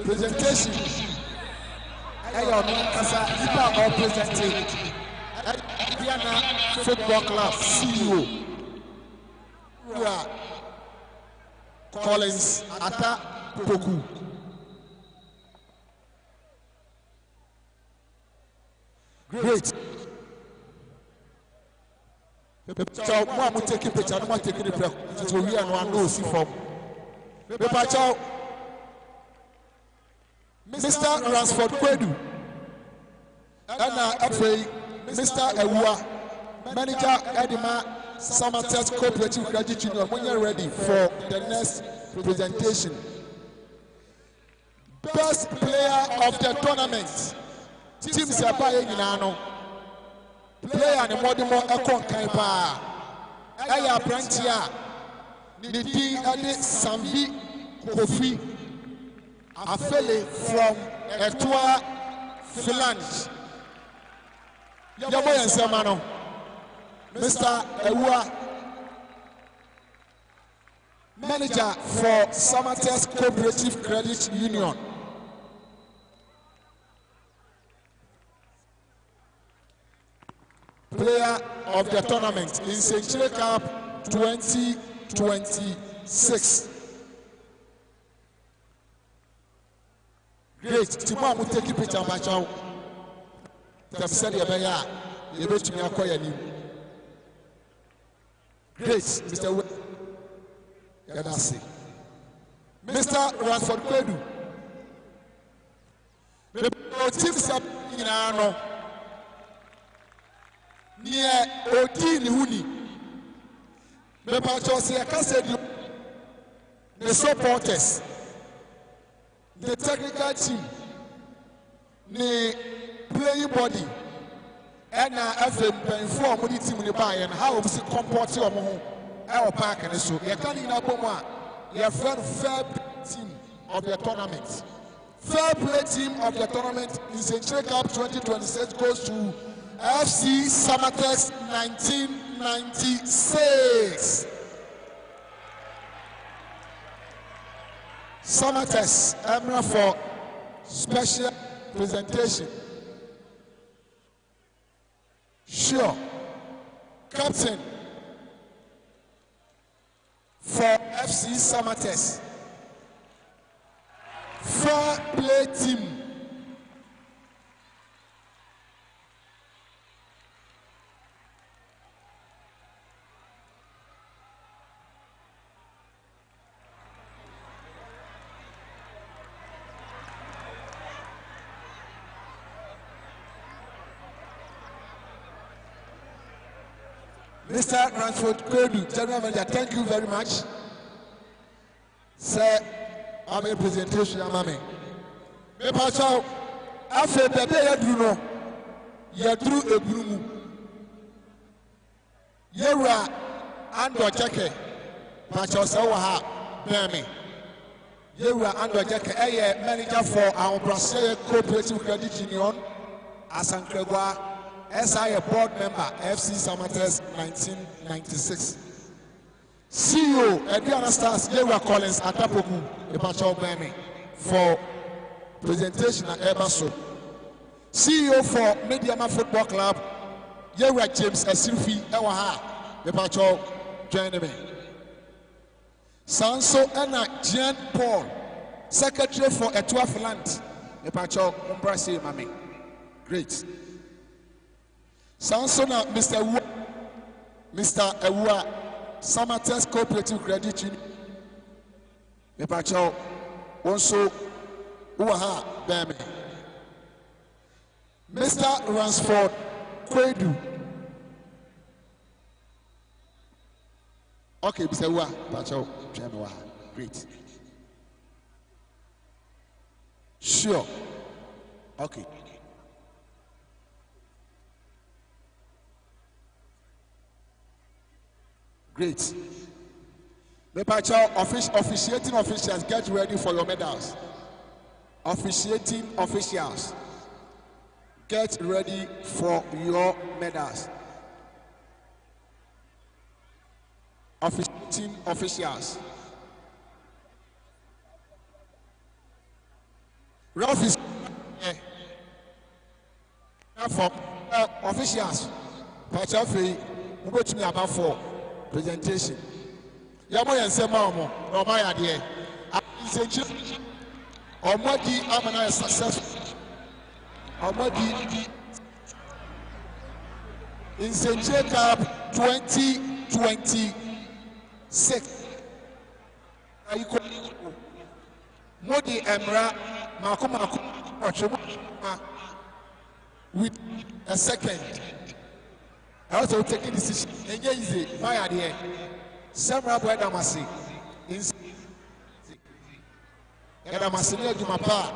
E: presentation. I am all presenting. Piana Football Club CEO. Collins Ata Poku. Great. So, one will take a picture, and one take a picture. So, we are one knows from. Mr. Ransford Kwedu. And Mr. Ewa, Manager Edema Samartex Cooperative Credit Union. When you're ready for the next presentation. Best player of the tournament. Teams are buying in Ano. Player and Modimo Ekon Kaipa. Aya Brantia. Nidi Ade Sambi Kofi. Afele from Aduana, Finland. Yabo and Semano. Mr. Ewa. Manager for Samartex Cooperative Credit Union. Player of the tournament in Nsenkyire Cup 2026. Great. Timo amu take picture bachaw. Tam said yebaya yebetumi akoya ni. Great, Mr. Yadasi. Mr. Ransford Kwedu. The teams are in Ano. near Odin Huni. The Pachosia Cassidy, the supporters, the technical team, the playing body, and now after inform the team in the buy and how we comport your home, our park and so. You can't in Aboma, your friend fair team of the tournament. Fair play team of the tournament in Nsenkyire Cup 2026 goes to FC Samartex 1996. Samartex, Emra for special presentation. Sure. Captain for FC Samartex. Fair play team. Mr. Ransford Kodu, General Manager, thank you very much. Sir, I'm a presentation, I'm a man. Me pacho, after the day you know, you drew a blue. You were under jacket, pacho sawa, Bammy. You were under jacket, a manager for our Brazil Cooperative Credit Union, Asankregwa. SI board member, FC Samartex 1996. CEO, Aduana Stars, Yewa Collins, Atapoku, Epacho Bami, for presentation at Ebaso. CEO for Mediama Football Club, Yewa James Esilfi, Ewaha, Epacho, join me. Sanso Ena Jean Paul, Secretary for Etua Land, Epacho, Umbrasi Mami. Great. Sansona, Mr. Ewa, Samartex Cooperative Credit Union. Mepacho, also, Uaha, Bami. Mr. Ransford Kwedu. Okay, Mr. Ewa, Pacho, Genoa. Great. Sure. Okay. Great. Officiating officials, get ready for your medals. Officiating officials, get ready for your medals. Officiating officials. Officials Pachafi, we go to me about 4. Presentation. Yamo yansema omo, no ma yade. Nsenkyire. Omodi amana successful. Omodi Nsenkyire Cup 2026. Ayiko. Modi Emra makoma with a second. I also take a decision. Easy, my idea. Samra boy damasi. Damasi near Jumapa.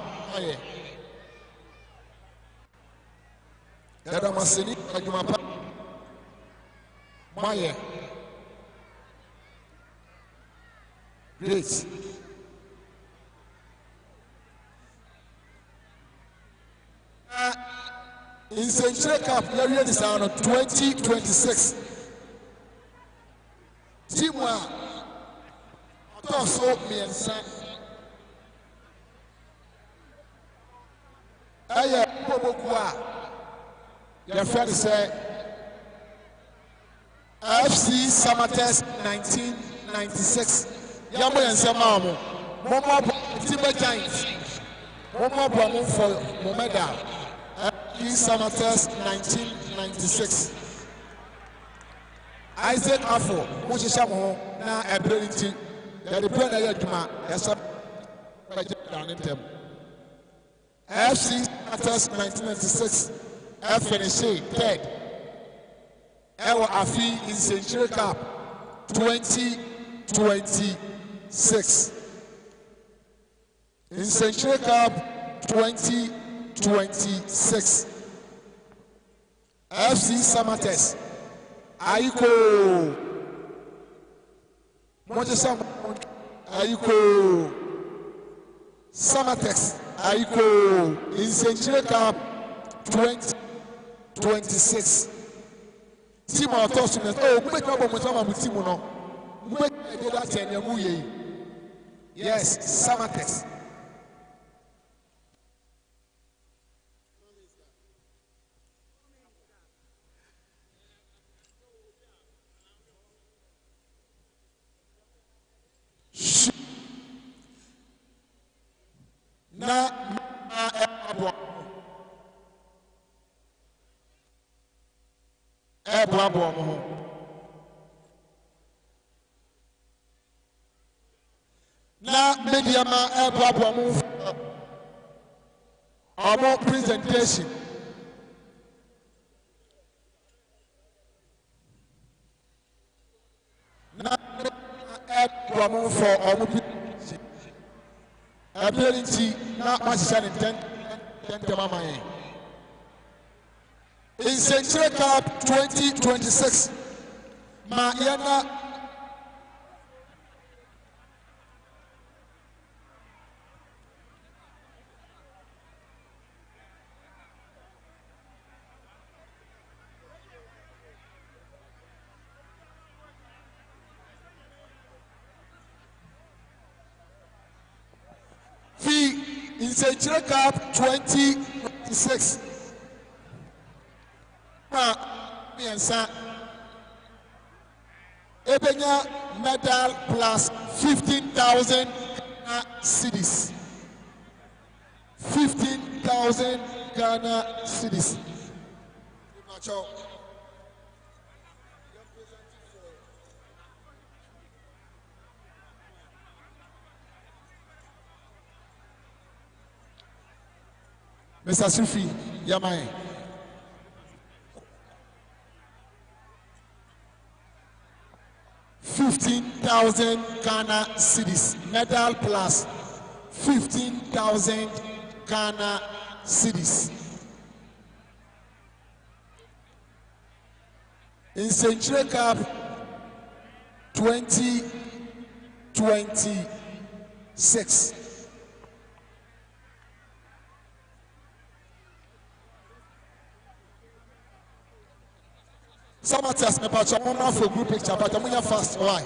E: Damasi near Jumapa. Maya. Great. In Nsenkyire Cup, area is on 2026. Team one, also Miensa. Aya Bobokwa. Your friend said FC Samartex 1996. Yamo and Samamo. Momo Timber Giants. Momo Bomo for Momeda. Samartex 1996. Isaac Afo, Moshamo, now ability. The plan I Juma, as a down in them. FC Samartex 1996, FNC, third. Ewa Afi Nsenkyire Cup 2026. Nsenkyire Cup 2026. FC Samartex. Aiko. Aiko. Samartex. Aiko. Nsenkyire Cup 2026. Team of Tossman. Oh, make my bomb team no. Make that 10 year. Yes, Samartex. Na ebo na media ma ebo amo presentation na ebo for amo presentation ability na masisa ne 10 mama yen Nsenkyire Cup 2026 ma yana Nsenkyire Cup 2026. Ebenya medal plus 15,000 cedis. 15,000 Ghana cedis. Mr. Sufi, Yamai. $15,000 Ghana cedis. Medal plus 15,000 Ghana cedis. Nsenkyire Cup 2026. Samartex me patch up for group picture, but I'm fast. Why?